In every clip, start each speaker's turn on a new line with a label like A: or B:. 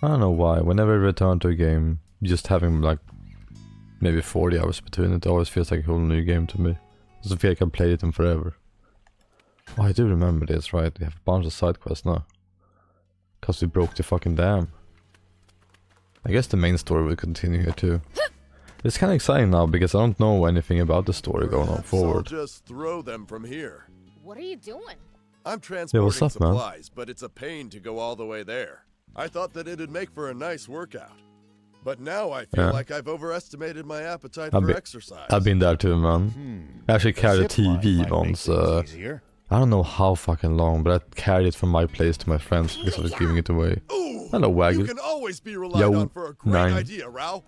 A: I don't know why. Whenever I return to a game, just having like maybe 40 hours between it always feels like a whole new game to me. It doesn't feel like I've played it in forever. Oh, I do remember this, right? We have a bunch of side quests now. Cause we broke the fucking dam. I guess the main story will continue here too. It's kind of exciting now because I don't know anything about the story going on forward.
B: I'll just throw them from here.
C: What are you doing?
B: I'm transporting
A: what's up, man?
B: supplies, but it's a pain to go all the way there. I thought that it'd make for a nice workout. But now I feel like I've overestimated my appetite for exercise.
A: I've been there too, man. I actually carried a TV once. I don't know how fucking long, but I carried it from my place to my friends because I was giving it away.
B: Ooh,
A: Hello, Waggle.
B: You can always be relied on for a great idea, Rao.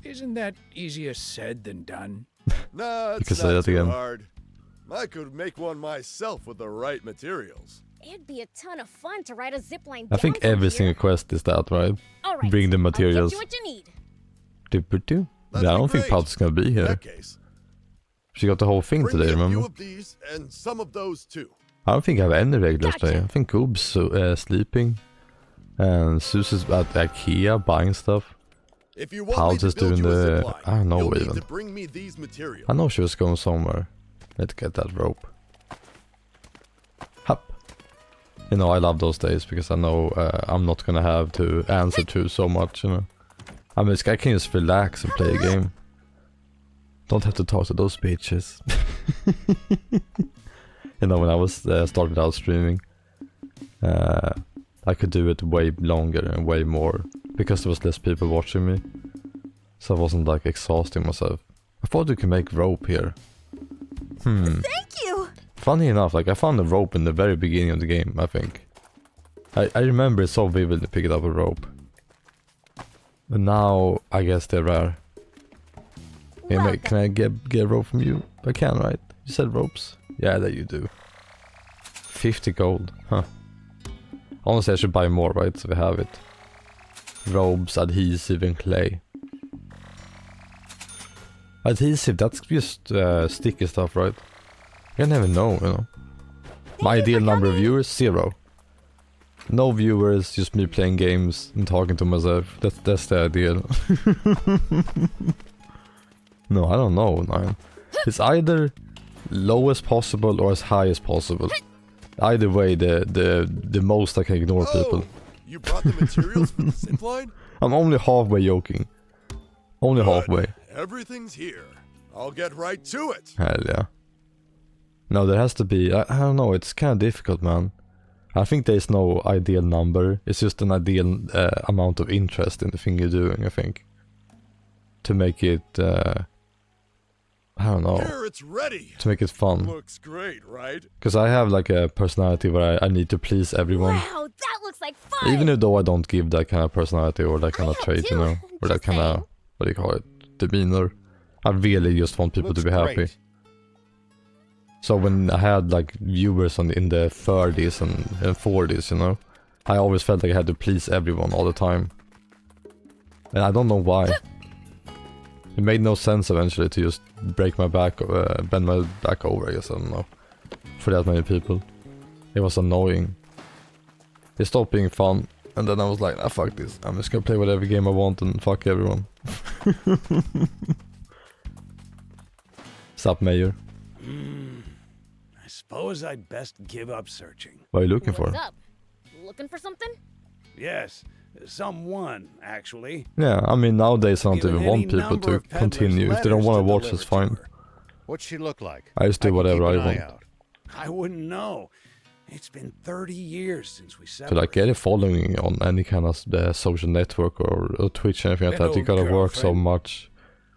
D: Isn't that easier said than done?
B: Nah,
A: You can
B: it's
A: say
B: not
A: that again.
B: too hard. I could make one myself with the right materials.
C: It'd be a ton of fun to ride a zipline.
A: I think every single quest is that, right?
C: Alright,
A: Bring the materials.
C: I'll get you what you need.
A: Duper-doo.
B: That'd
A: I
B: be
A: don't think
B: great.
A: Pat's gonna be
B: In
A: here.
B: that case,
A: She got the whole thing
B: bring
A: today,
B: me a few
A: remember?
B: of these and some of those too.
A: I don't think I have any regulars
C: Gotcha.
A: today. I think Goob's sleeping. And Susan's at IKEA buying stuff.
B: If you want
A: Paul's
B: me to
A: just
B: build
A: doing
B: you a
A: the...
B: zipline,
A: I don't know
B: you'll need
A: even.
B: to bring me these materials.
A: I know she was going somewhere. Let's get that rope. Hup. You know, I love those days because I know I'm not gonna have to answer to so much, you know. I mean, I can just relax and play a game. Don't have to talk to those bitches. You know, when I was started out streaming, I could do it way longer and way more because there was less people watching me. So I wasn't like exhausting myself. I thought you could make rope here.
E: Thank you!
A: Funny enough, like I found a rope in the very beginning of the game, I think. I remember it so vividly picking up a rope. But now, I guess they're rare. Hey mate, can I get a rope from you? I can, right? You said ropes? Yeah, that you do. 50 gold, huh. Honestly, I should buy more, right? So we have it. Ropes, adhesive and clay. Adhesive, that's just sticky stuff, right? You never know, you know. My ideal number of viewers, 0. No viewers, just me playing games and talking to myself. That's the ideal. No, I don't know, man. It's either low as possible or as high as possible. Either way, the most I can ignore people.
B: You brought the materials for the zipline?
A: I'm only halfway joking. Only halfway.
B: Everything's here. I'll get right to it.
A: Hell yeah. No, there has to be... I don't know, it's kind of difficult, man. I think there's no ideal number. It's just an ideal amount of interest in the thing you're doing, I think. To make it... I don't know.
B: Here, it's ready.
A: To make it fun.
B: Looks great, right?
A: Because I have like a personality where I need to please everyone.
C: Wow, that looks like fun!
A: Even though I don't give that kind of personality or that kind of trait, you know. Or that kind of... What do you call it? Demeanor. I really just want people to be happy. So when I had like viewers in the 30s and 40s, you know, I always felt like I had to please everyone all the time. And I don't know why. It made no sense eventually to just break my back, bend my back over, I guess, I don't know. For that many people. It was annoying. It stopped being fun, and then I was like, ah, fuck this. I'm just gonna play whatever game I want and fuck everyone. Sup, Mayor?
D: I suppose I'd best give up searching.
A: What are you looking for?
C: What's up? Looking for something?
D: Yes, someone, actually.
A: Yeah, I mean, nowadays I don't
D: Given
A: even
D: any
A: want people
D: number
A: to
D: of peddlers'
A: continue. If they don't
D: letters
A: want
D: to
A: to watch,
D: deliver
A: it's
D: to
A: fine.
D: her.
F: What's she look like?
A: I just do
F: can
A: whatever
F: keep
A: I
F: an eye
A: want.
F: out.
D: I wouldn't know. It's been 30 years since we
A: To
D: separated.
A: like get a following on any kind of social network or Twitch or anything like that, you
D: An
A: gotta
D: old
A: work so
D: girlfriend.
A: much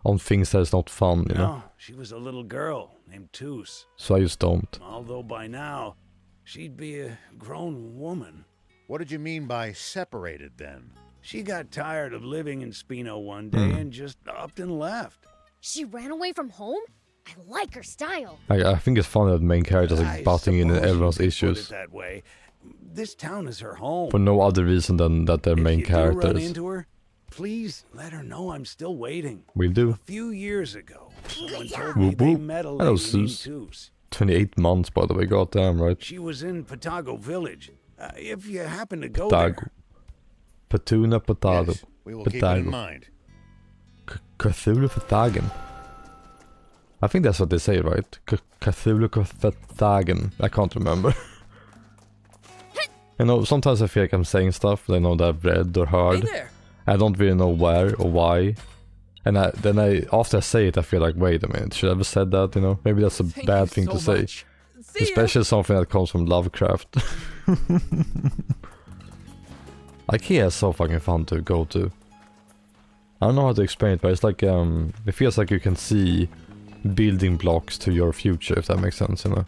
A: on things that's not fun, you know?
D: No, she was a little girl named Toos.
A: So I just don't.
D: Although by now, she'd be a grown woman.
F: What did you mean by separated then?
D: She got tired of living in Spino one day and just upped and left.
C: She ran away from home? I like her style.
A: I think it's funny that the main characters are
D: I
A: like butting in
D: suppose
A: everyone's
D: you could put
A: issues
D: it that way. This town is her home.
A: for no other reason than that they're
D: If
A: main
D: you do run
A: characters.
D: into her, please let her know I'm still waiting.
A: We do.
D: A few years ago, someone told
A: Whoop,
D: me they
A: whoop.
D: met a
A: Hello,
D: lady named
A: Sus.
D: Toos.
A: 28 months, by the way, goddamn, right?
D: She was in Patago Village. If you happen to go
A: Patago.
D: there,
A: Petuna potato.
F: Yes, we will keep it in mind.
A: Cthulhu Fathagan. I think that's what they say, right? Cthulhu Fathagan. I can't remember. You know, sometimes I feel like I'm saying stuff that I know that I've read or heard. I don't really know where or why. And then after I say it, I feel like, wait a minute, should I have said that, you know? Maybe that's a bad thing to say. Especially something that comes from Lovecraft. IKEA is so fucking fun to go to. I don't know how to explain it, but it's like, it feels like you can see building blocks to your future, if that makes sense, you know?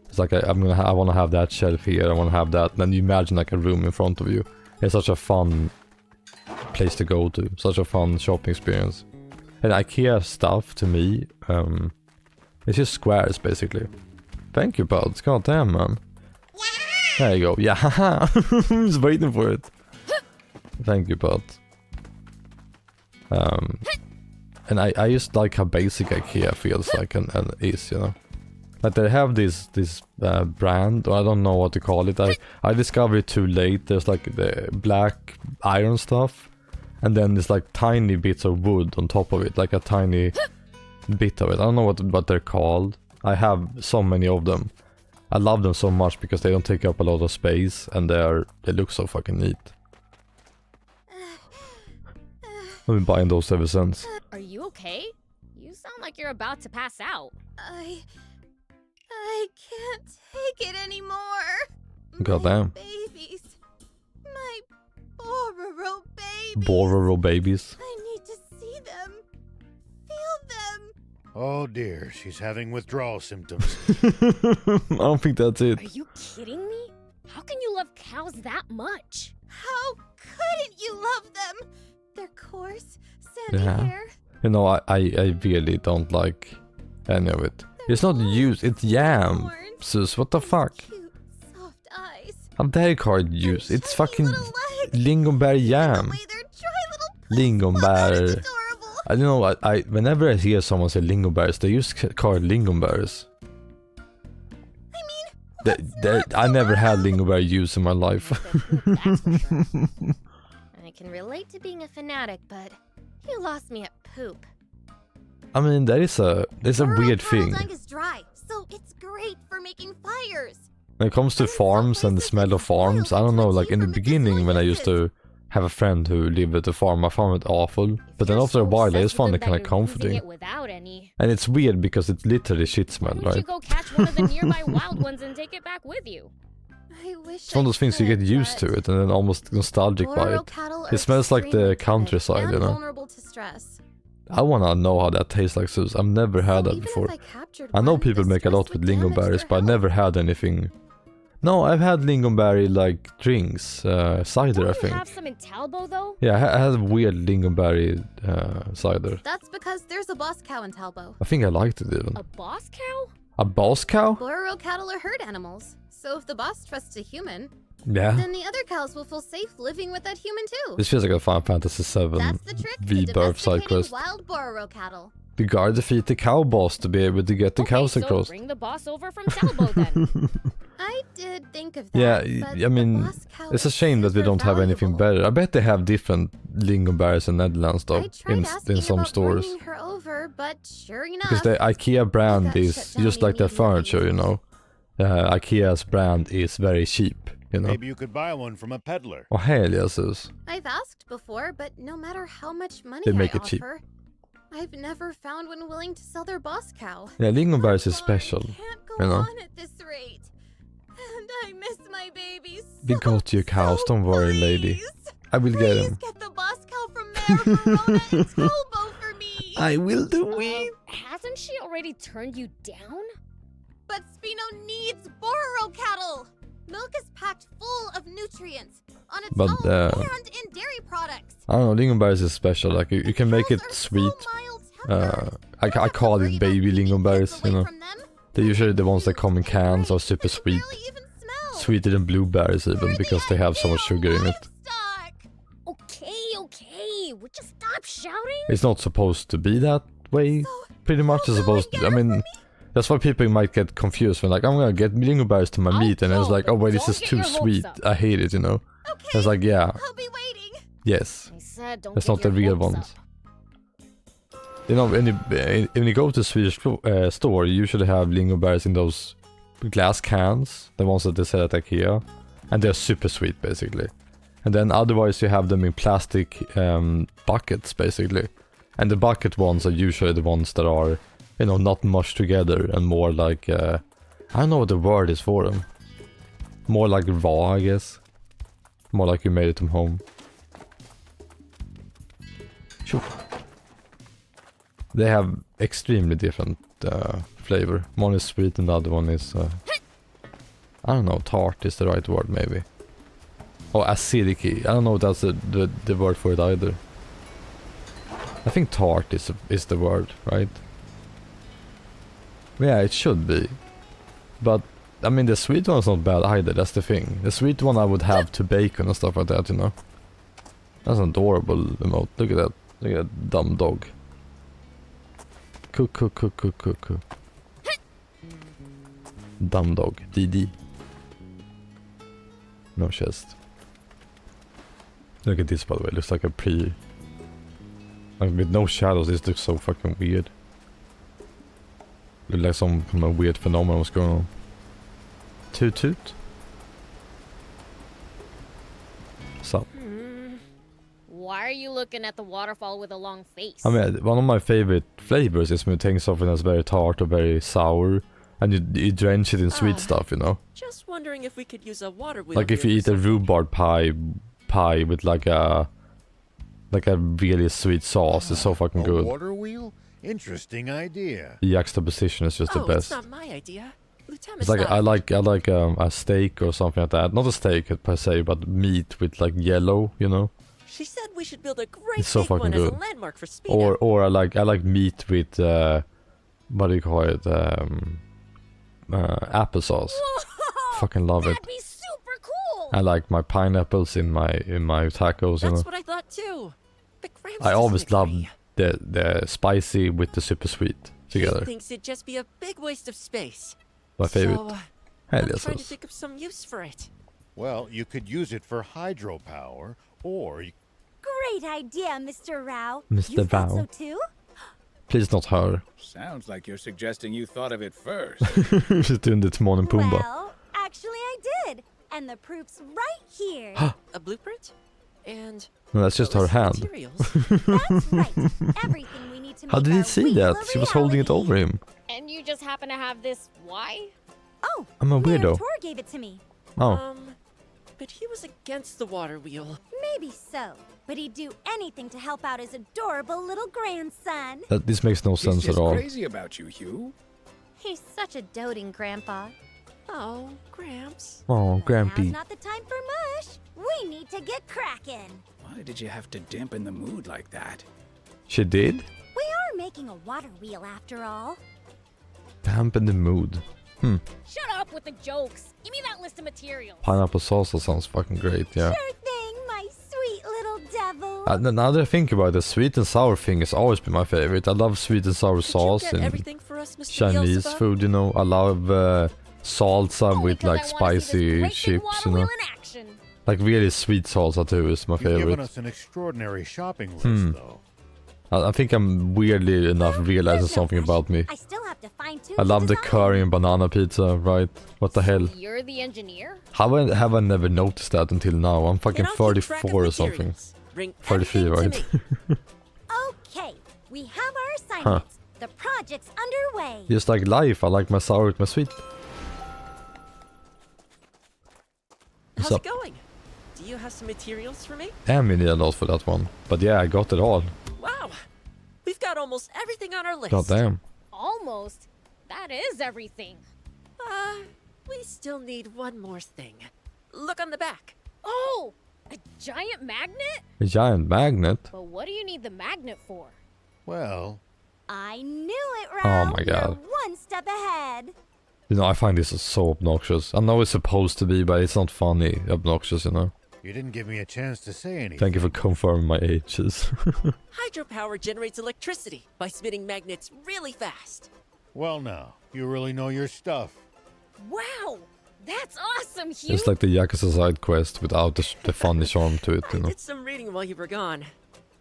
A: It's like, I want to have that shelf here, I want to have that, and then you imagine like a room in front of you. It's such a fun place to go to, such a fun shopping experience. And IKEA stuff, to me, it's just squares, basically. Thank you, buds. God damn, man. There you go. Yeah, I was waiting for it. Thank you, bud. And I just like how basic IKEA feels like and is, you know. Like they have this brand, or I don't know what to call it. I discovered it too late. There's like the black iron stuff, and then there's like tiny bits of wood on top of it, like a tiny bit of it. I don't know what they're called. I have so many of them. I love them so much because they don't take up a lot of space, and they look so fucking neat. I've been buying those ever since.
C: Are you okay? You sound like you're about to pass out.
E: I can't take it anymore.
A: Goddamn.
E: Babies. My Bororo babies.
A: Bororo babies.
E: I need to see them. Feel them.
F: Oh dear, she's having withdrawal symptoms.
A: I don't think that's it.
C: Are you kidding me? How can you love cows that much?
E: How couldn't you love them? Their coarse, sandy hair.
A: You know, I really don't like any of it. It's not used, it's yam. Sus, what the fuck?
E: Cute, soft eyes.
A: How dare you call it juice? It's fucking lingonberry yam. Lingonberry. I don't know, I whenever I hear someone say lingonberries, they used to call it lingonberries.
E: I mean,
A: I never had lingonberry juice in my life.
C: That's for sure. I can relate to being a fanatic, but you lost me at poop.
A: I mean, there's a weird thing.
E: Dung is dry, so it's great for making fires.
A: When it comes to farms and the smell of farms, I don't know, like in the beginning when I used to have a friend who lived at the farm, I found it awful. But then after a while I just found it kind of comforting. And it's weird because it's literally shit smell,
C: Why
A: right?
C: don't you go catch one of the nearby wild ones and take it back with you?
E: I wish
A: It's one of those things you get used to it and then almost nostalgic by it. It smells like the countryside, you know?
E: Vulnerable to stress.
A: I wanna know how that tastes like, Sus. I've never had that before. I know people make a lot with lingonberries, but I never had anything. No, I've had lingonberry like drinks, cider, I think.
C: Have some in Talbot though?
A: Yeah, I had weird lingonberry cider.
E: That's because there's a boss cow in Talbot.
A: I think I liked it even.
C: A boss cow?
A: A boss cow?
E: Bororo cattle are herd animals, so if the boss trusts a human,
A: Yeah.
E: then the other cows will feel safe living with that human too.
A: This feels like a Final Fantasy VII
E: That's the trick to
A: rebirth side
E: domesticating
A: quest.
E: wild Bororo cattle.
A: The guard defeat the cow boss to be able to get the cows
C: so
A: across.
C: bring the boss over from Talbot then.
E: I did think of that.
A: Yeah,
E: but
A: I mean,
E: the boss cow
A: it's a
E: is
A: shame that we
E: super
A: don't have anything
E: valuable.
A: better. I bet they have different lingonberries in Netherlands though,
E: I tried asking
A: in some
E: about
A: stores.
E: bringing her over, but sure enough,
A: Because the IKEA brand
E: got
A: is
E: shut down
A: just like their
E: immediately.
A: furniture, you know. IKEA's brand is very cheap, you know.
F: Maybe you could buy one from a peddler.
A: Oh hell yes, Sus.
E: I've asked before, but no matter how much money
A: They
E: I
A: make it
E: offer,
A: cheap.
E: I've never found one willing to sell their boss cow.
A: Yeah, lingonberries is
E: I
A: special,
E: can't go
A: you know.
E: on at this rate. And I miss my babies.
A: We go to your cows, don't worry, lady. I will get
E: Please
A: them.
E: get the boss cow from Mayor Verona and Talbot for me.
A: I will do it.
C: Hasn't she already turned you down?
E: But Spino needs Bororo cattle. Milk is packed full of nutrients on its
A: But,
E: own and in dairy products.
A: I don't know, lingonberries is special. Like you can make it
E: Cows are so
A: sweet.
E: mild-tempered.
A: I call it baby lingonberries, you know. They're usually the ones that come in cans are super sweet. Sweeter than blueberries even, because they have so much sugar in it.
C: Okay, would you stop shouting?
A: It's not supposed to be that way. Pretty much it's supposed to, I mean, that's why people might get confused when like, I'm gonna get lingonberries to my meat, and it's like, oh wait, this is too sweet. I hate it, you know.
E: Okay,
A: It's like, yeah,
E: I'll be waiting.
A: Yes.
C: I said don't
A: It's
C: get
A: not the
C: your
A: real
C: hopes
A: ones.
C: up.
A: You know, when you go to a Swedish store, you usually have lingonberries in those glass cans, the ones that they sell at IKEA, and they're super sweet basically. And then otherwise you have them in plastic buckets basically, and the bucket ones are usually the ones that are, you know, not much together and more like I don't know what the word is for them. More like raw, I guess. More like you made it from home. Sure. They have extremely different flavor. One is sweet and the other one is I don't know, tart is the right word maybe. Or acidic. I don't know if that's the word for it either. I think tart is the word, right? Yeah, it should be. But I mean the sweet one's not bad either, that's the thing. The sweet one I would have to bacon and stuff like that, you know. That's an adorable emote. Look at that. Look at that dumb dog. Cook. Dumb dog. DD. No chest. Look at this, by the way. Looks like a like with no shadows, this looks so fucking weird. Looks like some kind of weird phenomenon was going on. Toot. So.
C: Why are you looking at the waterfall with a long face?
A: I mean, one of my favorite flavors is when you take something that's very tart or very sour, and you drench it in sweet stuff, you know.
G: Just wondering if we could use a water wheel.
A: Like if you eat a rhubarb pie with like a really sweet sauce, it's so fucking
F: A
A: good.
F: water wheel? Interesting idea.
A: The juxtaposition is just the best.
G: It's not my idea. Lieutenant,
A: It's like I like a steak or something like that. Not a steak per se, but meat with like yellow, you know.
G: She said we should build a great
A: It's so
G: big one
A: fucking
G: as a
A: good.
G: landmark for Spino.
A: Or I like meat with what do you call it? Applesauce.
C: Whoa!
A: Fucking love it.
C: That'd be super cool.
A: I like my pineapples in my tacos, you know.
G: That's what I thought too. But Gramps
A: I always
G: doesn't
A: love
G: agree.
A: the spicy with the super sweet together.
G: He thinks it'd just be a big waste of space.
A: My favorite.
G: So,
A: Hell
G: I'm
A: yes,
G: trying to
A: yes.
G: think of some use for it.
F: Well, you could use it for hydropower, or you
E: Great idea, Mr. Rao.
A: Mr.
E: You thought
A: Rao.
E: so too?
A: Please not her.
H: Sounds like you're suggesting you thought of it first.
A: She's doing the Timon and Pumbaa.
E: Well, actually I did. And the proof's right here.
G: A blueprint? And
A: No, that's just her
G: list of
A: hand.
G: materials.
E: That's right. Everything we need to make
A: How did he
E: our
A: see
E: wheel
A: that?
E: a
A: She was holding it
E: reality.
A: over him.
C: And you just happen to have this. Why?
E: Oh,
A: I'm a
E: Mayor
A: weirdo.
E: Tor gave it to me.
A: Oh,
G: But he was against the water wheel.
E: Maybe so. But he'd do anything to help out his adorable little grandson.
A: this makes no
H: He's
A: sense
H: just
A: at all.
H: crazy about you, Hugh.
C: He's such a doting grandpa.
G: Oh, Gramps.
A: Oh,
E: Now's
A: Grampy.
E: not the time for mush. We need to get cracking.
H: Why did you have to dampen the mood like that?
A: She did?
E: We are making a water wheel after all.
A: Dampen the mood.
C: Shut up with the jokes. Give me that list of materials.
A: Pineapple salsa sounds fucking great, yeah.
E: Sure thing, my sweet little devil.
A: Now that I think about it, the sweet and sour thing has always been my favorite. I love sweet and sour
G: Did
A: sauce
G: you get
A: and
G: everything for us, Mr.
A: Chinese
G: Beelzebub?
A: food, you know. I love salsa
C: Only
A: with
C: 'cause
A: like
C: I wanna see this
A: spicy
C: great big
A: chips,
C: water
A: you know.
C: wheel in action.
A: Like really sweet salsa too is my
F: you've given
A: favorite.
F: us an extraordinary shopping list, though.
A: I think I'm weirdly enough realizing
E: There's no
A: something
E: rush.
A: about me.
E: I still have to fine-tune
A: I love the
E: design.
A: curry and banana pizza, right? What the hell?
C: You're the engineer?
A: How have I never noticed that until now? I'm fucking
G: And I'll keep track of
A: 34 or something.
G: materials. Bring
A: 33,
G: everything
A: right?
G: to me.
E: Okay, we have our assignments. The project's underway.
A: Just like life, I like my sour with my sweet. What's
G: How's
A: up?
G: it going? Do you have some materials for me?
A: Damn, you need a lot for that one. But yeah, I got it all.
G: Wow. We've got almost everything on our list.
A: God damn.
C: Almost. That is everything.
G: We still need one more thing. Look on the back.
C: Oh! A giant magnet?
A: A giant magnet?
C: But what do you need the magnet for?
F: Well,
E: I knew it, Ralph.
A: Oh my God.
E: You're one step ahead.
A: You know, I find this so obnoxious. I know it's supposed to be, but it's not funny obnoxious, you know.
F: you didn't give me a chance to say anything.
A: Thank you for confirming my ages.
G: Hydropower generates electricity by spinning magnets really fast.
F: Well, now, you really know your stuff.
C: Wow! That's awesome, Hugh!
A: It's like the Yakuza side quest without the funny charm to it, you
G: I
A: know.
G: did some reading while you were gone.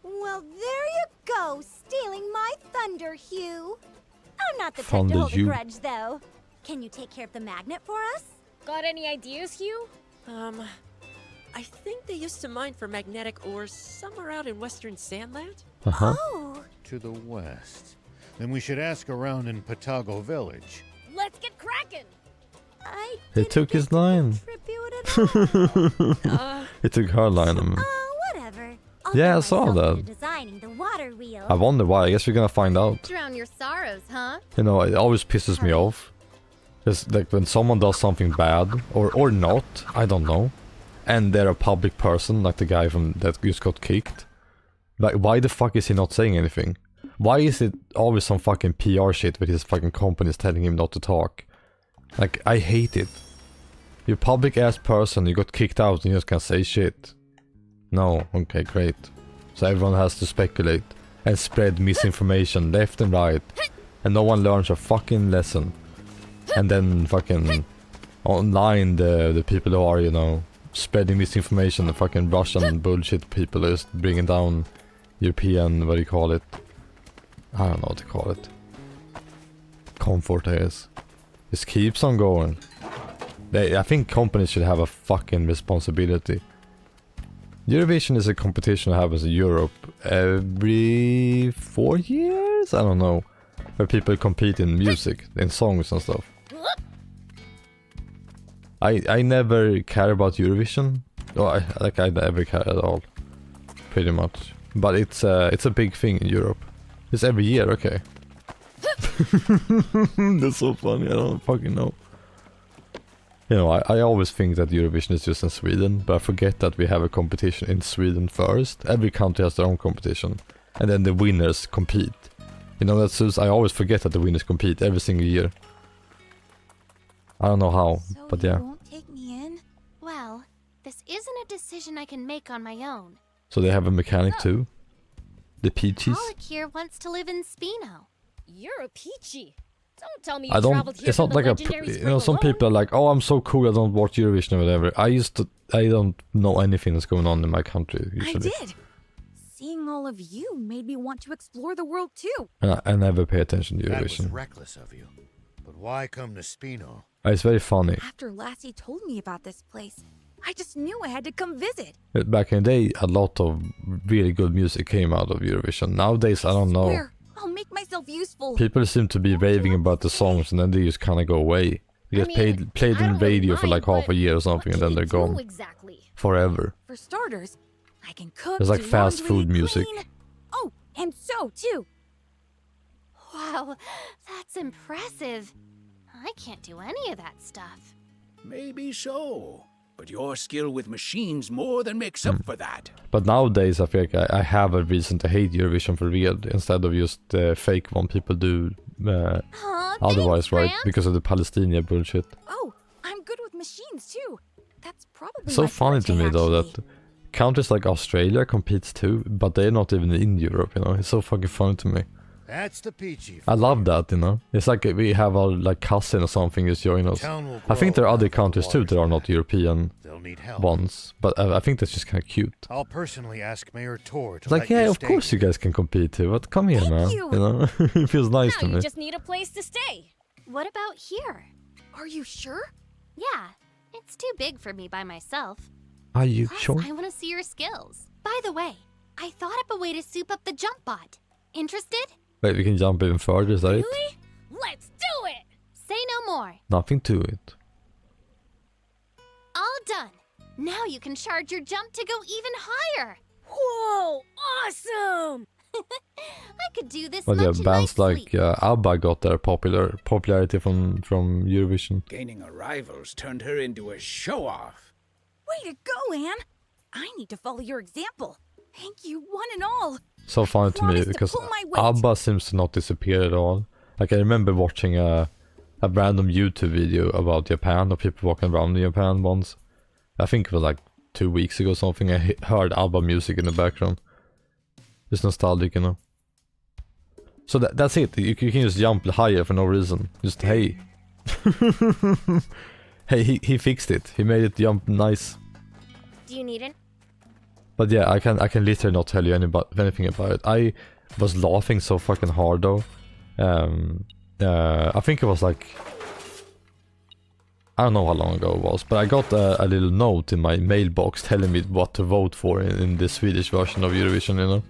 E: Well, there you go, stealing my thunder, Hugh. I'm not the type
A: Thunder
E: to hold a
A: Hugh.
E: grudge, though. Can you take care of the magnet for us?
C: Got any ideas, Hugh?
G: I think they used to mine for magnetic ores somewhere out in western Sandland.
A: Uh-huh.
E: Oh,
F: To the west. Then we should ask around in Patago Village.
C: Let's get cracking!
E: I
A: He
E: didn't
A: took his
E: get to
A: line.
E: contribute at all.
A: He took her line.
E: Whatever. I'll
A: Yeah,
E: throw
A: I saw
E: myself
A: that.
E: into designing the water wheel.
A: I wonder why. I guess we're gonna find out.
C: Drown your sorrows, huh?
A: You know, it always pisses me off. It's like when someone does something bad, or not, I don't know, and they're a public person, like the guy from that just got kicked. Like, why the fuck is he not saying anything? Why is it always some fucking PR shit with his fucking companies telling him not to talk? Like, I hate it. You public ass person, you got kicked out and you just can't say shit. No, okay, great. So everyone has to speculate and spread misinformation left and right, and no one learns a fucking lesson. And then fucking online the people who are, you know, spreading misinformation, the fucking Russian bullshit people is bringing down European, what do you call it? I don't know what to call it. Comfort, I guess. Just keeps on going. I think companies should have a fucking responsibility. Eurovision is a competition that happens in Europe every 4 years? I don't know. Where people compete in music, in songs and stuff. I never care about Eurovision. Oh, I never care at all. Pretty much. But it's a big thing in Europe. It's every year, okay. That's so funny, I don't fucking know. You know, I always think that Eurovision is just in Sweden, but I forget that we have a competition in Sweden first. Every country has their own competition. And then the winners compete. You know, I always forget that the winners compete every single year. I don't know how,
E: So
A: but
E: you
A: yeah.
E: won't take me in?
C: Well, this isn't a decision I can make on my own.
A: So they have a mechanic too? The Peaches?
C: Alec here wants to live in Spino.
I: You're a peachy. Don't tell me you
A: I don't,
I: traveled here
A: it's
I: for
A: not
I: the
A: like
I: legendary
A: you
I: spring
A: know, some
I: alone.
A: people are like, oh, I'm so cool, I don't watch Eurovision or whatever. I don't know anything that's going on in my country, usually.
J: I did. Seeing all of you made me want to explore the world too.
A: And I never pay attention to
F: That was
A: Eurovision.
F: reckless of you. But why come to Spino?
A: It's very funny.
J: After Lassie told me about this place, I just knew I had to come visit.
A: Back in the day, a lot of really good music came out of Eurovision. Nowadays, I don't know.
J: Swear, I'll make myself useful.
A: People seem to be raving about the songs and then they just kind of go away. They get played
C: I
A: in
C: don't really
A: radio for
C: mind,
A: like half
C: but
A: a year or something and
C: what
A: then they're
C: can you do
A: gone.
C: exactly?
A: Forever.
J: For starters, I can cook.
A: It's like
J: do
A: fast
J: laundry,
A: food music.
J: clean. Oh, and sew too.
C: Wow, that's impressive. I can't do any of that stuff.
H: Maybe so. But your skill with machines more than makes up for that.
A: But nowadays, I feel like I have a reason to hate Eurovision for real instead of just fake one people do otherwise,
C: thanks,
A: right?
C: France.
A: Because of the Palestinian bullshit.
J: Oh, I'm good with machines too. That's probably
A: So
J: my
A: funny to
J: forte,
A: me though
J: actually.
A: that countries like Australia competes too, but they're not even in Europe, you know? It's so fucking funny to me.
F: That's the Peachy.
A: I love that, you know? It's like we have our like cousin or something just join us.
F: Town will
A: I think
F: grow
A: there are other
F: after the
A: countries too
F: water's
A: that are not
F: back.
A: European
F: They'll need help.
A: ones, but I think that's just kind of cute.
F: I'll personally ask Mayor Tor to
A: It's like,
F: let
A: yeah,
F: you
A: of
F: stay
A: course you
F: here.
A: guys can compete too, but come here, man.
J: you.
A: You know? It feels nice
I: Now
A: to
I: you
A: me.
I: just need a place to stay.
C: What about here?
J: Are you sure?
C: Yeah, it's too big for me by myself.
A: Are you
C: Plus,
A: sure?
C: I want to see your skills. By the way, I thought up a way to soup up the jump bot. Interested?
A: Wait, we can jump even further, is that it?
I: Really? Let's do it!
C: Say no more.
A: Nothing to it.
C: All done. Now you can charge your jump to go even higher.
I: Whoa! Awesome!
C: I could do this
A: But yeah,
C: much in
A: bands
C: my
A: like
C: sleep.
A: ABBA got their popularity from Eurovision.
H: Gaining a rival's turned her into a show-off.
J: Way to go, Anne. I need to follow your example. Thank you, one and all.
A: So funny to me
J: promise to
A: because
J: pull my weight.
A: ABBA seems to not disappear at all. Like I remember watching a random YouTube video about Japan of people walking around in Japan once. I think it was like 2 weeks ago or something. I heard ABBA music in the background. It's nostalgic, you know. So that's it. You can just jump higher for no reason. Just hey. Hey, he fixed it. He made it jump nice.
C: Do you need it?
A: But yeah, I can literally not tell you anything about it. I was laughing so fucking hard though. I think it was like, I don't know how long ago it was, but I got a little note in my mailbox telling me what to vote for in the Swedish version of Eurovision, you know.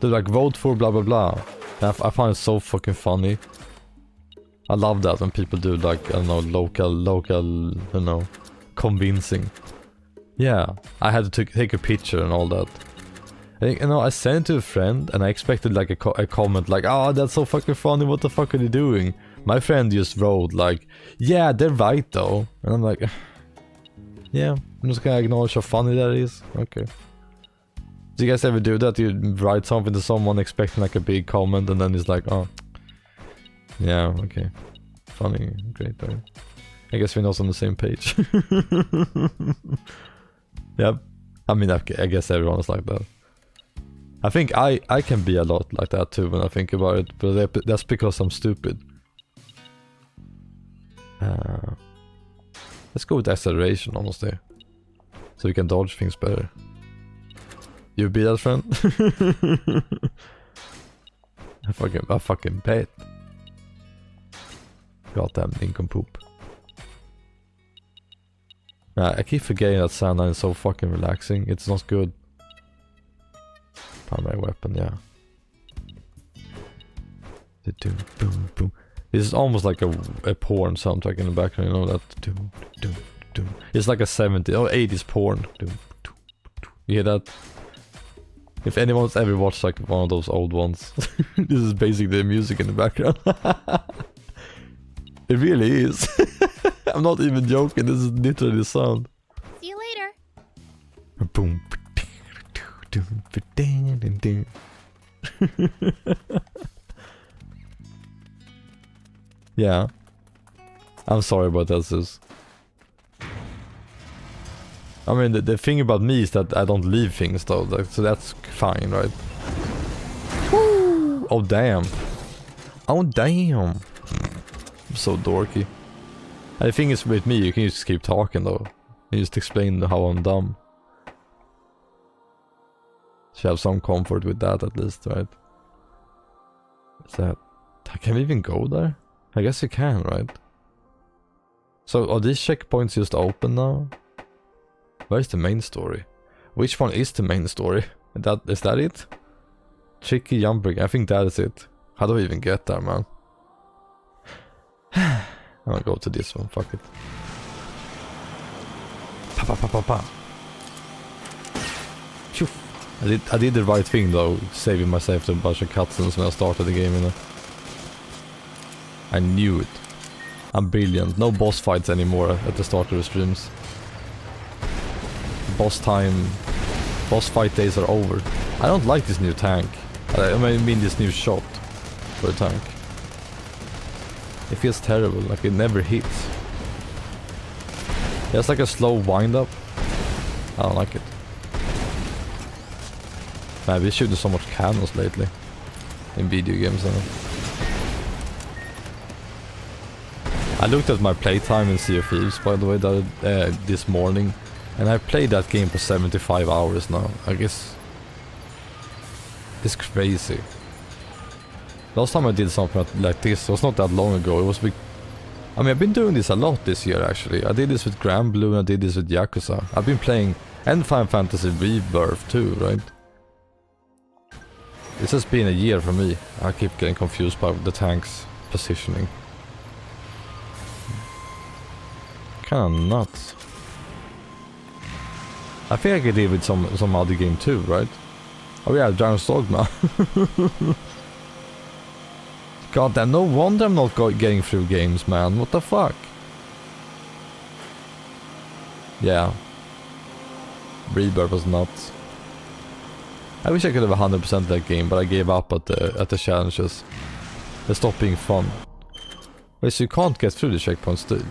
A: They're like, vote for blah blah blah. And I find it so fucking funny. I love that when people do like, I don't know, local, you know, convincing. Yeah, I had to take a picture and all that. And, you know, I sent it to a friend and I expected like a comment like, oh, that's so fucking funny, what the fuck are you doing? My friend just wrote like, yeah, they're right though. And I'm like, yeah, I'm just gonna acknowledge how funny that is. Okay. Do you guys ever do that? You write something to someone expecting like a big comment and then it's like, oh, yeah, okay. Funny, great though. I guess we're not on the same page. Yep. I mean, I guess everyone is like that. I think I can be a lot like that too when I think about it, but that's because I'm stupid. Let's go with acceleration, honestly. So we can dodge things better. You be that friend? I fucking bet. Goddamn nincompoop. I keep forgetting that Sandline is so fucking relaxing. It's not good. Primary weapon, yeah. Boom, boom. This is almost like a porn soundtrack in the background, you know that? It's like a 70s or 80s porn. You hear that? If anyone's ever watched like one of those old ones, this is basically the music in the background. It really is. I'm not even joking, this is literally the sound.
C: See you later.
A: Boom. Yeah. I'm sorry about that, sis. I mean, the thing about me is that I don't leave things though, so that's fine, right? Woo! Oh damn. Oh damn. I'm so dorky. And the thing is with me, you can just keep talking though. You just explain how I'm dumb. Should have some comfort with that at least, right? Is that... Can we even go there? I guess you can, right? So are these checkpoints just open now? Where's the main story? Which one is the main story? Is that it? Tricky jumping, I think that is it. How do I even get there, man? I'll go to this one, fuck it. Pa pa pa pa pa. Phew. I did the right thing though, saving myself to a bunch of cutscenes when I started the game, you know. I knew it. I'm brilliant. No boss fights anymore at the start of the streams. Boss fight days are over. I don't like this new tank. I mean this new shot for a tank. It feels terrible, like it never hits. It's like a slow wind up. I don't like it. Man, we're shooting so much cannons lately in video games now. I looked at my playtime in Sea of Thieves, by the way, this morning, and I played that game for 75 hours now. I guess it's crazy. Last time I did something like this was not that long ago. It was I mean, I've been doing this a lot this year actually. I did this with Grand Blue and I did this with Yakuza. I've been playing and Final Fantasy Rebirth too, right? This has been a year for me. I keep getting confused by the tank's positioning. Kinda nuts. I think I could live with some other game too, right? Oh yeah, Dragon's Dogma. God damn, no wonder I'm not getting through games, man. What the fuck? Yeah. Rebirth was nuts. I wish I could have 100% that game, but I gave up at the challenges. They stopped being fun. Wait, so you can't get through the checkpoint still?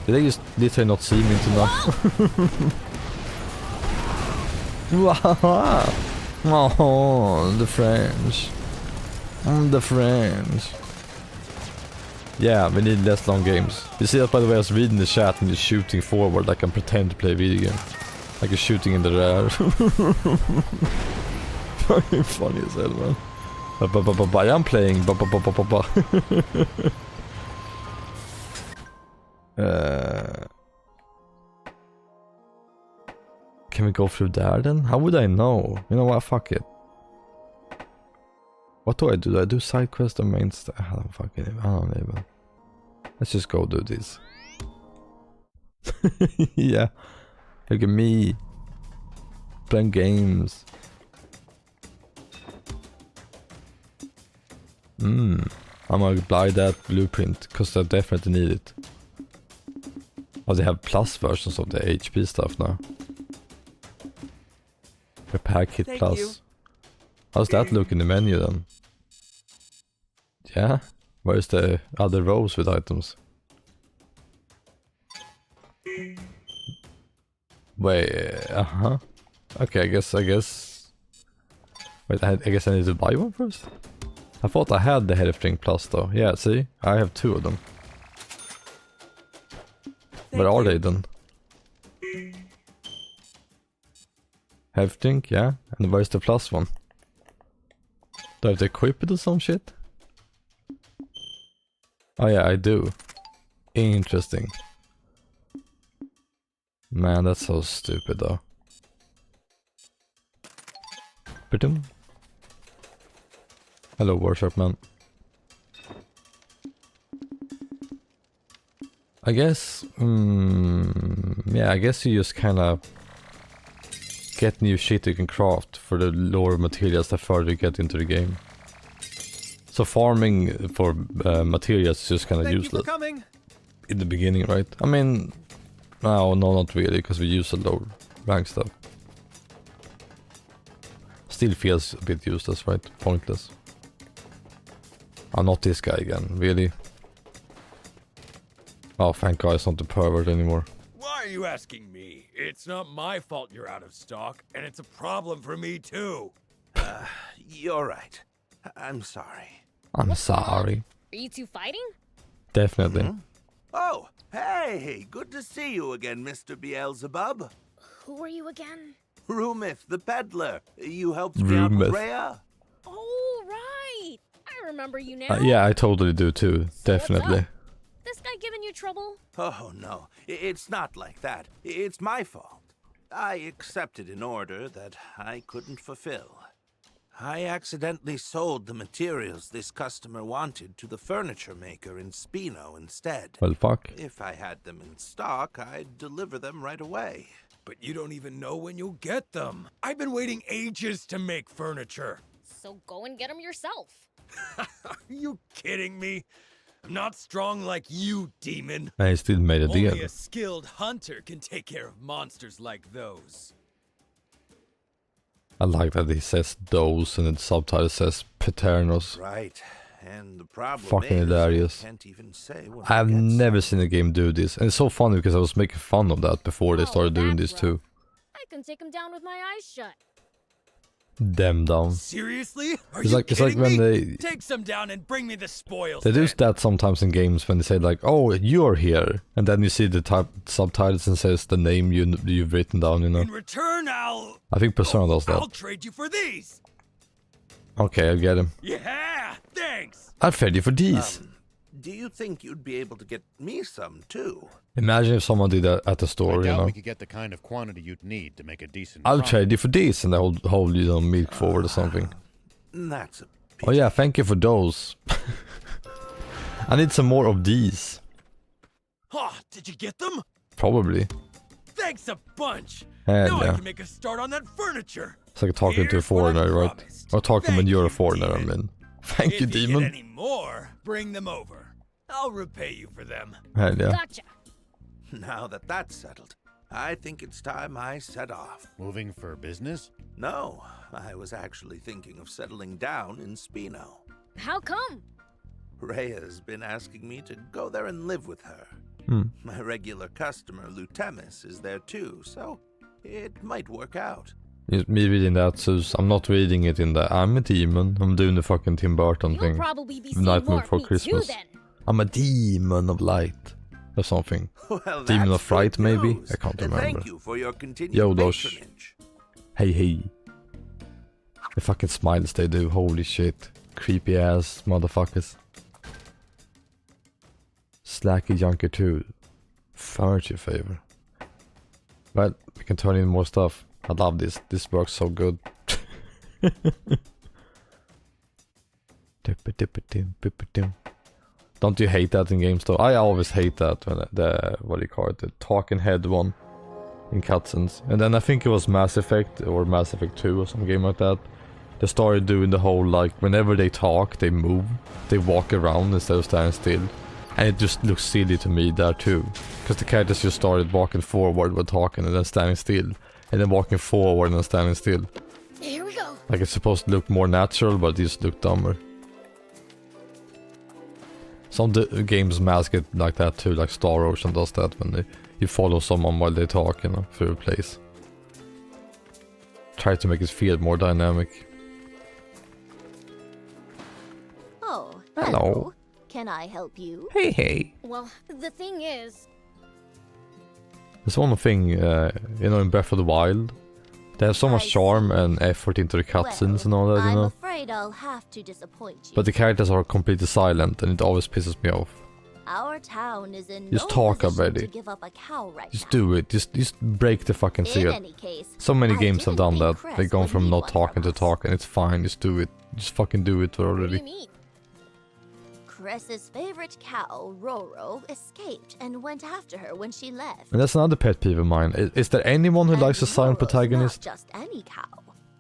A: Did they just literally not see me into that? Wow! Oh, the French. The French. Yeah, we need less long games. You see that, by the way, I was reading the chat and you're shooting forward like I'm pretending to play a video game. Like you're shooting in the air. Fucking funny as hell, man. I am playing. Can we go through there then? How would I know? You know what? Fuck it. What do? Do I do side quest or main stuff? I don't even. Let's just go do this. Yeah. Look at me. Playing games. I'm gonna buy that blueprint because I definitely need it. Oh, they have plus versions of the HP stuff now. Repair kit plus.
G: You.
A: How's that look in the menu then? Yeah? Where's the other rows with items? Wait, Okay, I guess. Wait, I guess I need to buy one first? I thought I had the Headstring Plus though. Yeah, see? I have 2 of them. Where are they then? Headstring, yeah. And where's the plus one? Do I have to equip it or some shit? Oh yeah, I do. Interesting. Man, that's so stupid though. Ba-dum. Hello, workshop man. I guess, yeah, I guess you just kind of get new shit you can craft for the lower materials the further you get into the game. So farming for materials is just kind of useless in the beginning, right? I mean, no, not really, because we use a low rank stuff. Still feels a bit useless, right? Pointless. Oh, not this guy again, really? Oh, thank God it's not the pervert anymore.
K: Why are you asking me? It's not my fault you're out of stock, and it's a problem for me too.
L: You're right. I'm sorry.
A: I'm sorry.
I: Are you two fighting?
A: Definitely.
L: Hmm? Oh, hey, good to see you again, Mr. Beelzebub.
I: Who are you again?
L: Rumith, the peddler. You helped me out with Rhea?
I: Oh, right. I remember you now.
A: Yeah, I totally do too. Definitely.
I: This guy giving you trouble?
L: Oh, no. It's not like that. It's my fault. I accepted an order that I couldn't fulfill. I accidentally sold the materials this customer wanted to the furniture maker in Spino instead.
A: Well, fuck.
L: If I had them in stock, I'd deliver them right away.
K: But you don't even know when you'll get them. I've been waiting ages to make furniture.
I: So go and get them yourself.
K: Are you kidding me? I'm not strong like you, demon.
A: I still made a deal.
K: Only a skilled hunter can take care of monsters like those.
A: I like that he says those and the subtitle says Paternos.
L: Right. And the problem
A: fucking
L: is,
A: hilarious.
L: I can't even say when
A: I've never seen a game do this. And it's so funny because I was making fun of that before they started doing this too.
I: I can take him down with my eyes shut.
A: Them down.
K: Seriously? Are
A: It's
K: you
A: like when
K: me?
A: they
K: Take some down and bring me the spoils.
A: They do that sometimes in games when they say like, "Oh, you're here," and then you see the subtitles and says the name you've written down. You know.
K: In return,
A: I think Persona does that.
K: I'll trade you for these.
A: Okay, I'll get him.
K: Yeah, thanks.
A: I'll trade you for these.
L: Do you think you'd be able to get me some too?
A: Imagine if someone did that at the store,
F: I
A: you
F: doubt
A: know.
F: we could get the kind of quantity you'd need to make a decent
A: I'll
F: profit.
A: trade you for these, and they'll hold you know milk forward or something.
L: That's a
A: Oh yeah, thank you for those. I need some more of these.
K: Oh, did you get them?
A: Probably.
K: Thanks a bunch.
A: Hell
K: Now I
A: yeah.
K: can make a start on that furniture.
A: It's like talking to a
K: Here's what I
A: foreigner, right? Or talking when you're a foreigner, I mean. Thank you,
K: If you
A: demon.
K: get any more, bring them over. I'll repay you for them.
A: Hell yeah.
I: Gotcha.
L: Now that that's settled, I think it's time I set off.
F: Moving for business?
L: No, I was actually thinking of settling down in Spino.
I: How come?
L: Rhea's been asking me to go there and live with her. My regular customer, Lutemis, is there too, so it might work out.
A: It's me reading that, so I'm not reading it in the I'm a demon. I'm doing the fucking Tim Burton
I: You'll
A: thing.
I: probably be seeing
A: Nightmare
I: more
A: Before
I: of me
A: Christmas.
I: too then.
A: I'm a demon of light. Or something.
L: Well,
A: Demon
L: that's
A: of fright,
L: good
A: maybe?
L: news.
A: I can't
L: And
A: remember.
L: Thank you for your continued
A: Yo, Dosh.
L: patronage.
A: Hey. The fucking smiles they do, holy shit. Creepy ass motherfuckers. Slacky Junker 2. Furniture favor. But we can turn in more stuff. I love this. This works so good. Don't you hate that in games though? I always hate that when the, what do you call it, the talking head one in cutscenes. And then I think it was Mass Effect or Mass Effect 2 or some game like that. They started doing the whole like whenever they talk, they move, they walk around instead of standing still. And it just looks silly to me there too. Because the characters just started walking forward while talking and then standing still. And then walking forward and then standing still.
C: Here we go.
A: Like it's supposed to look more natural, but it just looked dumber. Some games mask it like that too, like Star Ocean does that when you follow someone while they talk, you know, through a place. Try to make it feel more dynamic.
M: Oh,
A: hello.
M: Can I help you?
A: Hey.
C: Well, the thing is...
A: There's one thing, you know, in Breath of the Wild. They have so much charm and effort into the cutscenes and all that, you know.
M: I'm afraid I'll have to disappoint you.
A: But the characters are completely silent and it always pisses me off.
M: Our town is in
A: Just
M: no
A: talk
M: position
A: already.
M: to give up a cow right
A: Just do it. Just break the fucking seal.
M: any case,
A: So many
M: I
A: games have done
M: didn't
A: that.
M: think
A: They go
M: Cress
A: from
M: would
A: not
M: need
A: talking to talk and it's fine. Just do it. Just fucking do it already.
M: Cress's favorite cow, Roro, escaped and went after her when she left.
A: And that's another pet peeve of mine. Is there anyone who likes a silent protagonist?
M: Not just any cow.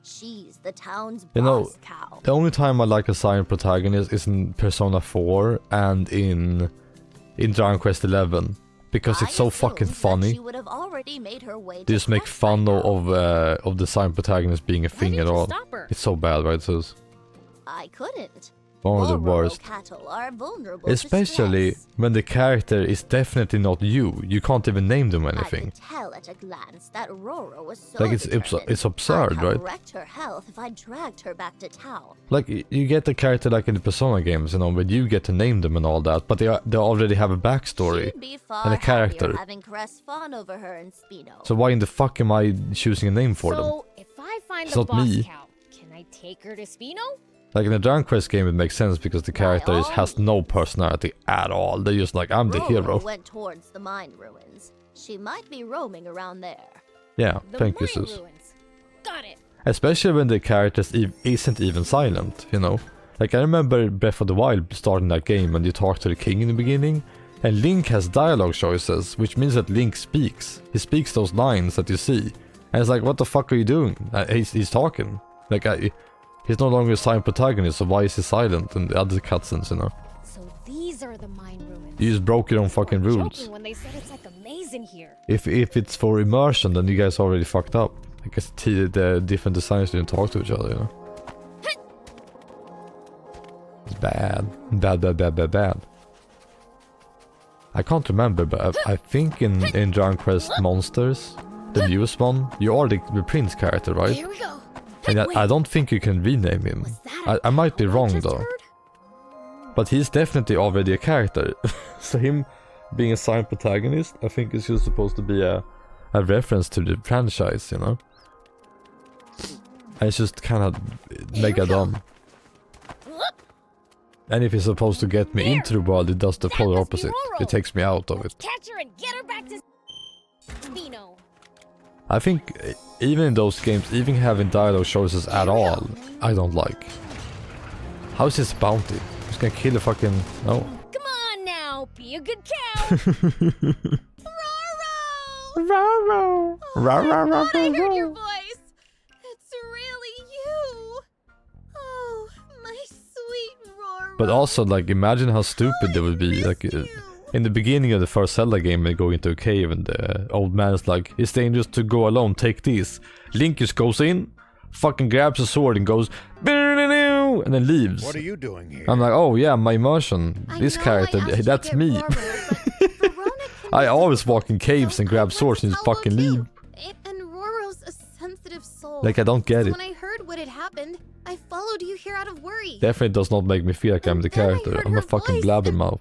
M: She's the town's
A: You know,
M: boss cow.
A: the only time I like a silent protagonist is in Persona 4 and in Dragon Quest 11. Because it's so fucking funny.
M: She would have already made her way
A: They just make fun of the silent protagonist being a thing at all. It's so bad, right, Sus?
M: I couldn't.
A: One of the
M: Roro
A: worst.
M: cattle are vulnerable
A: Especially
M: to stress.
A: when the character is definitely not you. You can't even name them
M: I
A: anything.
M: could tell at a glance that Roro was so
A: Like it's absurd,
M: I'd have
A: right?
M: wrecked her health if I dragged her back to town.
A: Like you get the character like in the Persona games, you know, when you get to name them and all that, but they already have a backstory
M: She'd be far
A: and a
M: happier
A: character.
M: having Cress fawn over her in Spino.
A: So why in the fuck am I choosing a name for them?
C: So, if I find
A: It's
C: the
A: not
C: boss
A: me.
C: cow, can I take her to Spino?
A: Like in the Dragon Quest game, it makes sense because the character has no personality at all. They're just like, I'm the
M: Roro
A: hero.
M: went towards the mine ruins. She might be roaming around there.
A: Yeah,
C: The
A: thank you,
C: mine
A: Sus.
C: ruins. Got it.
A: Especially when the character isn't even silent, you know? Like I remember Breath of the Wild starting that game and you talk to the king in the beginning, and Link has dialogue choices, which means that Link speaks. He speaks those lines that you see. And it's like, what the fuck are you doing? He's talking. Like, he's no longer a silent protagonist, so why is he silent in the other cutscenes, you know?
C: So these are the mine ruins.
A: You just broke your own fucking rules.
C: Joking when they said it's like a maze in here.
A: If it's for immersion, then you guys already fucked up. I guess the different designers didn't talk to each other, you know? It's bad. Bad. I can't remember, but I think in Dragon Quest Monsters, the newest one, you are the prince character, right?
C: Here we go.
A: And I don't think you can rename him. I might be wrong though. But he's definitely already a character. So him being a silent protagonist, I think is just supposed to be a reference to the franchise, you know? And it's just kind of mega dumb. And if it's supposed to get me into the world, it does the polar opposite. It takes me out of it.
C: Catch her and get her back to Spino.
A: I think even in those games, even having dialogue choices at all, I don't like. How's his bounty? He's gonna kill a fucking... No.
C: Come on now, be a good cow.
A: Roro!
E: I heard your voice. It's really you. Oh, my sweet Roro.
A: But also, like, imagine how stupid they would be. Like, in the beginning of the first Zelda game, they go into a cave and the old man is like, it's dangerous to go alone, take this. Link just goes in, fucking grabs a sword and goes, and then leaves.
F: What are you doing here?
A: I'm like, oh yeah, my immersion. This character, that's me. I always walk in caves and grab swords and just fucking leave.
E: And Roro's a sensitive soul.
A: Like, I don't get it.
E: When I heard what had happened, I followed you here out of worry.
A: Definitely does not make me feel like I'm the character. I'm a fucking blabbermouth.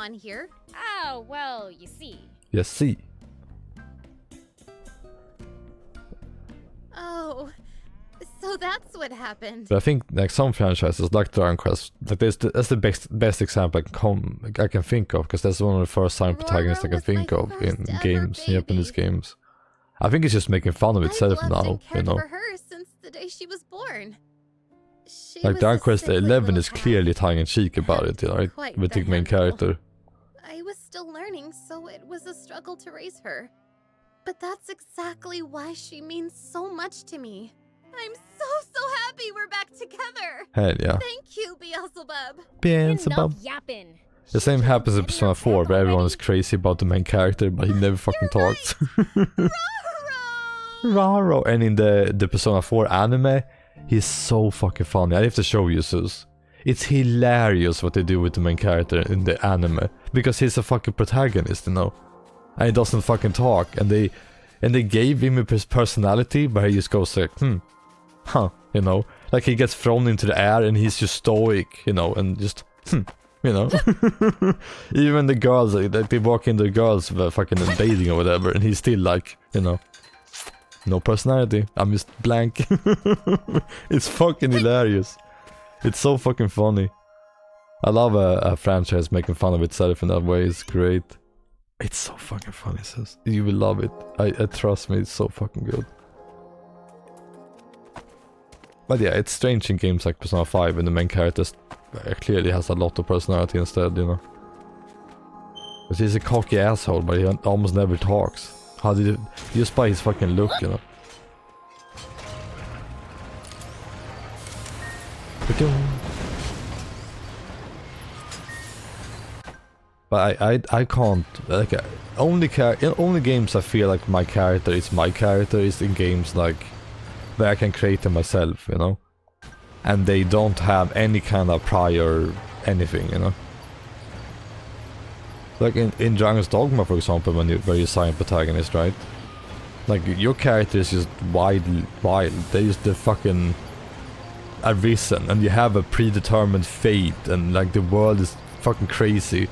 E: on here.
I: Oh, well, you see.
A: Yes, see.
E: Oh, so that's what happened.
A: But I think like some franchises, like Dragon Quest, like that's the best example I can think of, because that's one of the first time protagonists I can think of in games, Japanese games. I think it's just making fun of itself now, you know.
E: For her since the day she was born.
A: Like Dragon Quest 11 is clearly tongue-in-cheek about it, you know, right? With the main character.
E: I was still learning, so it was a struggle to raise her. But that's exactly why she means so much to me. I'm so happy we're back together.
A: Hell yeah.
E: Thank you, Beelzebub.
A: Beelzebub. The same happens in Persona 4, where everyone is crazy about the main character, but he never fucking talks. Raro. And in the Persona 4 anime, he's so fucking funny. I have to show you, Sus. It's hilarious what they do with the main character in the anime, because he's a fucking protagonist, you know, and he doesn't fucking talk. And they gave him a personality, but he just goes like, huh, you know, like he gets thrown into the air and he's just stoic, you know, and just, you know. Even the girls, like they walk in, the girls were fucking dating or whatever, and he's still like, you know, no personality, I'm just blank. It's fucking hilarious. It's so fucking funny. I love a franchise making fun of itself in that way. It's great. It's so fucking funny, sis. You will love it. I trust me, it's so fucking good. But yeah, it's strange in games like Persona 5 when the main character clearly has a lot of personality instead, you know. Because he's a cocky asshole, but he almost never talks. How did it? Just by his fucking look, you know. But I can't, like, only games I feel like my character is in games like where I can create them myself, you know, and they don't have any kind of prior anything, you know. Like in Dragon's Dogma, for example, where you assign protagonist, right? Like your character is just wild. They just the fucking arisen, and you have a predetermined fate, and like the world is fucking crazy.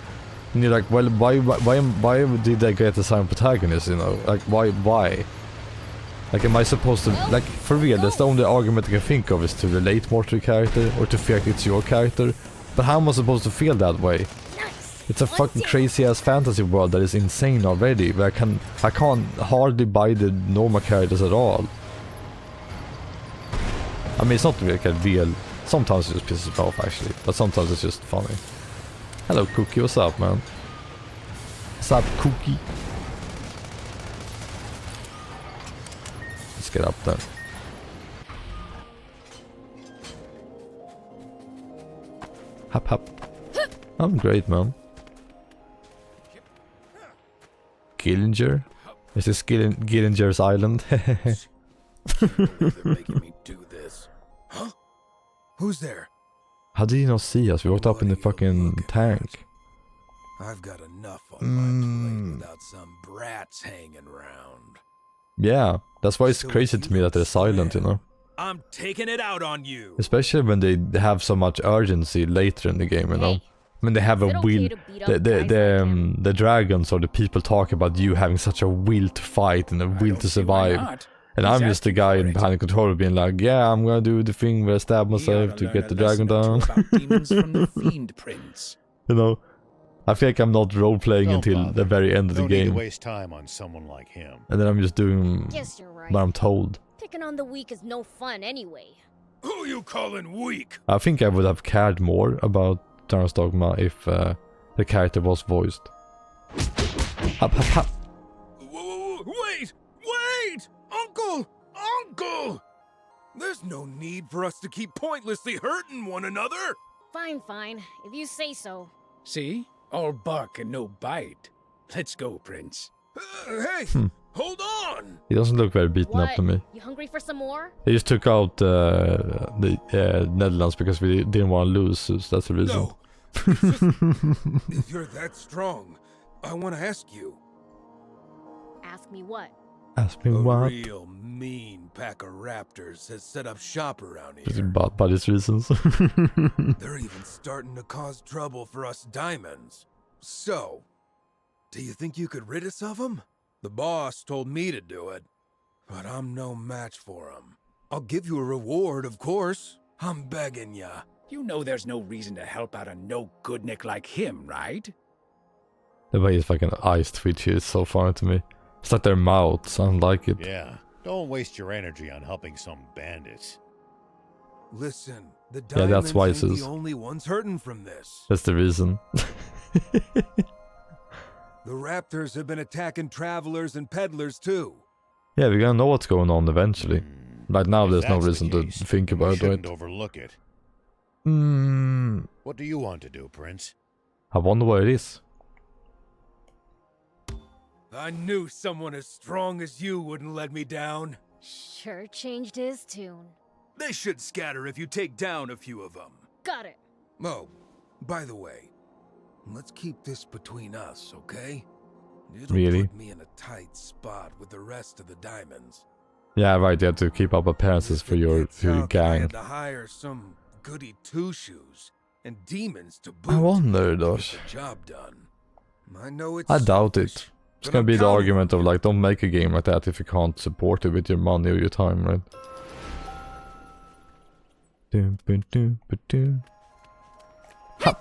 A: And you're like, well, why did I get assigned protagonist, you know? Like, why? Like, am I supposed to, like, for real, that's the only argument I can think of, is to relate more to the character, or to feel like it's your character. But how am I supposed to feel that way? It's a fucking crazy-ass fantasy world that is insane already, where I can't hardly buy the normal characters at all. I mean, it's not really like a real, sometimes it just pisses me off, actually, but sometimes it's just funny. Hello, Cookie, what's up, man? What's up, Cookie? Let's get up there. Hop, hop. I'm great, man. Gillinger? Is this Gillinger's Island?
K: They're making me do this. Huh? Who's there?
A: How did you not see us? We walked up in the fucking tank.
K: I've got enough on my plate without some brats hanging around.
A: Yeah, that's why it's crazy to me that they're silent, you know.
K: I'm taking it out on you.
A: Especially when they have so much urgency later in the game, you know. I mean, they have a will. The dragons or the people talk about you having such a will to fight and a will to survive. And I'm just the guy behind the controller being like, yeah, I'm gonna do the thing where I stab myself to get the dragon down. You know, I feel like I'm not role-playing until the very end of the game.
F: Need to waste time on someone like him.
A: And then I'm just doing what I'm told.
I: Picking on the weak is no fun anyway.
K: Who you calling weak?
A: I think I would have cared more about Dragon's Dogma if the character was voiced. Hop, hop, hop.
K: Wait! Uncle! There's no need for us to keep pointlessly hurting one another!
I: Fine. If you say so.
H: See? All bark and no bite. Let's go, Prince.
K: Hey! Hold on!
A: He doesn't look very beaten up to me.
I: You hungry for some more?
A: They just took out the Netherlands because we didn't want to lose, so that's the reason.
K: No. If you're that strong, I want to ask you.
I: Ask me what?
A: Ask me what?
K: A real mean pack of raptors has set up shop around here.
A: By these reasons.
K: They're even starting to cause trouble for us diamonds. So, do you think you could rid us of him? The boss told me to do it, but I'm no match for him. I'll give you a reward, of course. I'm begging ya.
H: You know there's no reason to help out a no-goodnik like him, right?
A: The way his fucking eyes twitch here is so funny to me. It's like their mouths, I don't like it.
F: Yeah, don't waste your energy on helping some bandits.
K: Listen, the
A: Yeah, that's
K: diamonds
A: why it
K: ain't
A: says.
K: the only ones hurting from this.
A: That's the reason.
K: The raptors have been attacking travelers and peddlers too.
A: Yeah, we're gonna know what's going on eventually. Right now,
F: If
A: there's no
F: that's the
A: reason to
F: case,
A: think
F: we
A: about it.
F: shouldn't overlook it. What do you want to do, Prince?
A: I wonder what it is.
K: I knew someone as strong as you wouldn't let me down.
I: Sure changed his tune.
K: They should scatter if you take down a few of them.
I: Got it.
K: Oh, by the way, let's keep this between us, okay? It'll
A: Really?
K: put me in a tight spot with the rest of the diamonds.
A: Yeah, right, you have to keep up appearances for your
K: Out that I
A: gang.
K: had to hire some goody two-shoes and demons to boot
A: I wonder,
K: to
A: though.
K: get the job done. I know it's
A: I doubt
K: selfish,
A: it. It's
K: but
A: gonna
K: I'm
A: be the
K: counting
A: argument of like, don't make a game like that if you can't support it with your money or your time, right? Ha.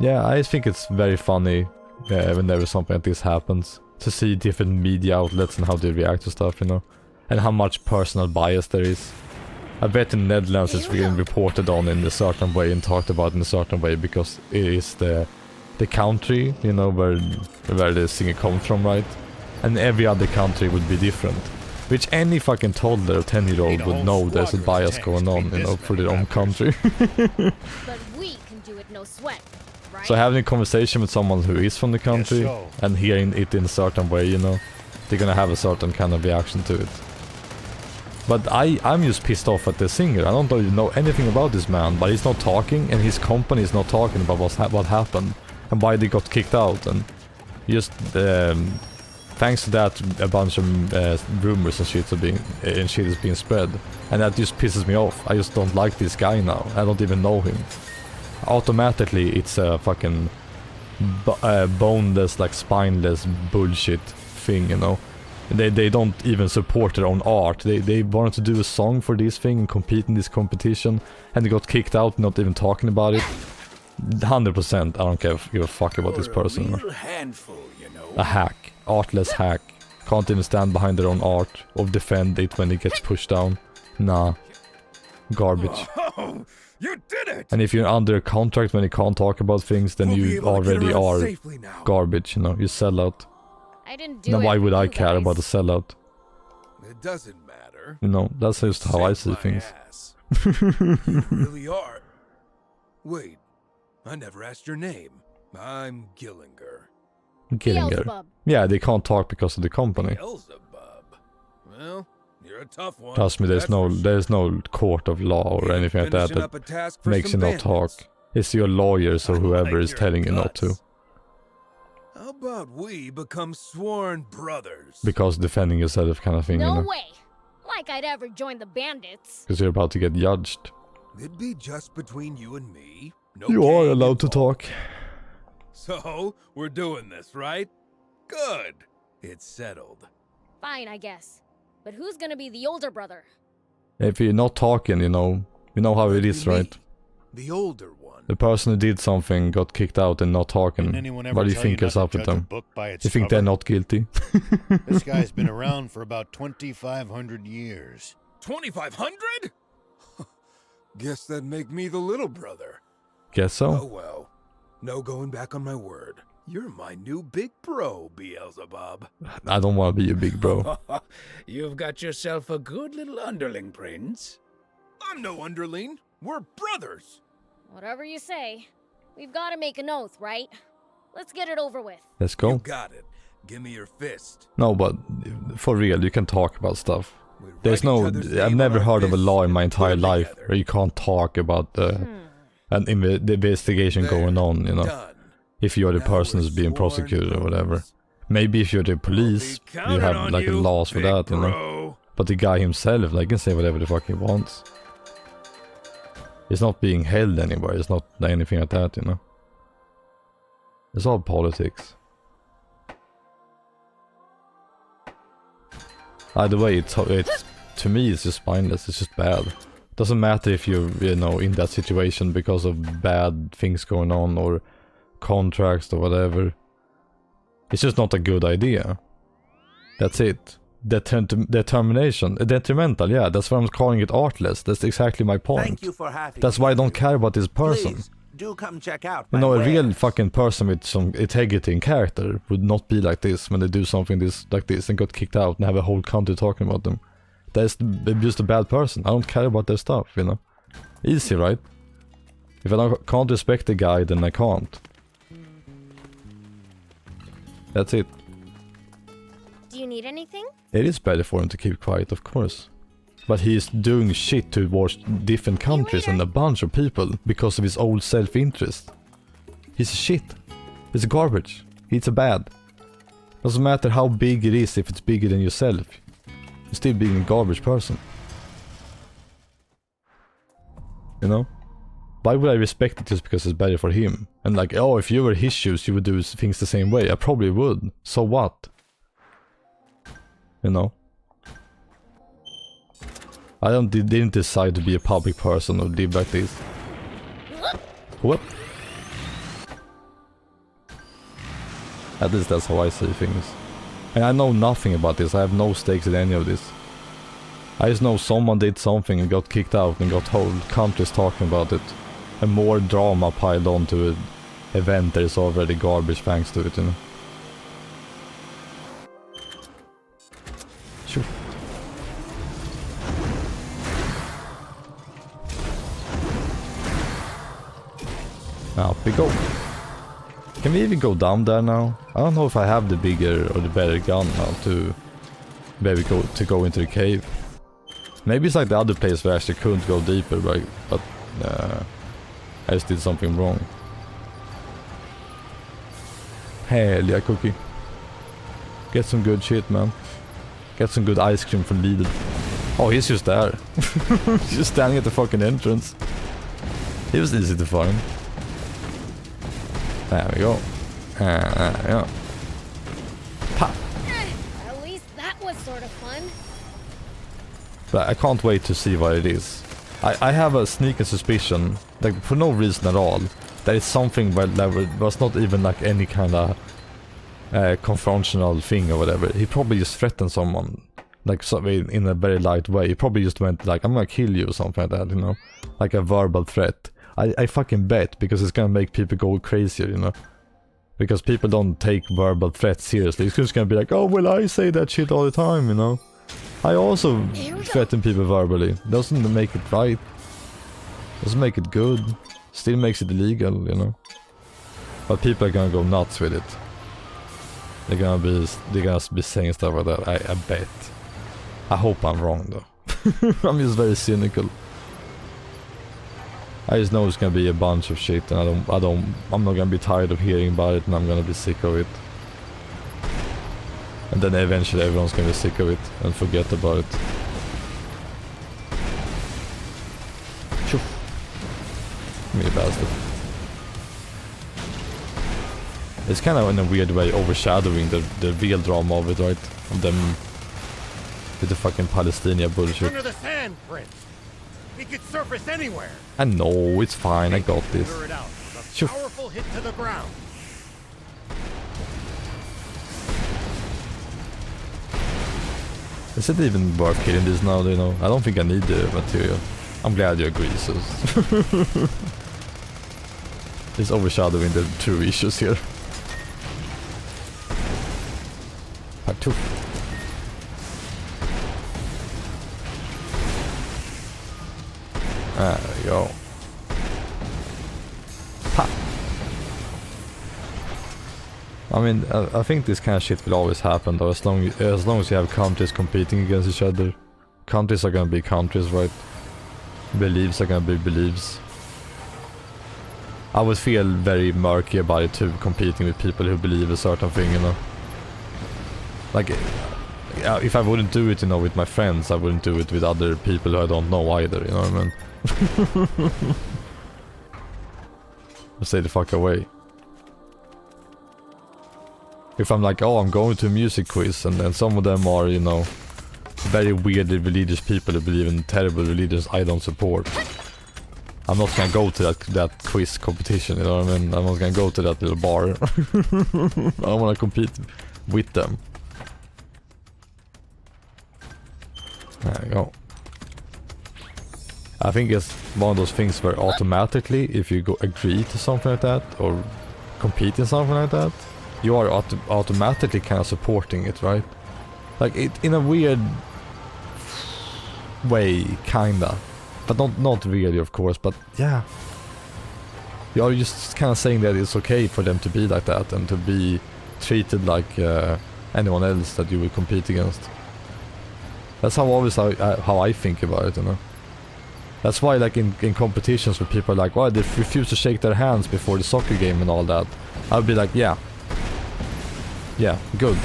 A: Yeah, I think it's very funny whenever something like this happens. To see different media outlets and how they react to stuff, you know? And how much personal bias there is. I bet in Netherlands it's being reported on in a certain way and talked about in a certain way because it is the country, you know, where the singer comes from, right? And every other country would be different. Which any fucking toddler or 10-year-old would know there's a bias going on, you know, for their own country.
I: But we can do it no sweat, right?
A: So having a conversation with someone who is from the country and hearing it in a certain way, you know, they're gonna have a certain kind of reaction to it. But I'm just pissed off at the singer. I don't really know anything about this man, but he's not talking and his company is not talking about what happened and why they got kicked out, and just thanks to that a bunch of rumors and shit is being spread, and that just pisses me off. I just don't like this guy now. I don't even know him. Automatically it's a fucking boneless, like spineless bullshit thing, you know. They don't even support their own art. They wanted to do a song for this thing and compete in this competition, and they got kicked out, not even talking about it. 100%, I don't give a fuck about this person.
H: Real handful, you know.
A: A hack, artless hack. Can't even stand behind their own art or defend it when it gets pushed down. Nah. Garbage.
K: Oh, you did it!
A: And if you're under a contract when you can't talk about things, then
K: We'll be
A: you
K: able to get
A: already
K: around
A: are
K: safely now.
A: garbage, you know. You sell out.
I: I didn't do
A: Now
I: it
A: why
I: for
A: would I
I: you
A: care
I: guys.
A: about a sellout?
K: It doesn't matter.
A: You know, that's just how I see
K: My
A: things.
K: ass. You really are. Wait, I never asked your name. I'm Gillinger.
A: Gillinger.
I: Beelzebub.
A: Yeah, they can't talk because of the company.
K: Beelzebub. Well, you're a tough one.
A: Trust me, there's
K: that's
A: no court of law or anything like that
K: finishing up a
A: that
K: task for
A: makes you
K: some
A: not talk.
K: bandits.
A: It's your lawyers or whoever is
K: your
A: telling you not to.
K: guts. How about we become sworn brothers?
A: Because defending yourself kind of thing,
I: No
A: you know.
I: way. Like I'd ever join the bandits.
A: Because you're about to get judged.
K: It'd be just between you and me. No
A: You are
K: gang
A: allowed to
K: involved.
A: talk.
K: So, we're doing this, right? Good. It's settled.
I: Fine, I guess. But who's gonna be the older brother?
A: If you're not talking, you know how it is,
K: Me,
A: right?
K: The older one.
A: The person who did something got kicked out and not talking.
F: Didn't anyone ever
A: What do you
F: tell
A: think
F: you
A: is
F: not
A: up
F: to
A: with
F: judge a
A: them?
F: book by its
A: You think they're
F: cover?
A: not guilty?
F: This guy's been around for about 2,500 years.
K: 2,500? Guess that'd make me the little brother.
A: Guess so.
K: Oh well. No going back on my word. You're my new big bro, Beelzebub.
A: I don't want to be a big bro.
H: You've got yourself a good little underling, Prince.
K: I'm no underling. We're brothers.
I: Whatever you say. We've gotta make an oath, right? Let's get it over with.
A: Let's go.
K: You got it. Give me your fist.
A: No, but for real, you can talk about stuff.
K: We write
A: There's
K: each
A: no,
K: other's
A: I've
K: name
A: never
K: on our
A: heard of a
K: fists
A: law in my
K: and put
A: entire
K: 'em
A: life
K: together.
A: where you can't talk about the investigation
K: There,
A: going on, you know.
K: done.
A: If you're the
K: Now
A: person
K: we're
A: who's being
K: sworn
A: prosecuted or whatever.
K: brothers.
A: Maybe if you're the police, you
K: counting
A: have
K: on
A: like a
K: you,
A: laws for
K: big
A: that, you know.
K: bro.
A: But the guy himself, like, can say whatever the fuck he wants. He's not being held anywhere, it's not anything like that, you know. It's all politics. Either way, it's to me it's just spineless. It's just bad. Doesn't matter if you're, you know, in that situation because of bad things going on or contracts or whatever. It's just not a good idea. That's it. Determination, detrimental, yeah, that's why I'm calling it artless. That's exactly my point.
L: Thank you for having
A: That's why I don't care about this person.
L: Please, do come check out
A: You
L: my
A: know, a
L: wares.
A: real fucking person with some integrity and character would not be like this when they do something like this and got kicked out and have a whole country talking about them. That's just a bad person. I don't care about their stuff, you know. Easy, right? If I can't respect the guy, then I can't. That's it.
C: Do you need anything?
A: It is better for him to keep quiet, of course. But he's doing shit towards different countries and a bunch of people because of his old self-interest. He's a shit. He's garbage. He's a bad. Doesn't matter how big it is if it's bigger than yourself. You're still being a garbage person. You know? Why would I respect it just because it's better for him? And like, oh, if you were his shoes, you would do things the same way. I probably would. So what? You know? I didn't decide to be a public person or live like this. What? At least that's how I see things. And I know nothing about this. I have no stakes in any of this. I just know someone did something and got kicked out and got whole countries talking about it. And more drama piled onto an event that is already garbage thanks to it, you know. Sure. Up we go. Can we even go down there now? I don't know if I have the bigger or the better gun now to maybe go into the cave. Maybe it's like the other place where I actually couldn't go deeper, right? But I just did something wrong. Hell yeah, Cookie. Get some good shit, man. Get some good ice cream from Lidl. Oh, he's just there. He's just standing at the fucking entrance. He was easy to find. There we go. Yeah. Pop.
I: At least that was sort of fun.
A: But I can't wait to see what it is. I have a sneaking suspicion, like for no reason at all, that it's something that was not even like any kind of confrontational thing or whatever. He probably just threatened someone, like in a very light way. He probably just went like, I'm gonna kill you or something like that, you know? Like a verbal threat. I fucking bet, because it's gonna make people go crazier, you know? Because people don't take verbal threats seriously. It's just gonna be like, oh, well, I say that shit all the time, you know? I also threaten people verbally. Doesn't make it right. Doesn't make it good. Still makes it illegal, you know? But people are gonna go nuts with it. They're gonna be saying stuff like that, I bet. I hope I'm wrong though. I'm just very cynical. I just know it's gonna be a bunch of shit, and I'm not gonna be tired of hearing about it, and I'm gonna be sick of it. And then eventually everyone's gonna be sick of it and forget about it. Shoo. Me bastard. It's kind of in a weird way overshadowing the real drama of it, right? Of them with the fucking Palestinian bullshit.
F: Under the sand, Prince. He could surface anywhere.
A: I know, it's fine, I got this.
F: Clear it out. A
A: Shoo.
F: powerful hit to the ground.
A: Is it even worth killing this now, you know? I don't think I need the material. I'm glad you agree, so... It's overshadowing the true issues here. Part 2. There we go. Ha! I mean, I think this kind of shit will always happen though, as long as you have countries competing against each other. Countries are gonna be countries, right? Beliefs are gonna be beliefs. I would feel very murky about it too, competing with people who believe a certain thing, you know? Like, if I wouldn't do it, you know, with my friends, I wouldn't do it with other people who I don't know either, you know what I mean? Stay the fuck away. if I'm like, oh, I'm going to a music quiz, and then some of them are, you know, very weirdly religious people that believe in terrible religions I don't support. I'm not gonna go to that quiz competition, you know what I mean? I'm not gonna go to that little bar. I don't wanna compete with them. There you go. I think it's one of those things where automatically, if you agree to something like that, or compete in something like that, you are automatically kind of supporting it, right? Like, it in a weird way, kinda. But not really, of course, but yeah. You're just kind of saying that it's okay for them to be like that and to be treated like anyone else that you will compete against. That's how I think about it, you know. That's why, like, in competitions where people are like, well, they refuse to shake their hands before the soccer game and all that, I'll be like, yeah, good.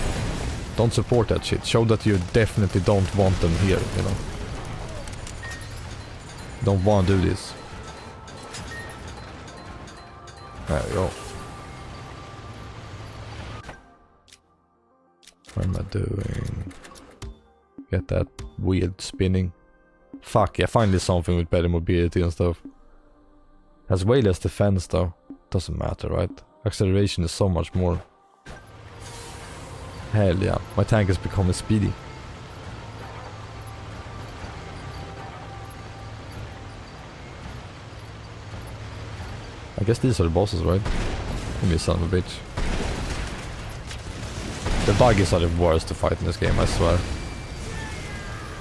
A: Don't support that shit. Show that you definitely don't want them here, you know. Don't want to do this. There we go. What am I doing? Get that weird spinning. Fuck, yeah, finally something with better mobility and stuff. Has way less defense though. Doesn't matter, right? Acceleration is so much more. Hell yeah, my tank is becoming speedy. I guess these are the bosses, right? Give me a son of a bitch. The buggies are the worst to fight in this game, I swear.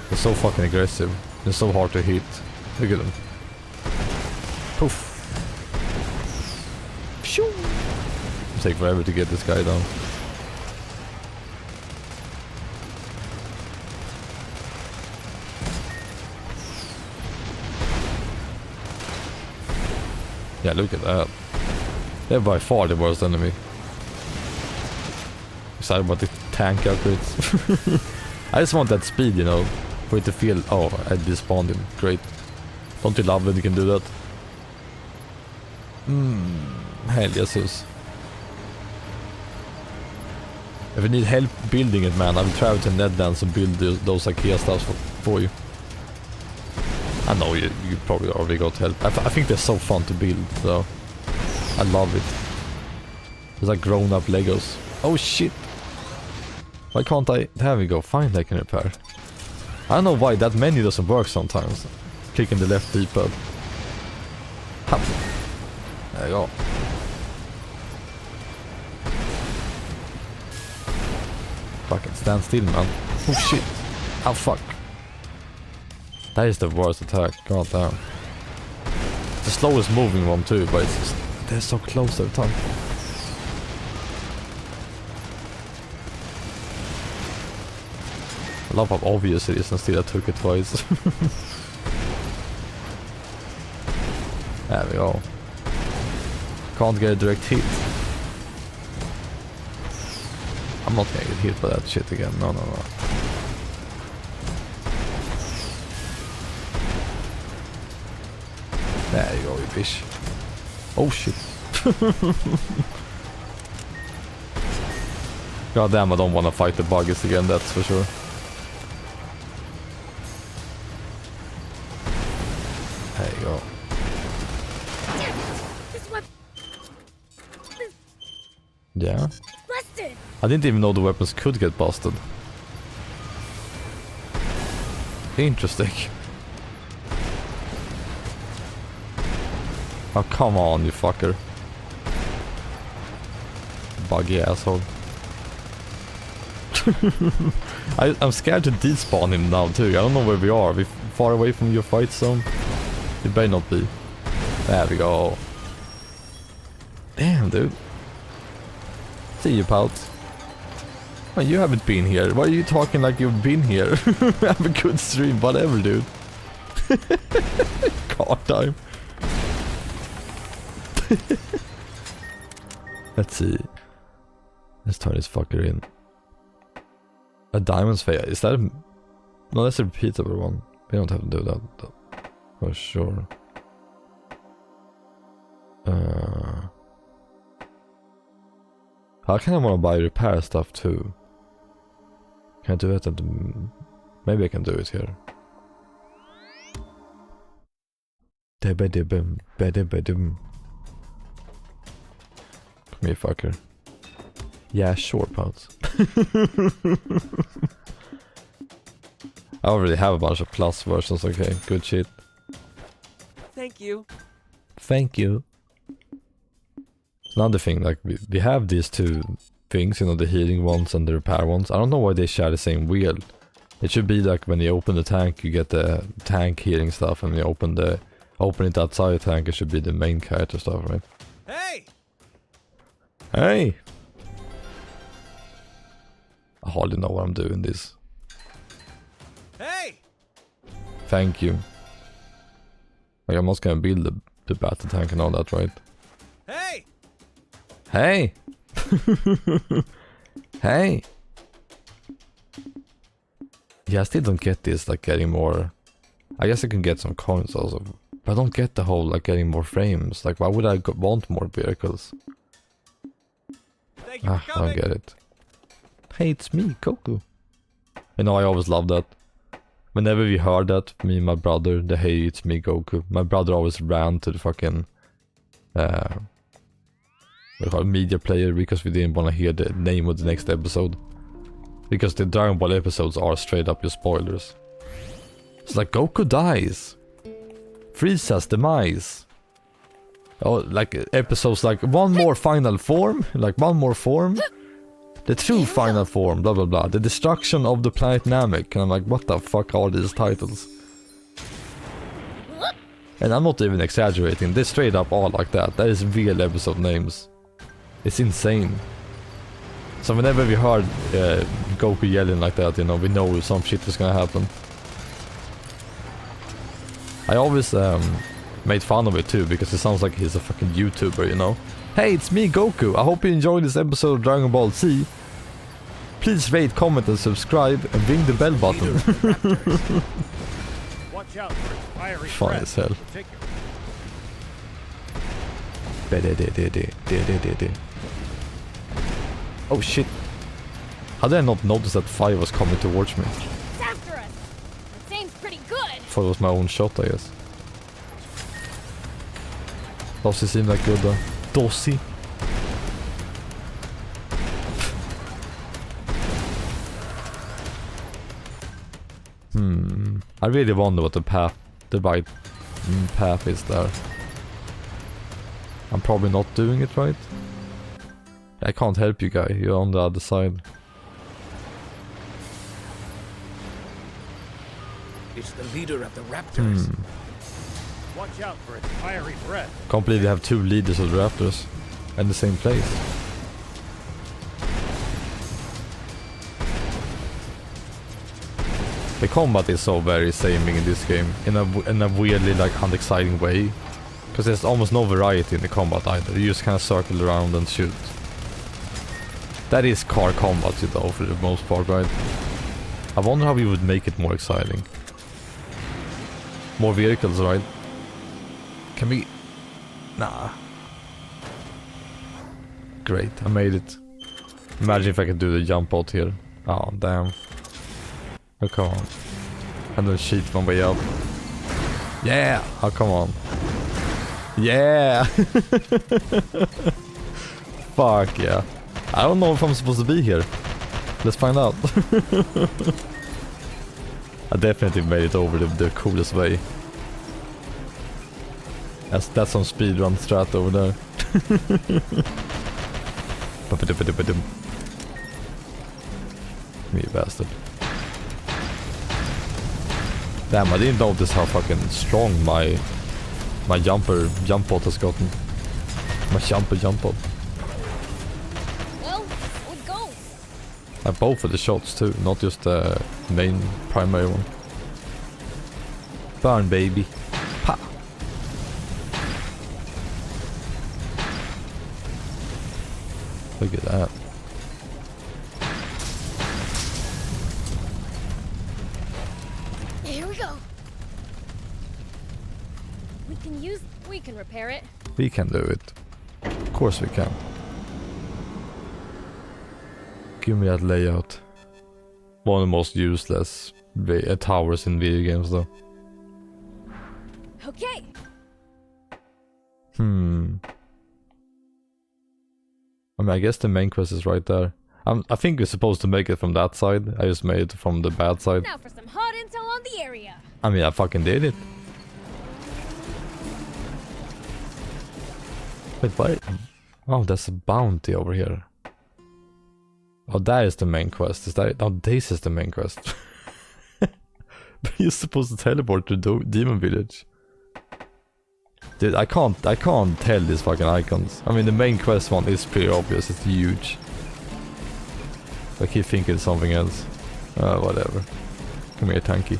A: They're so fucking aggressive. They're so hard to hit. Look at them. Poof. Shoo. It'll take forever to get this guy down. Yeah, look at that. They're by far the worst enemy. Excited about the tank upgrades. I just want that speed, you know, for it to feel, oh, I despawned him. Great. Don't you love when you can do that? Hell yes. If you need help building it, man, I will travel to Netherlands and build those IKEA stuff for you. I know you probably already got help. I think they're so fun to build, so I love it. It's like grown-up Legos. Oh shit! Why can't I? There we go. Finally I can repair. I don't know why that menu doesn't work sometimes. Clicking the left D-pad. There you go. Fucking stand still, man. Oh shit! Oh fuck! That is the worst attack. God damn. The slowest moving one too, but it's just, they're so close every time. I love how obvious it is and still I took it twice. There we go. Can't get a direct hit. I'm not gonna get hit by that shit again. No. There you go, you fish. Oh shit. God damn, I don't want to fight the buggies again, that's for sure. There you go. Yeah?
I: Busted.
A: I didn't even know the weapons could get busted. Interesting. Oh, come on, you fucker. Buggy asshole. I'm scared to despawn him now too. I don't know where we are. Are we far away from your fight zone? It better not be. There we go. Damn, dude. See you, pals. Oh, you haven't been here. Why are you talking like you've been here? Have a good stream, whatever, dude. God time. Let's see. Let's turn this fucker in. A diamond's face. Is that a... No, that's a repeatable one. We don't have to do that though. For sure. I kind of want to buy repair stuff too. Can I do it at the... Maybe I can do it here. Come here, fucker. Yeah, sure, Pouts. I already have a bunch of plus versions, okay, good shit.
G: Thank you.
A: Thank you. Another thing, like, we have these two things, you know, the healing ones and the repair ones. I don't know why they share the same wheel. It should be like when you open the tank, you get the tank healing stuff, and when you open it outside the tank, it should be the main character stuff, right?
K: Hey!
A: Hey! I hardly know what I'm doing this.
K: Hey!
A: Thank you. Like, I'm not gonna build the battle tank and all that, right?
K: Hey!
A: Hey! Hey! Yeah, I still don't get this, like, getting more... I guess I can get some coins also. But I don't get the whole, like, getting more frames. Like, why would I want more vehicles?
K: Thank you for
A: I
K: coming.
A: don't get it. Hey, it's me, Goku. You know, I always loved that. Whenever we heard that, me and my brother, the hey, it's me, Goku. My brother always ran to the fucking... media player, because we didn't want to hear the name of the next episode. Because the Dragon Ball episodes are straight up your spoilers. It's like Goku dies. Frieza's demise. Oh, like episodes like one more final form, like one more form. The true final form, blah blah blah. The destruction of the planet Namek. And I'm like, what the fuck are these titles? And I'm not even exaggerating, they straight up are like that. That is real episode names. It's insane. So whenever we heard Goku yelling like that, you know, we know some shit is gonna happen. I always made fun of it too, because it sounds like he's a fucking YouTuber, you know. Hey, it's me, Goku. I hope you enjoyed this episode of Dragon Ball Z. Please rate, comment and subscribe and ring the bell button.
F: Watch out for its fiery
A: Fun
F: breath
A: as hell.
F: in particular.
A: Oh shit. How did I not notice that fire was coming towards me?
I: It's after us. That seems pretty good.
A: Thought it was my own shot, I guess. Does it seem like good though? Dossy. I really wonder what the right path is there. I'm probably not doing it right. I can't help you, guy. You're on the other side.
H: It's the leader of the Raptors.
F: Watch out for its fiery breath.
A: Can't believe they have two leaders of the Raptors in the same place. The combat is so very samey in this game, in a weirdly like unexciting way, because there's almost no variety in the combat either. You just kind of circle around and shoot. That is car combat, you know, for the most part, right? I wonder how you would make it more exciting. More vehicles, right? Can we... Nah. Great, I made it. Imagine if I could do the jump out here. Oh, damn. Oh, come on. And then cheat my way up. Yeah! Oh, come on. Yeah! Fuck yeah. I don't know if I'm supposed to be here. Let's find out. I definitely made it over the coolest way. That's some speedrun strat over there. Me bastard. Damn, I didn't notice how fucking strong my jump pod has gotten. My jump pod.
I: Well, we go.
A: I have both of the shots too, not just the main primary one. Burn, baby. Pa. Look at that.
I: Here we go. We can repair it.
A: We can do it. Of course we can. Give me that layout. One of the most useless towers in video games though.
I: Okay.
A: I mean, I guess the main quest is right there. I think we're supposed to make it from that side. I just made it from the bad side.
I: Now for some hot intel on the area.
A: I mean, I fucking did it. Wait, why? Oh, there's a bounty over here. Oh, that is the main quest. Is that? Oh, this is the main quest. But you're supposed to teleport to Demon Village. Dude, I can't tell these fucking icons. I mean, the main quest one is pretty obvious. It's huge. I keep thinking it's something else. Whatever. Come here, tanky.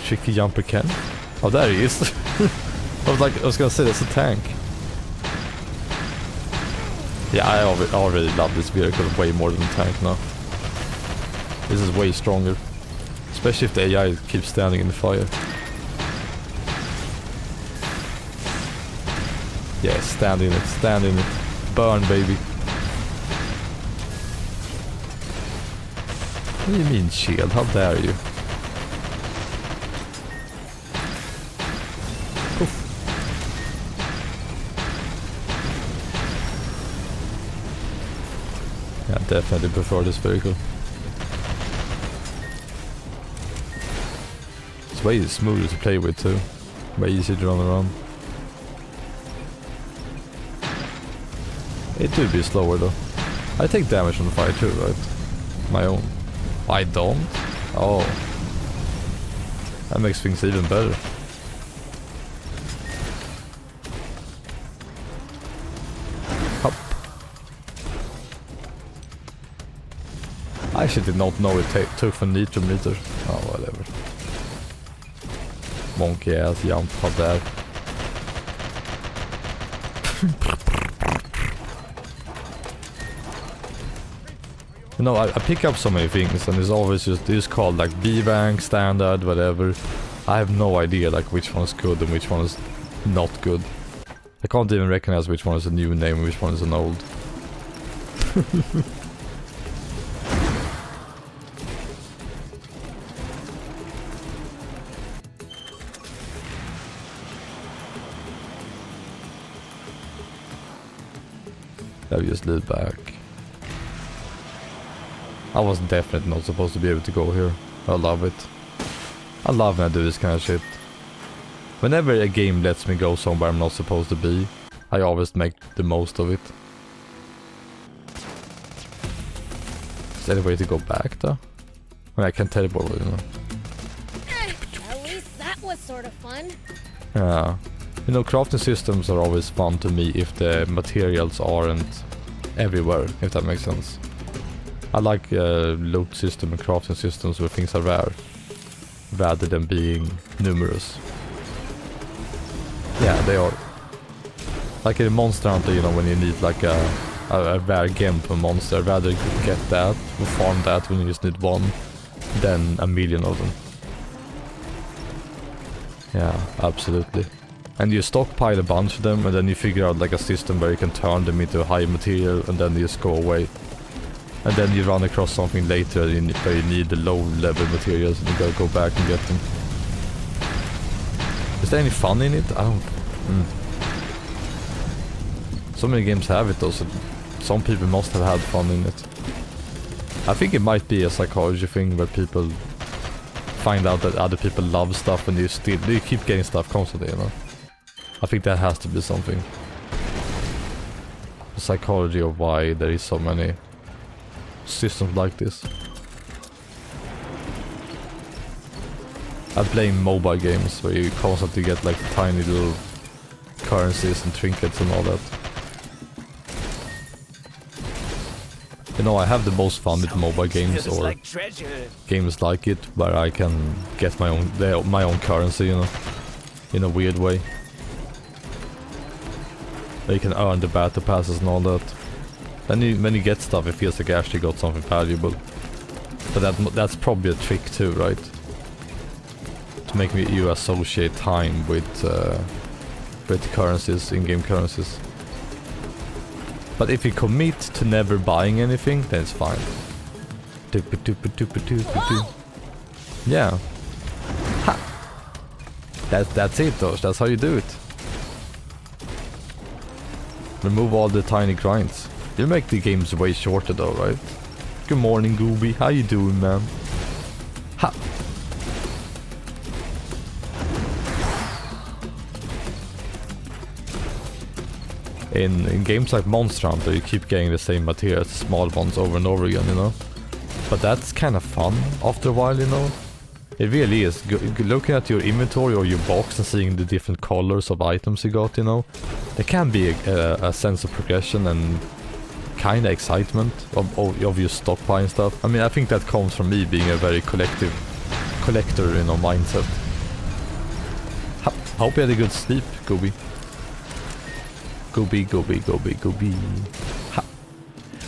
A: Tricky jumper Ken. Oh, there he is. I was gonna say that's a tank. Yeah, I already love this vehicle way more than a tank now. This is way stronger. Especially if the AI keeps standing in the fire. Yeah, stand in it. Burn, baby. What do you mean, shield? How dare you? Oof. Yeah, definitely prefer this vehicle. It's way smoother to play with too. Way easier to run around. It would be slower though. I take damage from the fire too, right? My own. I don't? Oh. That makes things even better. Hop. I actually did not know it took for nitro meter. Oh, whatever. Monkey ass jump up there. You know, I pick up so many things and it's always just called like B rank, standard, whatever. I have no idea like which one is good and which one is not good. I can't even recognize which one is a new name and which one is an old. Let me just lead back. I was definitely not supposed to be able to go here. I love it. I love when I do this kind of shit. Whenever a game lets me go somewhere I'm not supposed to be, I always make the most of it. Is there any way to go back though? I mean, I can teleport, you know.
I: At least that was sort of fun.
A: Yeah. You know, crafting systems are always fun to me if the materials aren't everywhere, if that makes sense. I like loot system and crafting systems where things are rare, rather than being numerous. Yeah, they are. Like in Monster Hunter, you know, when you need like a rare gem per monster, I'd rather get that or farm that when you just need one, than a million of them. Yeah, absolutely. And you stockpile a bunch of them, and then you figure out like a system where you can turn them into high material, and then they just go away. And then you run across something later where you need the low level materials and you gotta go back and get them. Is there any fun in it? I don't... So many games have it though, so some people must have had fun in it. I think it might be a psychology thing where people find out that other people love stuff and you keep getting stuff constantly, you know. I think that has to be something. The psychology of why there is so many systems like this. I play mobile games where you constantly get like tiny little currencies and trinkets and all that. You know, I have the most fun with mobile games or
H: like
A: games like it where I can get my own currency, you know, in a weird way. Where you can earn the battle passes and all that. Then when you get stuff, it feels like I actually got something valuable. But that's probably a trick too, right? To make you associate time with currencies, in-game currencies. But if you commit to never buying anything, then it's fine. Yeah. Ha! That's it, though. That's how you do it. Remove all the tiny grinds. You make the games way shorter, though, right? Good morning, Gooby. How you doing, man? Ha! In games like Monster Hunter, you keep getting the same materials, small ones over and over again, you know? But that's kind of fun after a while, you know? It really is. Looking at your inventory or your box and seeing the different colors of items you got, you know? There can be a sense of progression and kind of excitement of your stockpile and stuff. I mean, I think that comes from me being a very collector, you know, mindset. Hope you had a good sleep, Gooby. Gooby. Ha.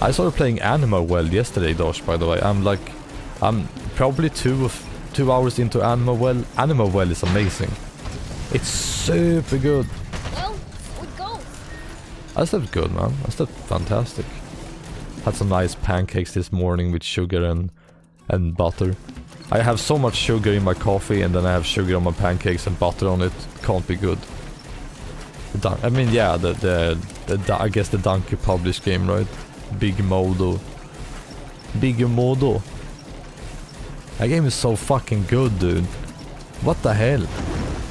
A: I started playing Animal Well yesterday, Dosh, by the way. I'm probably two hours into Animal Well. Animal Well is amazing. It's super good.
I: Well, we go.
A: I slept good, man. I slept fantastic. Had some nice pancakes this morning with sugar and butter. I have so much sugar in my coffee, and then I have sugar on my pancakes and butter on it. Can't be good. I mean, yeah, I guess the Donkey published game, right? Big Modo. That game is so fucking good, dude. What the hell?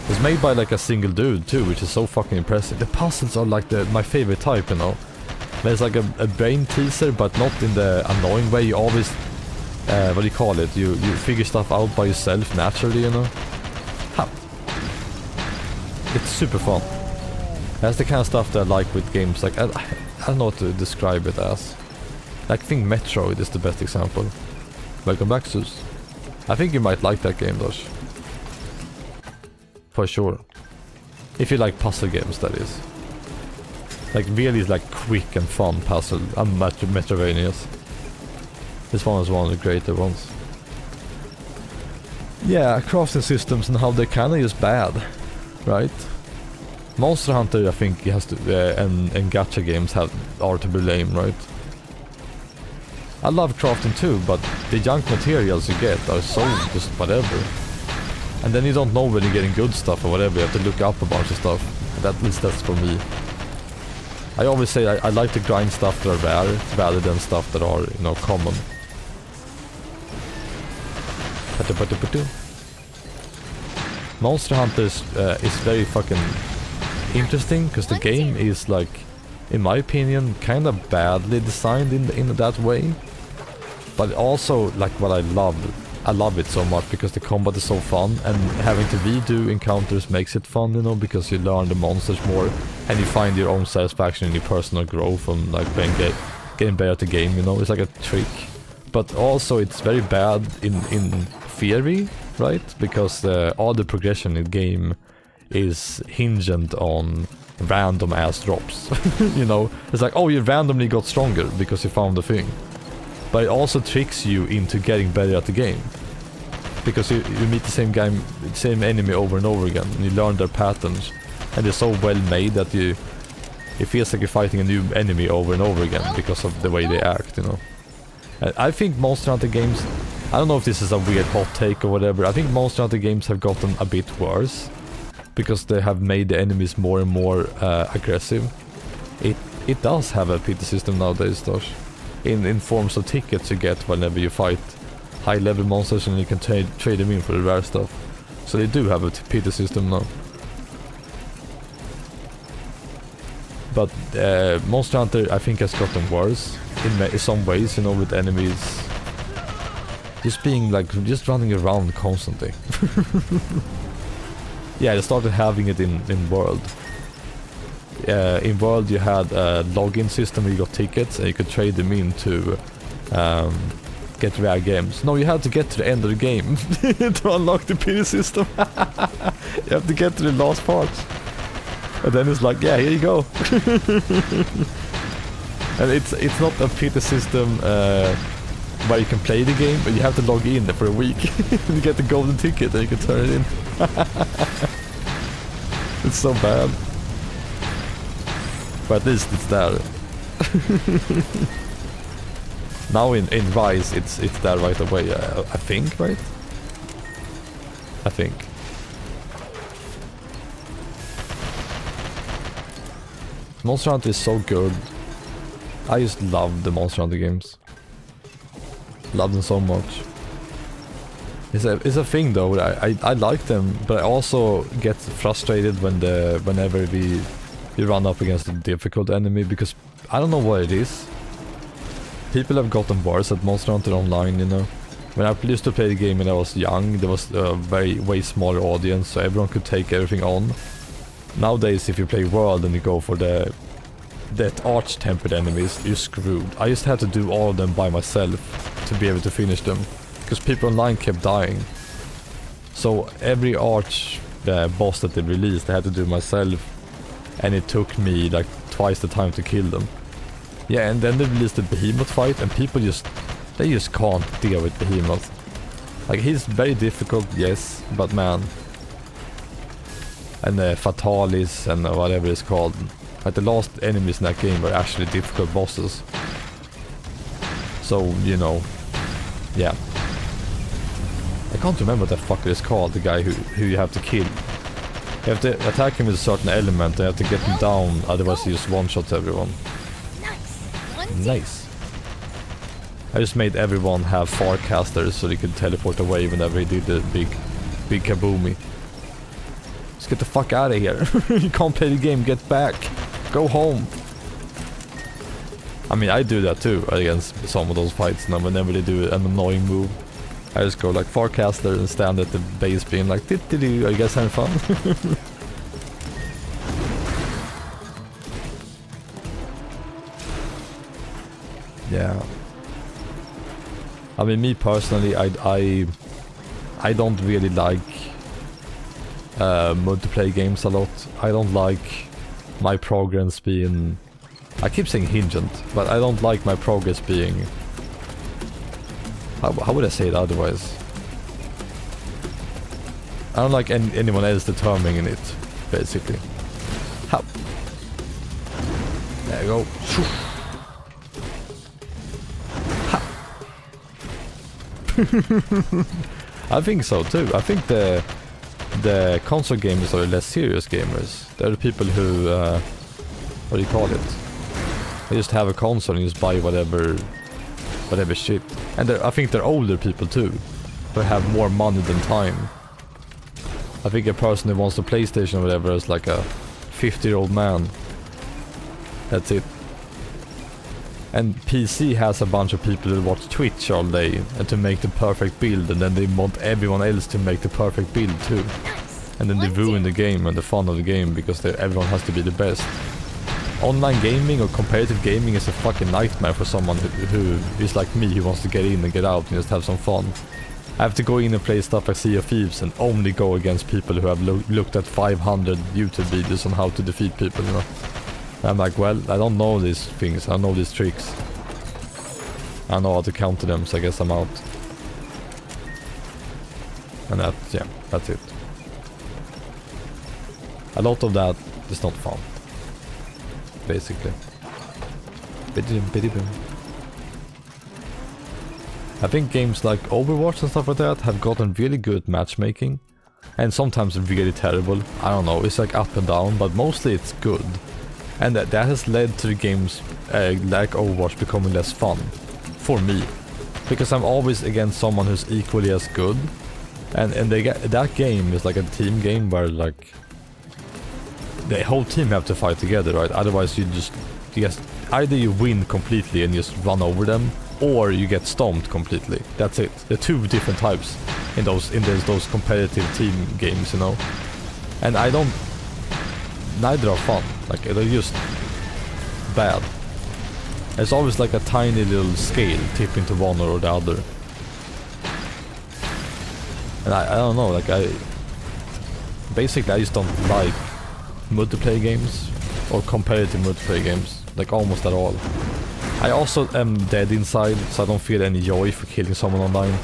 A: It's made by like a single dude too, which is so fucking impressive. The puzzles are like my favorite type, you know. There's like a brain teaser, but not in the annoying way. You always, what do you call it? You figure stuff out by yourself naturally, you know. Ha. It's super fun. That's the kind of stuff that I like with games. Like I don't know what to describe it as. Like, I think Metroid is the best example. Welcome back, Sus. I think you might like that game, Dosh. For sure. If you like puzzle games, that is. Like really like quick and fun puzzle and Metroidvanias. This one is one of the greater ones. Yeah, crafting systems and how they're kinda just bad, right? Monster Hunter, I think, has to and gacha games are to blame, right? I love crafting too, but the junk materials you get are so just whatever. And then you don't know when you're getting good stuff or whatever. You have to look up a bunch of stuff. At least that's for me. I always say I like to grind stuff that are rare rather than stuff that are, you know, common. Monster Hunter is very fucking interesting because the game is, like, in my opinion, kind of badly designed in that way. But also, like, what I love it so much because the combat is so fun, and having to redo encounters makes it fun, you know, because you learn the monsters more and you find your own satisfaction in your personal growth from, like, getting better at the game, you know. It's like a trick. But also it's very bad in theory, right? Because all the progression in the game is hinged on random ass drops. You know, it's like, oh, you randomly got stronger because you found the thing. But it also tricks you into getting better at the game. Because you meet the same enemy over and over again, and you learn their patterns. And they're so well made that it feels like you're fighting a new enemy over and over again because of the way they act, you know. And I think Monster Hunter games, I don't know if this is a weird hot take or whatever, I think Monster Hunter games have gotten a bit worse. Because they have made the enemies more and more aggressive. It does have a pity system nowadays, Dosh. In forms of tickets you get whenever you fight high level monsters, and you can trade them in for the rare stuff. So they do have a pity system now. But Monster Hunter, I think, has gotten worse in some ways, you know, with enemies just being like, just running around constantly. Yeah, they started having it in World. In World you had a login system where you got tickets and you could trade them in to get rare games. No, you had to get to the end of the game to unlock the pity system. You have to get to the last part. And then it's like, yeah, here you go. And it's not a pity system where you can play the game, but you have to log in for a week. You get the golden ticket and you can turn it in. It's so bad. But at least it's there. Now in Rise it's there right away, I think, right? I think. Monster Hunter is so good. I just love the Monster Hunter games. Love them so much. It's a thing though. I like them, but I also get frustrated whenever we run up against a difficult enemy, because I don't know what it is. People have gotten worse at Monster Hunter Online, you know. When I used to play the game when I was young, there was a way smaller audience, so everyone could take everything on. Nowadays, if you play World and you go for that arch-tempered enemies, you're screwed. I just had to do all of them by myself to be able to finish them, because people online kept dying. So every arch boss that they released, I had to do myself, and it took me like twice the time to kill them. Yeah, and then they released the Behemoth fight, and people just can't deal with Behemoth. Like, he's very difficult, yes, but man. And Fatalis and whatever it's called. Like, the last enemies in that game were actually difficult bosses. So, you know, yeah. I can't remember what that fucker is called, the guy who you have to kill. You have to attack him with a certain element, and you have to get him down, otherwise he just one-shots everyone. Nice. I just made everyone have farcasters so they could teleport away whenever he did the big kaboomy. Just get the fuck out of here. You can't play the game, get back. Go home. I mean, I do that too against some of those fights, and whenever they do an annoying move, I just go like farcaster and stand at the base being like, "Did-did-doo, are you guys having fun?" Yeah. I mean, me personally, I don't really like multiplayer games a lot. I don't like my progress being... I keep saying hinged, but I don't like my progress being... How would I say it otherwise? I don't like anyone else determining it, basically. How? There you go. I think so too. I think the console gamers are the less serious gamers. They're the people who, what do you call it? They just have a console and just buy whatever shit. And I think they're older people too, who have more money than time. I think a person who wants a PlayStation or whatever is like a 50-year-old man. That's it. And PC has a bunch of people that watch Twitch all day and to make the perfect build, and then they want everyone else to make the perfect build too. And then they ruin the game and the fun of the game because everyone has to be the best. Online gaming or competitive gaming is a fucking nightmare for someone who is like me, who wants to get in and get out and just have some fun. I have to go in and play stuff like Sea of Thieves and only go against people who have looked at 500 YouTube videos on how to defeat people, you know. I'm like, well, I don't know these things, I know these tricks. I know how to counter them, so I guess I'm out. And that's it. A lot of that is not fun. Basically. I think games like Overwatch and stuff like that have gotten really good matchmaking. And sometimes really terrible. I don't know, it's like up and down, but mostly it's good. And that has led to the games like Overwatch becoming less fun. For me. Because I'm always against someone who's equally as good. And that game is like a team game where like the whole team have to fight together, right? Otherwise you just either you win completely and just run over them, or you get stomped completely. That's it. There are two different types in those competitive team games, you know. And neither are fun. Like, they're just bad. It's always like a tiny little scale tipping to one or the other. And I don't know, like basically I just don't like multiplayer games or competitive multiplayer games, like almost at all. I also am dead inside, so I don't feel any joy for killing someone online.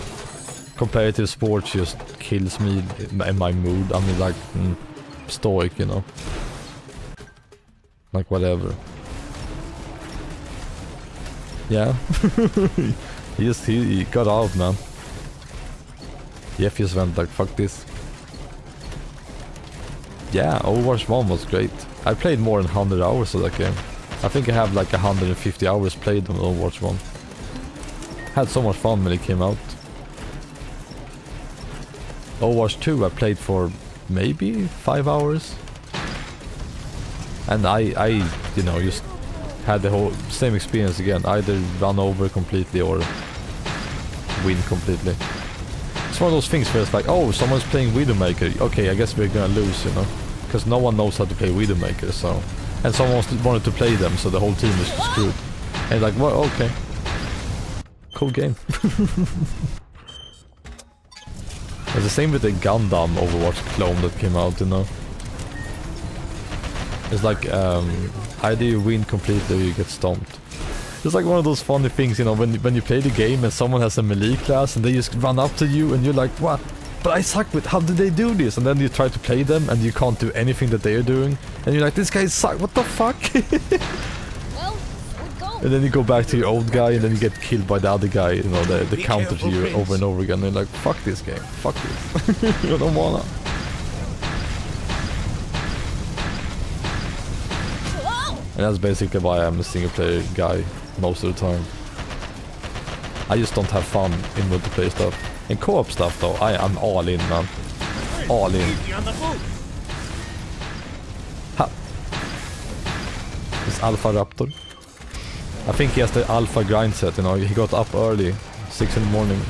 A: Competitive sports just kills me in my mood. I mean, like stoic, you know. Like whatever. Yeah. he got out, man. Jeff just went like, fuck this. Yeah, Overwatch 1 was great. I played more than 100 hours of that game. I think I have like 150 hours played on Overwatch 1. Had so much fun when it came out. Overwatch 2 I played for maybe 5 hours. And I you know, just had the whole same experience again. Either run over completely or win completely. It's one of those things where it's like, oh, someone's playing Widowmaker. Okay, I guess we're gonna lose, you know. Because no one knows how to play Widowmaker, so... And someone wanted to play them, so the whole team is screwed. And like, well, okay. Cool game. It's the same with the Gundam Overwatch clone that came out, you know. It's like, either you win completely or you get stomped. It's like one of those funny things, you know, when you play the game and someone has a melee class and they just run up to you and you're like, what? But I suck with, how did they do this? And then you try to play them and you can't do anything that they're doing. And you're like, this guy sucks, what the fuck? And then you go back to your old guy and then you get killed by the other guy, you know, the counter to you over and over again. And you're like, fuck this game, fuck this. I don't wanna. And that's basically why I'm a single player guy most of the time. I just don't have fun in multiplayer stuff. In co-op stuff though, I'm all in, man. All in. Ha! This Alpha Raptor. I think he has the Alpha grind set, you know. He got up early, 6 in the morning.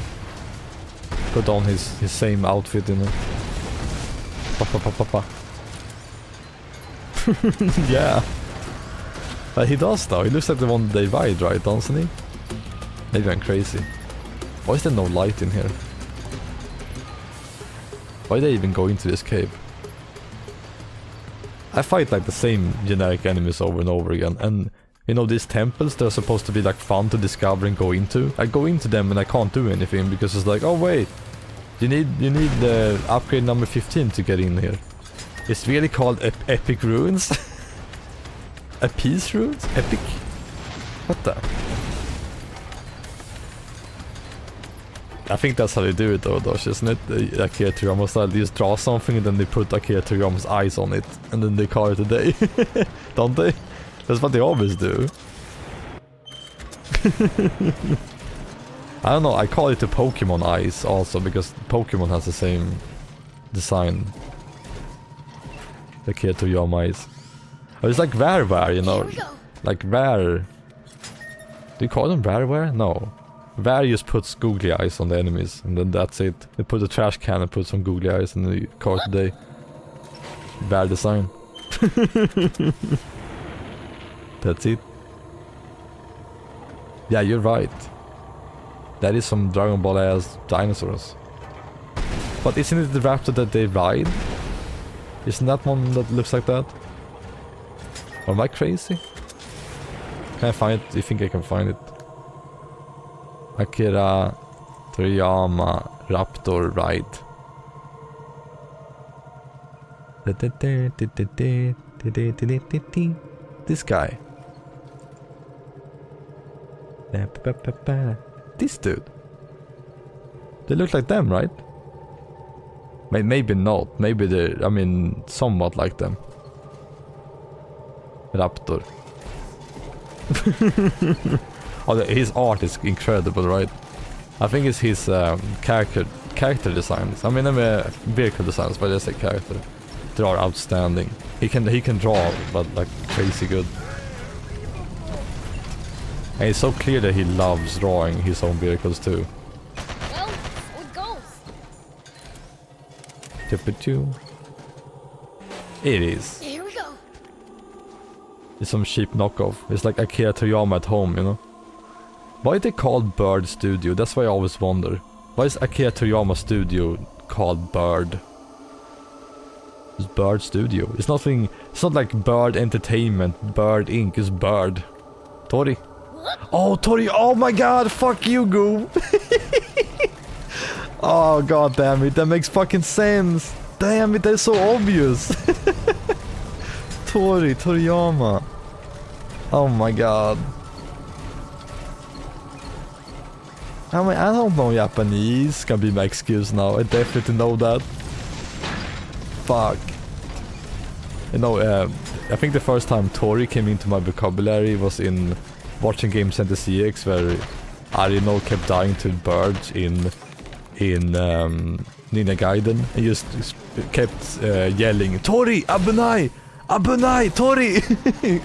A: Put on his same outfit, you know. Pa. Yeah. But he does though, he looks like the one they ride, right, doesn't he? Maybe I'm crazy. Why is there no light in here? Why did they even go into this cave? I fight like the same generic enemies over and over again, and you know these temples, they're supposed to be like fun to discover and go into. I go into them and I can't do anything because it's like, oh wait, you need the upgrade number 15 to get in here. It's really called Epic Ruins. A peace ruins? Epic? What the? I think that's how they do it though, isn't it? Akira Toriyama style. They just draw something and then they put Akira Toriyama's eyes on it. And then they call it a day. Don't they? That's what they always do. I don't know, I call it the Pokemon eyes also because Pokemon has the same design. Akira Toriyama eyes. Oh, it's like Rareware, you know. Like Rare. Do you call them Rareware? No. Rare just puts googly eyes on the enemies and then that's it. They put a trash can and put some googly eyes and they call it a day. Rare design. That's it. Yeah, you're right. That is some Dragon Ball ass dinosaurs. But isn't it the raptor that they ride? Isn't that one that looks like that? Or am I crazy? Can I find it? Do you think I can find it? Akira Toriyama Raptor Ride. This guy. This dude. They look like them, right? Maybe not. Maybe they're, I mean, somewhat like them. Raptor. Oh, his art is incredible, right? I think it's his character designs. I mean, vehicle designs, but I say character. They are outstanding. He can draw, but like crazy good. And it's so clear that he loves drawing his own vehicles too.
I: Well, it goes.
A: It is.
I: Here we go.
A: It's some cheap knockoff. It's like Akira Toriyama at home, you know? Why are they called Bird Studio? That's why I always wonder. Why is Akira Toriyama Studio called Bird? It's Bird Studio. It's nothing. It's not like Bird Entertainment, Bird Inc. It's Bird. Tori. Oh, Tori. Oh my god. Fuck you, Goo. Oh, god damn it. That makes fucking sense. Damn it. That's so obvious. Toriyama. Oh my god. I mean, I don't know Japanese. Can be my excuse now. I definitely know that. Fuck. You know, I think the first time Tori came into my vocabulary was in watching Game Center CX, where Arino kept dying to birds in Ninja Gaiden. He just kept yelling, Tori, Abunai! Abunai, Tori!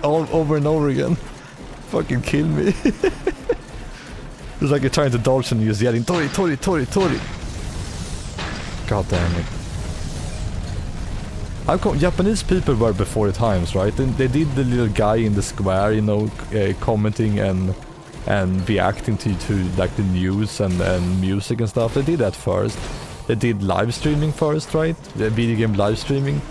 A: All over and over again. Fucking kill me. It's like you're trying to dodge and you're just yelling, Tori, Tori, Tori, Tori! God damn it. Japanese people were before the times, right? They did the little guy in the square, you know, commenting and reacting to like the news and music and stuff. They did that first. They did live streaming first, right? The video game live streaming.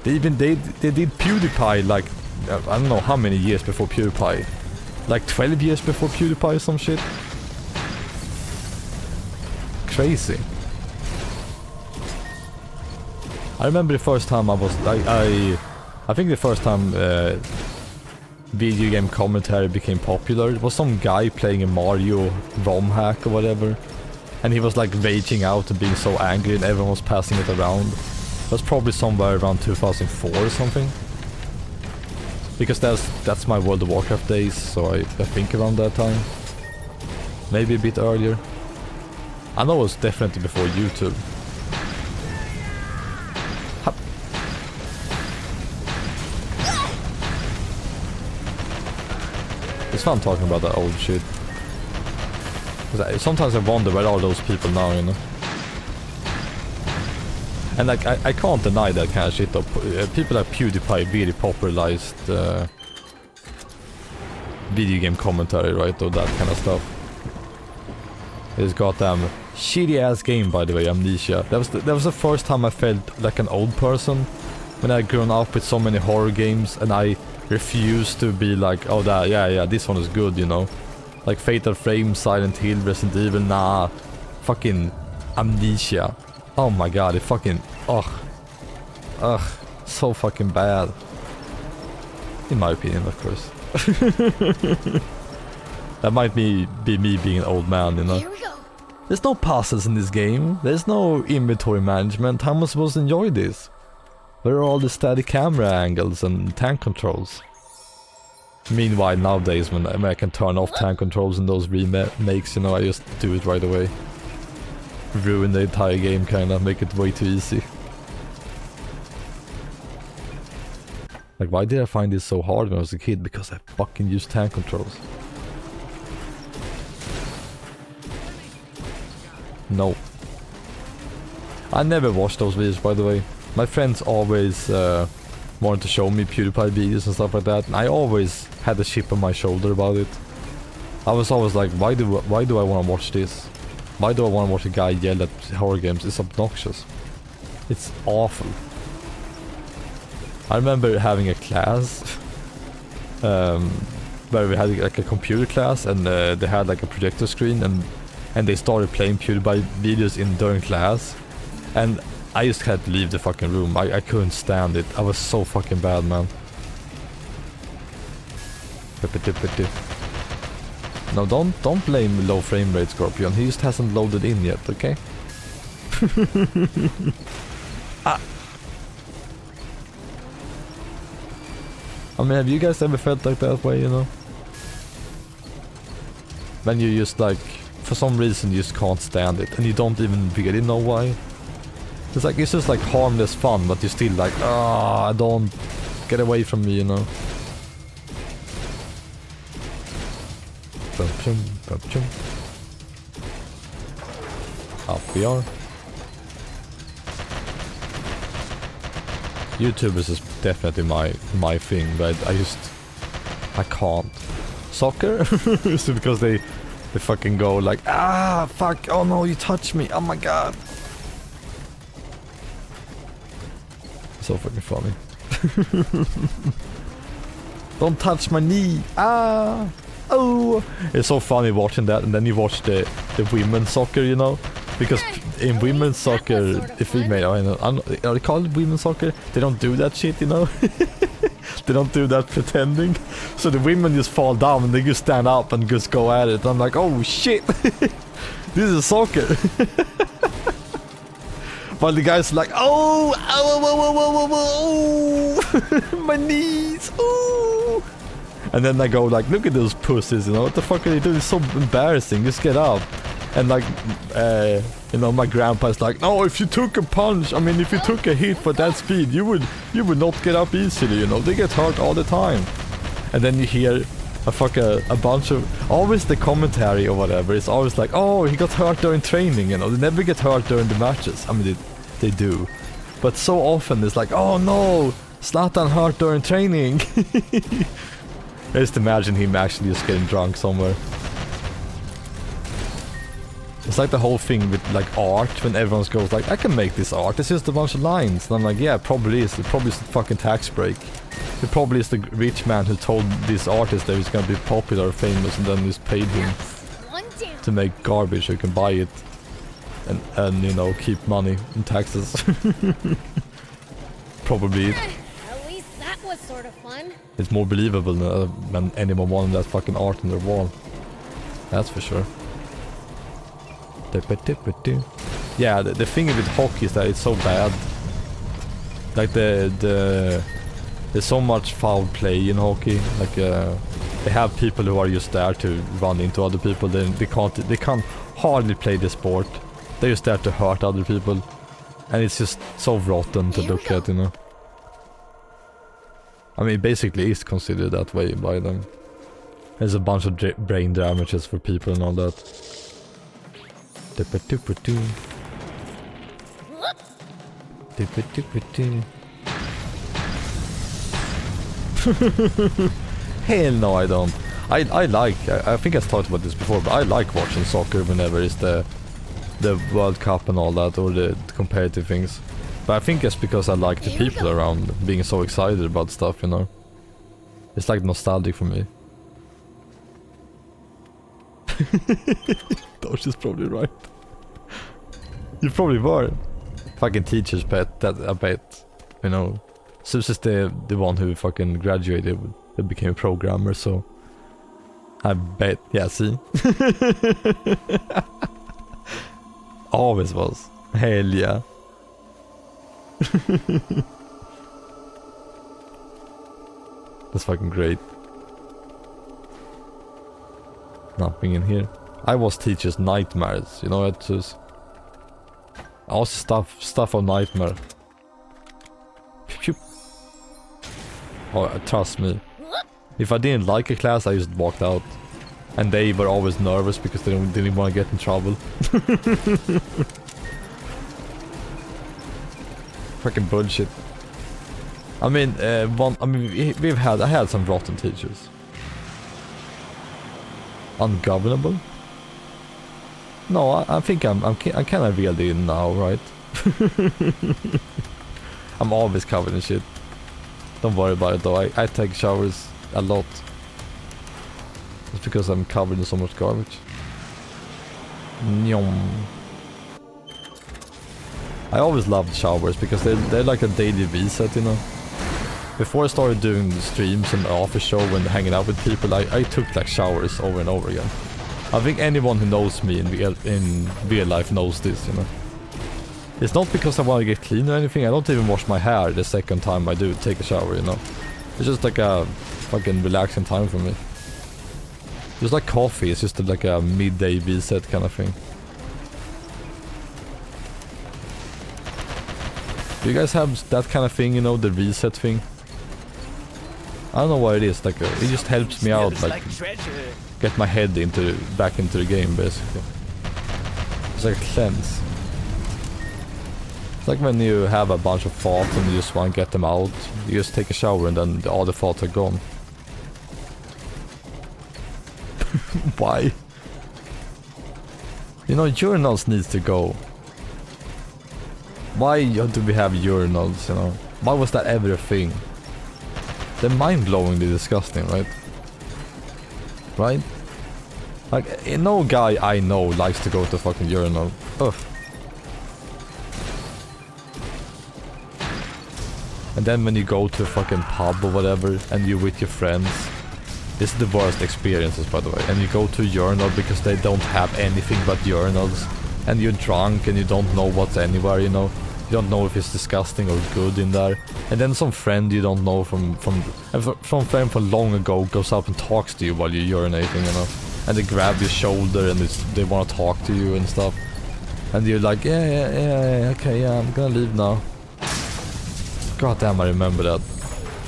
A: They did PewDiePie like I don't know how many years before PewDiePie. Like 12 years before PewDiePie or some shit. Crazy. I remember the first time I think the first time video game commentary became popular, it was some guy playing a Mario ROM hack or whatever, and he was like raging out and being so angry and everyone was passing it around. It was probably somewhere around 2004 or something, because that's my World of Warcraft days, so I think around that time, maybe a bit earlier. I know it was definitely before YouTube. It's fun talking about that old shit. Sometimes I wonder where are those people now, you know. And like I can't deny that kind of shit though. People like PewDiePie really popularized video game commentary, right? Or that kind of stuff. It's goddamn shitty ass game, by the way, Amnesia. That was the first time I felt like an old person when I grown up with so many horror games, and I refused to be like, oh that yeah this one is good, you know, like Fatal Frame, Silent Hill, Resident Evil. Nah, fucking Amnesia. Oh my god, it fucking so fucking bad, in my opinion, of course. That might be me being an old man, you know.
I: Here we go.
A: There's no puzzles in this game. There's no inventory management. How am I supposed to enjoy this? Where are all the steady camera angles and tank controls? Meanwhile, nowadays when I can turn off tank controls in those remakes, you know, I just do it right away. Ruin the entire game, kinda, make it way too easy. Like, why did I find this so hard when I was a kid? Because I fucking used tank controls. No. I never watched those videos, by the way. My friends always wanted to show me PewDiePie videos and stuff like that, and I always had a chip on my shoulder about it. I was always like, why do I want to watch this? Why do I want to watch a guy yell at horror games? It's obnoxious. It's awful. I remember having a class where we had like a computer class, and they had like a projector screen, and they started playing PewDiePie videos during class, and I just had to leave the fucking room. I couldn't stand it. I was so fucking bad, man. No, don't blame low frame rate, Scorpion. He just hasn't loaded in yet, okay? Ah. I mean, have you guys ever felt like that way, you know? When you just like, for some reason you just can't stand it, and you don't even really know why. It's just like harmless fun, but you're still like, ah, don't get away from me, you know. Up we are. YouTubers is definitely my thing, but I can't. Soccer? Is it because they fucking go like, ah, fuck, oh no, you touched me, oh my god. So fucking funny. Don't touch my knee. Ah. Oh. It's so funny watching that, and then you watch the women's soccer, you know, because in women's soccer, the female, are they called women's soccer? They don't do that shit, you know. They don't do that pretending. So the women just fall down and they just stand up and just go at it. I'm like, oh shit, this is soccer. While the guy's like, oh, my knees, oh. And then I go like, look at those pussies, you know, what the fuck are they doing? It's so embarrassing, just get up. And like, you know, my grandpa's like, no, if you took a punch, I mean, if you took a hit for that speed, you would not get up easily, you know, they get hurt all the time. And then you hear a bunch of, always the commentary or whatever, it's always like, oh, he got hurt during training, you know, they never get hurt during the matches. I mean, they do. But so often it's like, oh no, Zlatan hurt during training. I just imagine him actually just getting drunk somewhere. It's like the whole thing with like art, when everyone goes like, I can make this art, it's just a bunch of lines. And I'm like, yeah, probably is. It probably is a fucking tax break. It probably is the rich man who told this artist that he's gonna be popular or famous and then just paid him to make garbage so you can buy it and you know, keep money in taxes. Probably it.
I: At least that was sort of fun.
A: It's more believable than anyone wanting that fucking art on their wall. That's for sure. Yeah, the thing with hockey is that it's so bad. Like there's so much foul play in hockey. Like they have people who are just there to run into other people. They can't hardly play the sport. They're just there to hurt other people, and it's just so rotten to look at, you know. I mean, it basically is considered that way by them. There's a bunch of brain damages for people and all that. Hell no, I don't. I think I've talked about this before, but I like watching soccer whenever it's the World Cup and all that, or the competitive things. But I think it's because I like the people around being so excited about stuff, you know. It's like nostalgic for me. Dosh is probably right. You probably were. Fucking teacher's pet, that I bet. You know, Sus is the one who fucking graduated and became a programmer, so I bet, yeah, see? Always was. Hell yeah. That's fucking great. Nothing in here. I was teacher's nightmares, you know, it's just all stuff of nightmare. Oh, trust me. If I didn't like a class, I just walked out. And they were always nervous because they didn't want to get in trouble. Fucking bullshit. I mean, I had some rotten teachers. Ungovernable? No, I think I'm kind of reeled in now, right? I'm always covered in shit. Don't worry about it though. I take showers a lot. It's because I'm covered in so much garbage. Nyom. I always loved showers because they're like a daily reset, you know. Before I started doing the streams and the office show and hanging out with people, I took like showers over and over again. I think anyone who knows me in real life knows this, you know. It's not because I want to get clean or anything. I don't even wash my hair the second time I do take a shower, you know. It's just like a fucking relaxing time for me. Just like coffee, it's just like a midday reset kind of thing. Do you guys have that kind of thing, you know, the reset thing? I don't know what it is, like it just helps me out, like get my head back into the game, basically. It's like a cleanse. It's like when you have a bunch of thoughts and you just want to get them out, you just take a shower and then all the thoughts are gone. Why? You know, urinals needs to go. Why do we have urinals, you know? Why was that ever a thing? They're mind-blowingly disgusting, right? Right? Like, no guy I know likes to go to fucking urinal. Ugh. And then when you go to a fucking pub or whatever and you're with your friends, this is the worst experiences, by the way. And you go to a urinal because they don't have anything but urinals. And you're drunk and you don't know what's anywhere, you know. You don't know if it's disgusting or good in there. And then some friend you don't know from friend from long ago goes up and talks to you while you're urinating, you know. And they grab your shoulder and they want to talk to you and stuff. And you're like, yeah, okay, yeah, I'm gonna leave now. God damn, I remember that.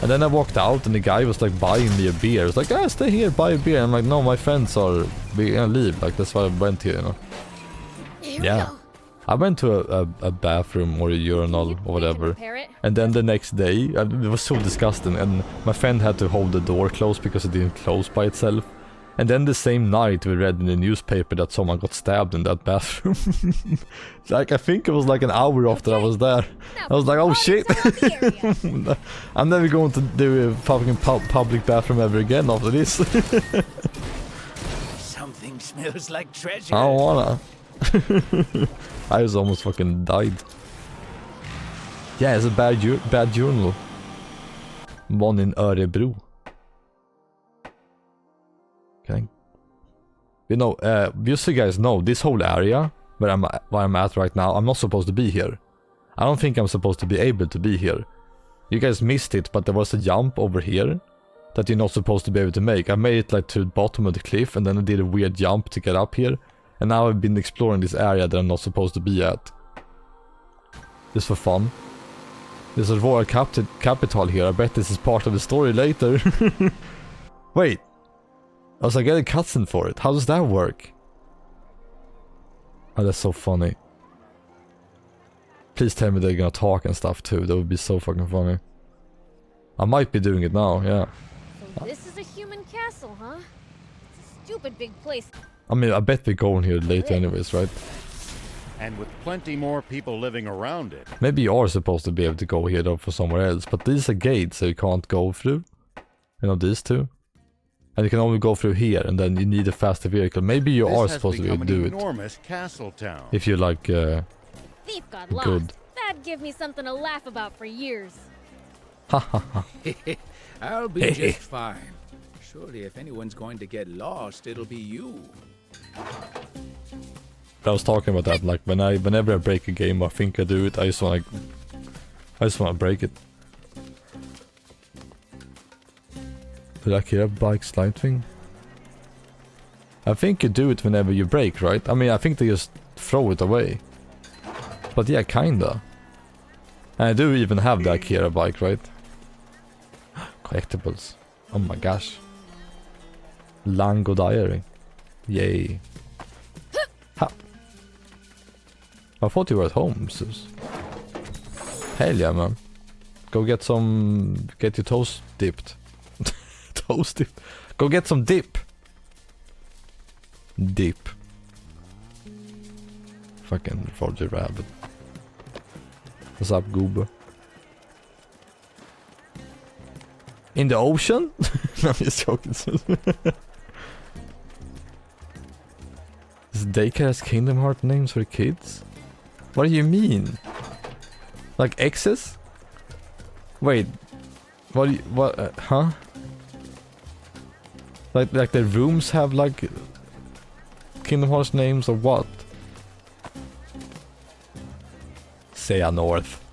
A: And then I walked out and the guy was like buying me a beer. He was like, stay here, buy a beer. I'm like, no, my friends are gonna leave. Like, that's why I went here, you know. Yeah. I went to a bathroom or a urinal or whatever. And then the next day, it was so disgusting. And my friend had to hold the door closed because it didn't close by itself. And then the same night we read in the newspaper that someone got stabbed in that bathroom. Like, I think it was like an hour after I was there. I was like, oh shit. I'm never going to do a fucking public bathroom ever again after this.
H: Something smells like treasure.
A: I don't wanna. I was almost fucking died. Yeah, it's a bad journal. One in Örebro. Okay. You know, just so you guys know, this whole area where I'm at right now, I'm not supposed to be here. I don't think I'm supposed to be able to be here. You guys missed it, but there was a jump over here that you're not supposed to be able to make. I made it like to the bottom of the cliff and then I did a weird jump to get up here. And now I've been exploring this area that I'm not supposed to be at. Just for fun. There's a royal capital here. I bet this is part of the story later. Wait. I get a cutscene for it. How does that work? Oh, that's so funny. Please tell me they're gonna talk and stuff too. That would be so fucking funny. I might be doing it now, yeah.
I: So this is a human castle, huh? It's a stupid big place.
A: I mean, I bet we're going here later anyways, right?
F: And with plenty more people living around it.
A: Maybe you are supposed to be able to go here though for somewhere else, but these are gates so you can't go through. You know, these two. And you can only go through here, and then you need a faster vehicle. Maybe you are supposed to be able to do it.
F: Enormous castle town.
A: If you're like,
I: Thief got lost.
A: good.
I: That'd give me something to laugh about for years.
A: Ha ha ha.
H: I'll be just fine. Surely if anyone's going to get lost, it'll be you.
A: I was talking about that, like whenever I break a game, I think I do it. I just wanna break it. Did I hear a bike slide thing? I think you do it whenever you break, right? I mean, I think they just throw it away. But yeah, kinda. And I do even have the Akira bike, right? Collectibles. Oh my gosh. Lango Diary. Yay. Ha. I thought you were at home, Sus. Hell yeah, man. Go get your toast dipped. Toast dip. Go get some dip. Dip. Fucking Roger Rabbit. What's up, Goober? In the ocean? No, I'm just joking. This daycare has Kingdom Hearts names for kids? What do you mean? Like X's? Wait. Huh? Like the rooms have like Kingdom Hearts names or what? Say North.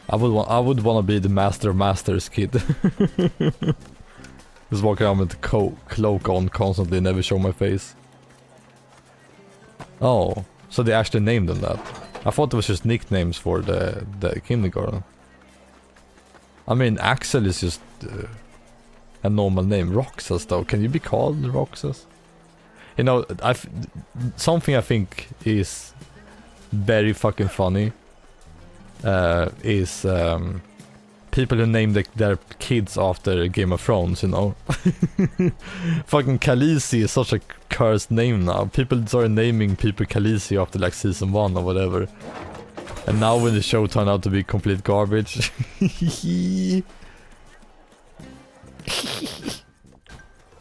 A: I would want to be the Master of Masters kid. Just walk around with the cloak on constantly, never show my face. Oh, so they actually named them that. I thought it was just nicknames for the kindergarten. I mean, Axel is just a normal name. Roxas though, can you be called Roxas? You know, something I think is very fucking funny is people who name their kids after Game of Thrones, you know. Fucking Khaleesi is such a cursed name now. People started naming people Khaleesi after like season 1 or whatever. And now when the show turned out to be complete garbage.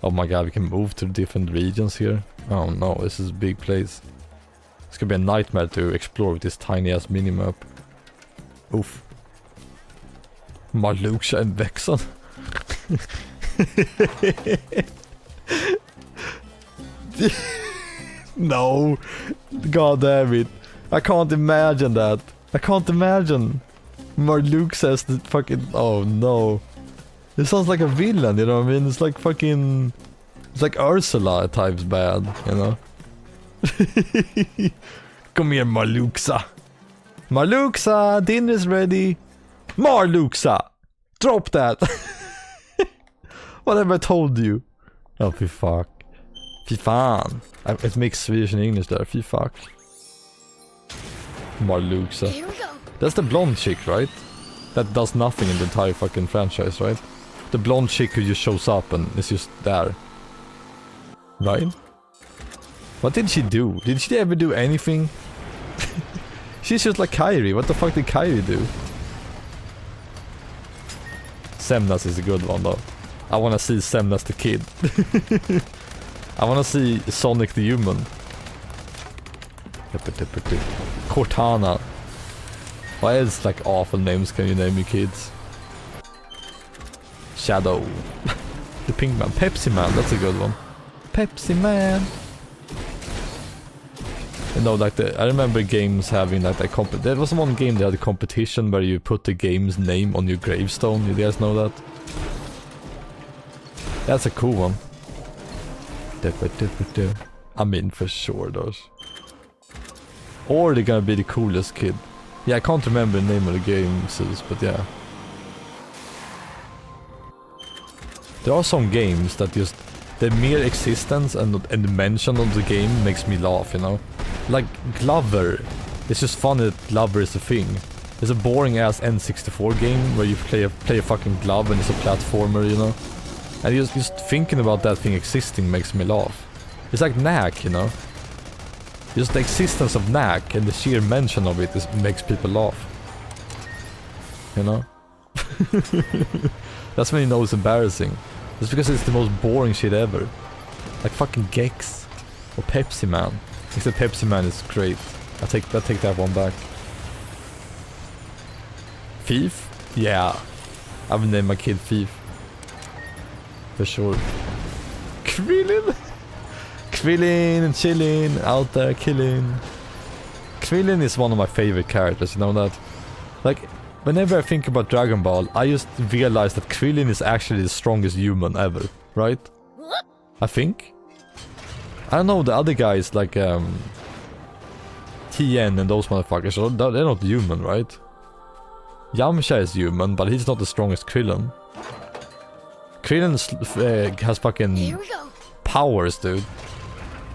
A: Oh my god, we can move to different regions here. Oh no, this is a big place. It's gonna be a nightmare to explore with this tiny ass minimap. Oof. Marluxia and Vexen. No. God damn it. I can't imagine that. I can't imagine. Marluxia as the fucking... Oh no. It sounds like a villain, you know what I mean? It's like fucking... It's like Ursula at times bad, you know? Come here, Marluxia. Marluxia, dinner's ready. Marluxia! Drop that! What have I told you? Oh, fy fuck. Fy fan. It makes Swedish and English there, fy fuck. Marluxia.
I: Here we go.
A: That's the blonde chick, right? That does nothing in the entire fucking franchise, right? The blonde chick who just shows up and is just there. Right? What did she do? Did she ever do anything? She's just like Kairi. What the fuck did Kairi do? Semnas is a good one though. I wanna see Semnas the kid. I wanna see Sonic the human. Cortana. What else like awful names can you name your kids? Shadow. The Pink Man. Pepsi Man, that's a good one. Pepsi Man. You know, like I remember games having like there was one game that had a competition where you put the game's name on your gravestone. You guys know that? That's a cool one. I'm in for sure those. Or they're gonna be the coolest kid. Yeah, I can't remember the name of the games, but yeah. There are some games that just the mere existence and the mention of the game makes me laugh, you know? Like Glover. It's just funny that Glover is a thing. It's a boring ass N64 game where you play a fucking glove and it's a platformer, you know? And just thinking about that thing existing makes me laugh. It's like Knack, you know? Just the existence of Knack and the sheer mention of it makes people laugh. You know? That's when you know it's embarrassing. It's because it's the most boring shit ever. Like fucking Gex or Pepsi Man. Except Pepsi Man is great. I'll take that one back. Thief? Yeah. I would name my kid Thief. For sure. Krillin? Krillin and chilling, out there killing. Krillin is one of my favorite characters, you know that? Like, whenever I think about Dragon Ball, I just realize that Krillin is actually the strongest human ever, right? I think? I don't know, the other guys like Tien and those motherfuckers, they're not human, right? Yamcha is human, but he's not the strongest Krillin. Krillin has fucking powers, dude.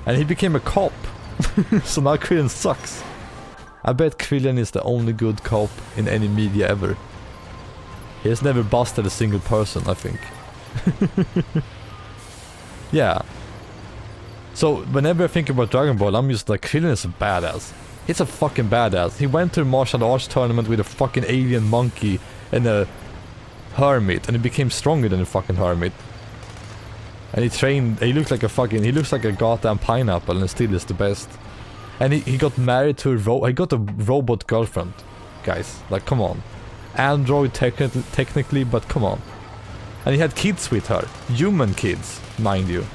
A: And he became a cop. So now Krillin sucks. I bet Krillin is the only good cop in any media ever. He has never busted a single person, I think. Yeah. So whenever I think about Dragon Ball, I'm just like, Krillin is a badass. He's a fucking badass. He went to a martial arts tournament with a fucking alien monkey and a hermit, and he became stronger than a fucking hermit. And he trained, he looks like a goddamn pineapple and still is the best. And he got married to he got a robot girlfriend. Guys, like come on. Android technically, but come on. And he had kids with her. Human kids, mind you.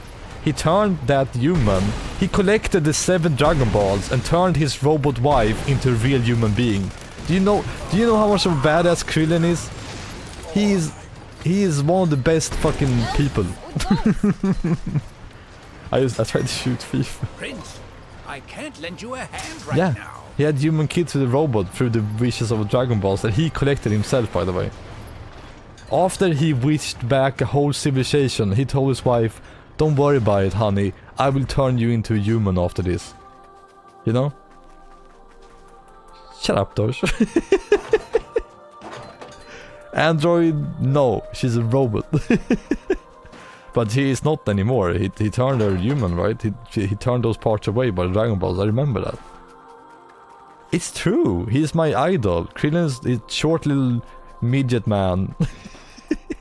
A: He turned that human, he collected the 7 Dragon Balls and turned his robot wife into a real human being. Do you know how much of a badass Krillin is? He is one of the best fucking people. I tried to shoot Thief.
H: Prince, I can't lend you a hand right
A: Yeah,
H: now.
A: he had human kids with a robot through the wishes of Dragon Balls that he collected himself, by the way. After he wished back a whole civilization, he told his wife, "Don't worry about it, honey. I will turn you into a human after this." You know? Shut up, Dosh. Android, no, she's a robot. But he is not anymore. He turned her human, right? He turned those parts away by the Dragon Balls. I remember that. It's true. He's my idol. Krillin is a short little midget man.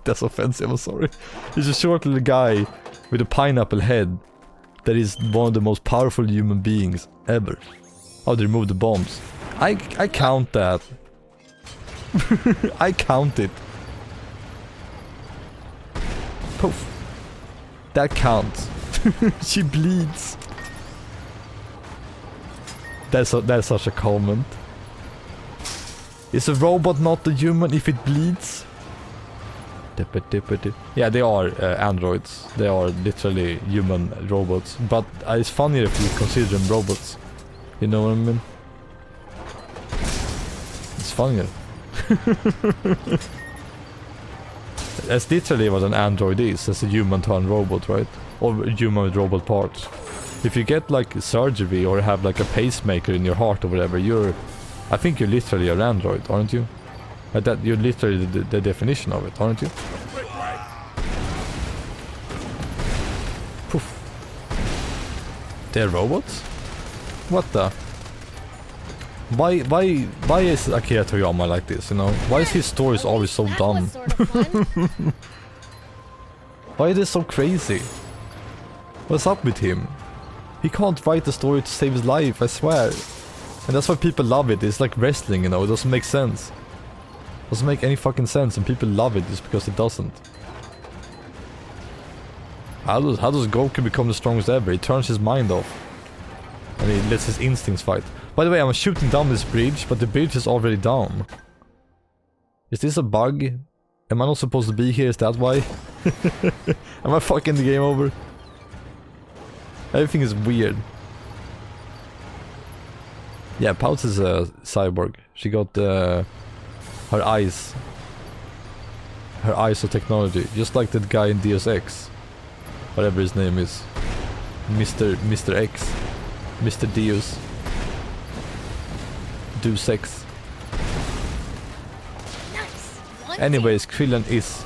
A: That's offensive, I'm sorry. He's a short little guy with a pineapple head that is one of the most powerful human beings ever. Oh, they removed the bombs. I count that. I count it. Poof. That counts. She bleeds. That's such a comment. Is a robot not a human if it bleeds? Yeah, they are androids. They are literally human robots. But it's funnier if you consider them robots. You know what I mean? It's funnier. That's literally what an android is. As a human turned robot, right? Or a human with robot parts. If you get like surgery or have like a pacemaker in your heart or whatever, I think you're literally an android, aren't you? That you're literally the definition of it, aren't you? Poof. They're robots? What the? Why is Akira Toriyama like this, you know? Why is his stories always so dumb? Why are they so crazy? What's up with him? He can't write a story to save his life, I swear. And that's why people love it. It's like wrestling, you know, it doesn't make sense. It doesn't make any fucking sense and people love it just because it doesn't. How does Goku become the strongest ever? He turns his mind off. And he lets his instincts fight. By the way, I'm shooting down this bridge, but the bridge is already down. Is this a bug? Am I not supposed to be here? Is that why? Am I fucking the game over? Everything is weird. Yeah, Pouts is a cyborg. She got her eyes. Her eyes of technology. Just like that guy in Deus Ex. Whatever his name is. Mr. X. Mr. Deus. Deus Ex. Anyways, Krillin is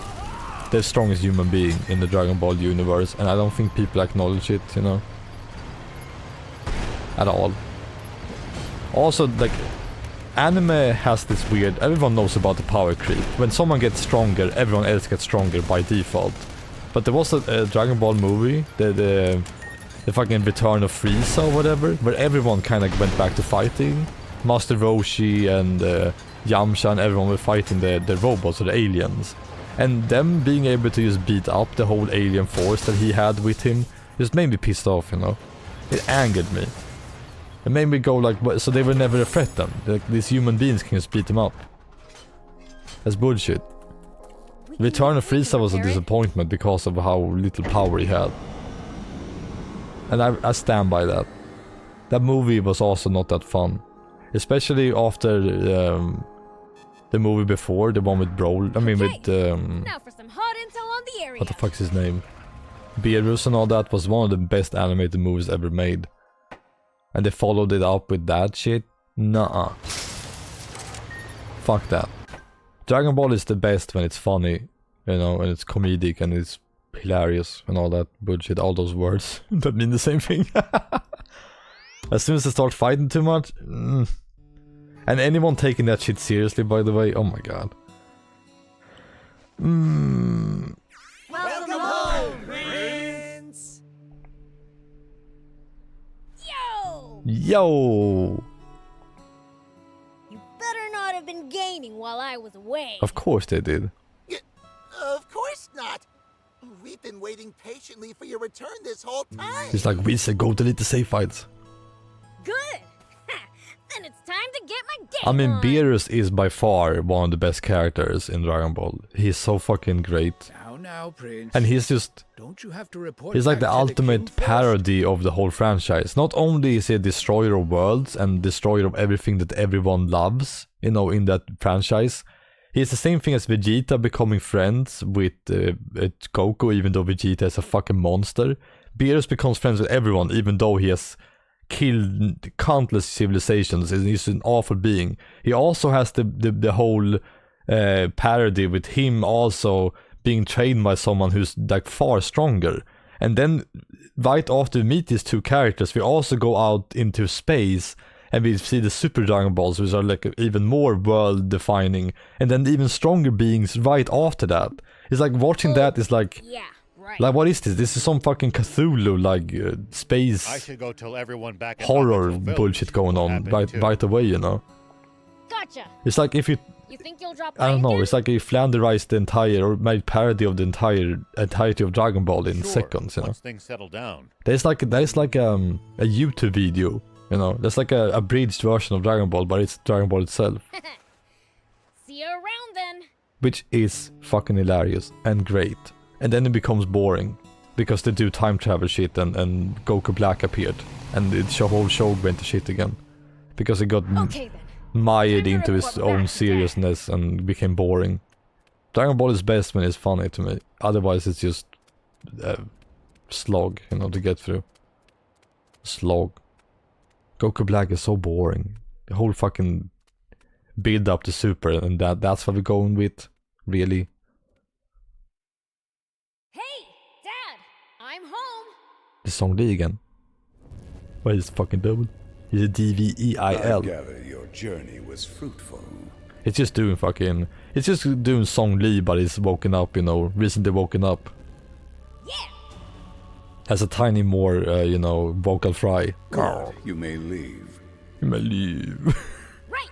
A: the strongest human being in the Dragon Ball universe, and I don't think people acknowledge it, you know, at all. Also, like, anime has this weird, everyone knows about the power creep. When someone gets stronger, everyone else gets stronger by default. But there was a Dragon Ball movie, the fucking Return of Frieza or whatever, where everyone kind of went back to fighting. Master Roshi and Yamcha and everyone were fighting the robots or the aliens. And them being able to just beat up the whole alien force that he had with him just made me pissed off, you know. It angered me. It made me go like, so they were never a threat then. Like, these human beings can just beat them up. That's bullshit. Return of Frieza was a disappointment because of how little power he had. And I stand by that. That movie was also not that fun. Especially after the movie before, the one with Brawl. I mean with
I: now for some hot intel on the area.
A: What the fuck's his name? Beerus and all that was one of the best animated movies ever made. And they followed it up with that shit? Nuh-uh. Fuck that. Dragon Ball is the best when it's funny, you know, and it's comedic and it's hilarious and all that bullshit, all those words that mean the same thing. As soon as they start fighting too much, and anyone taking that shit seriously, by the way, oh my god.
G: Welcome home, Prince!
A: Yo!
I: You better not have been gaming while I was away.
A: Of course they did.
N: Of course not. We've been waiting patiently for your return this whole time.
A: It's like we said, go delete the save fights.
I: Good. Then it's time to get my game
A: I mean,
I: on.
A: Beerus is by far one of the best characters in Dragon Ball. He's so fucking great.
H: Now, Prince.
A: And he's just...
H: Don't you have to report
A: he's like the
H: back to
A: ultimate parody of the whole franchise. Not only is he a destroyer of worlds and destroyer of everything that everyone loves, you know, in that franchise. He's the same thing as Vegeta becoming friends with Goku, even though Vegeta is a fucking monster. Beerus becomes friends with everyone, even though he has killed countless civilizations and he's an awful being. He also has the whole parody with him also being trained by someone who's like far stronger. And then right after we meet these two characters, we also go out into space and we see the Super Dragon Balls, which are like even more world defining, and then even stronger beings right after that. It's like watching that is like,
I: yeah, right.
A: Like what is this? This is some fucking Cthulhu like space
F: I should go tell everyone back at
A: horror
F: Village
A: bullshit going on right away, you know.
I: Gotcha.
A: It's like if you
I: You think you'll drop
A: I don't
I: by
A: know,
I: again?
A: it's like he flanderized the entire, or made parody of the entirety of Dragon Ball in seconds, you know.
F: Once things settle down.
A: There's like a YouTube video, you know. There's like a abridged version of Dragon Ball, but it's Dragon Ball itself.
I: See you around then.
A: Which is fucking hilarious and great. And then it becomes boring. Because they do time travel shit and Goku Black appeared. And the whole show went to shit again. Because it got mired into his own seriousness and became boring. Dragon Ball is best when it's funny to me. Otherwise it's just a slog, you know, to get through. Slog. Goku Black is so boring. The whole fucking build up to Super, and that's what we're going with. Really.
I: Hey, Dad, I'm home.
A: The Song Lee again. Why is fucking double? He's a DVEIL.
O: I gather your journey was fruitful.
A: It's just doing fucking... It's just doing Song Lee, but he's woken up, you know, recently woken up.
I: Yeah.
A: Has a tiny more, you know, vocal fry.
O: Good. You may leave.
A: You may leave. Right.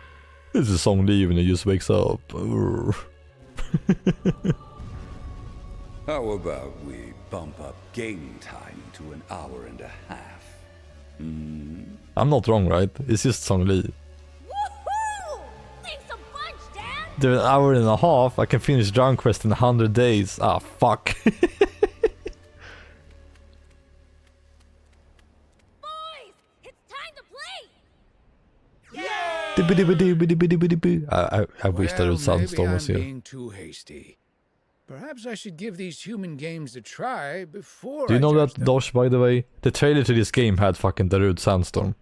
A: This is Song Lee when he just wakes up.
O: How about we bump up game time to an hour and a half?
A: I'm not wrong, right? It's just Song Lee.
I: Woohoo! Thanks a bunch, Dad.
A: Dude, an hour and a half, I can finish Dragon Quest in 100 days. Ah, fuck.
I: Boys, it's time to play.
A: I wish there was Sunstorm was
H: maybe I'm
A: here.
H: being too hasty. Perhaps I should give these human games a try before
A: Do you
H: I
A: know
H: judge
A: that, Dosh, by the way? The trailer to this game had fucking Darude Sandstorm.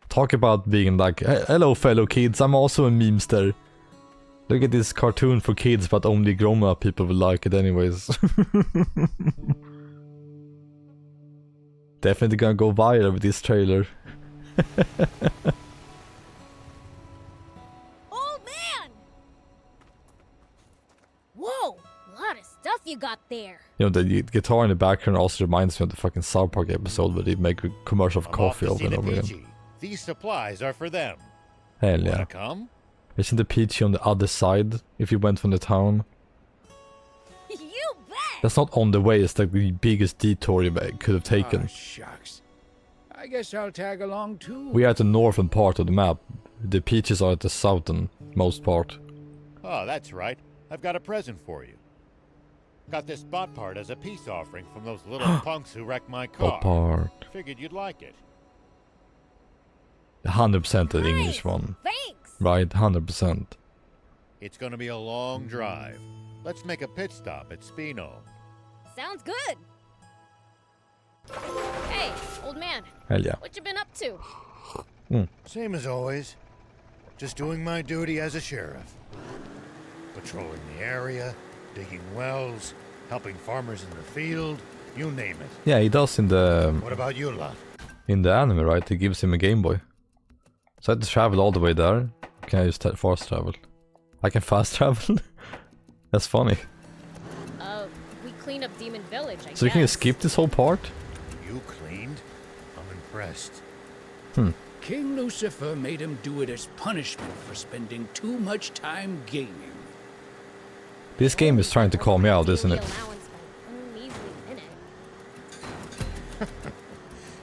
A: Talk about being like, hello fellow kids, I'm also a memester. Look at this cartoon for kids, but only grown-up people will like it anyways. Definitely gonna go viral with this trailer.
I: Old man! Whoa, a lot of stuff you got there.
A: You know, the guitar in the background also reminds me of the fucking South Park episode where they make a commercial of coffee over and over again.
F: These supplies are for them.
A: Hell yeah.
F: Wanna come?
A: Isn't the Peachy on the other side if you went from the town?
I: You bet!
A: That's not on the way, it's like the biggest detour you could have taken.
H: Shucks. I guess I'll tag along too.
A: We are at the northern part of the map. The Peaches are at the southernmost part.
F: Oh, that's right. I've got a present for you. Got this bot part as a peace offering from those little punks who wrecked my car.
A: Bot part.
F: Figured you'd like it.
A: 100% the English one.
I: Thanks!
A: Right, 100%.
F: It's gonna be a long drive. Let's make a pit stop at Spino.
I: Sounds good. Hey, old man.
A: Hell yeah.
I: What you been up to?
F: Same as always. Just doing my duty as a sheriff. Patrolling the area, digging wells, helping farmers in the field, you name it.
A: Yeah, he does in the...
F: What about you lot?
A: In the anime, right? He gives him a Game Boy. So I had to travel all the way there. Can I just fast travel? I can fast travel? That's funny.
I: We cleaned up Demon Village, I
A: So you can
I: guess.
A: skip this whole part?
F: You cleaned? I'm impressed.
H: King Lucifer made him do it as punishment for spending too much time gaming.
A: This game is trying to call me out, isn't it?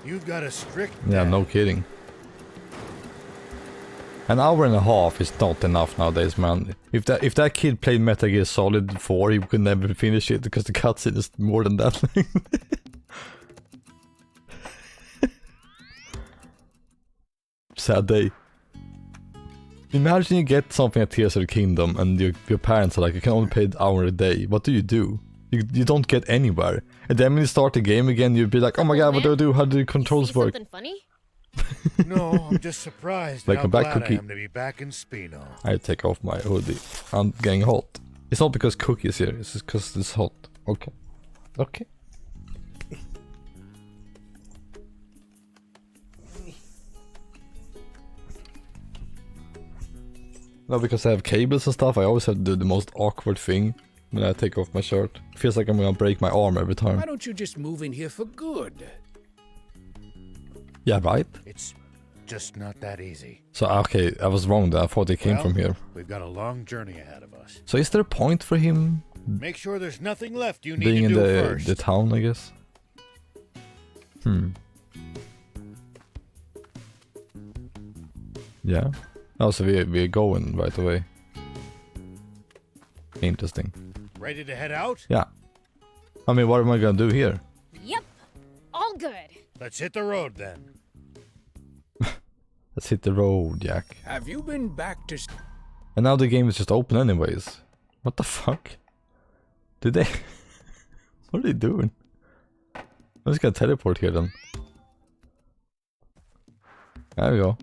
F: You've got a strict...
A: Yeah, no kidding. An hour and a half is not enough nowadays, man. If that kid played Metal Gear Solid 4, he could never finish it because the cutscene is more than that. Sad day. Imagine you get something at Tears of the Kingdom and your parents are like, you can only play an hour a day. What do? You don't get anywhere. And then when you start the game again, you'd be like, oh my god, what do I do? How do the controls work?
I: Something funny?
F: No, I'm just surprised
A: Welcome
F: how
A: back,
F: glad
A: Cookie.
F: I am to be back in Spino.
A: I take off my hoodie. I'm getting hot. It's not because Cookie is here, it's just because it's hot. Okay. Okay. No, because I have cables and stuff, I always have to do the most awkward thing when I take off my shirt. It feels like I'm gonna break my arm every time.
H: Why don't you just move in here for good?
A: Yeah, right?
F: It's just not that easy.
A: So, okay, I was wrong there. I thought they came from here.
F: We've got a long journey ahead of us.
A: So is there a point for him
F: Make sure there's nothing left you need
A: being
F: to
A: in
F: do
A: the
F: first.
A: the town, I guess? Yeah. Oh, so we're going right away. Interesting.
F: Ready to head out?
A: Yeah. I mean, what am I gonna do here?
I: Yep, all good.
F: Let's hit the road then.
A: Let's hit the road, Jack.
H: Have you been back to...
A: And now the game is just open anyways. What the fuck? Did they... What are they doing? I'm just gonna teleport here then. There we go.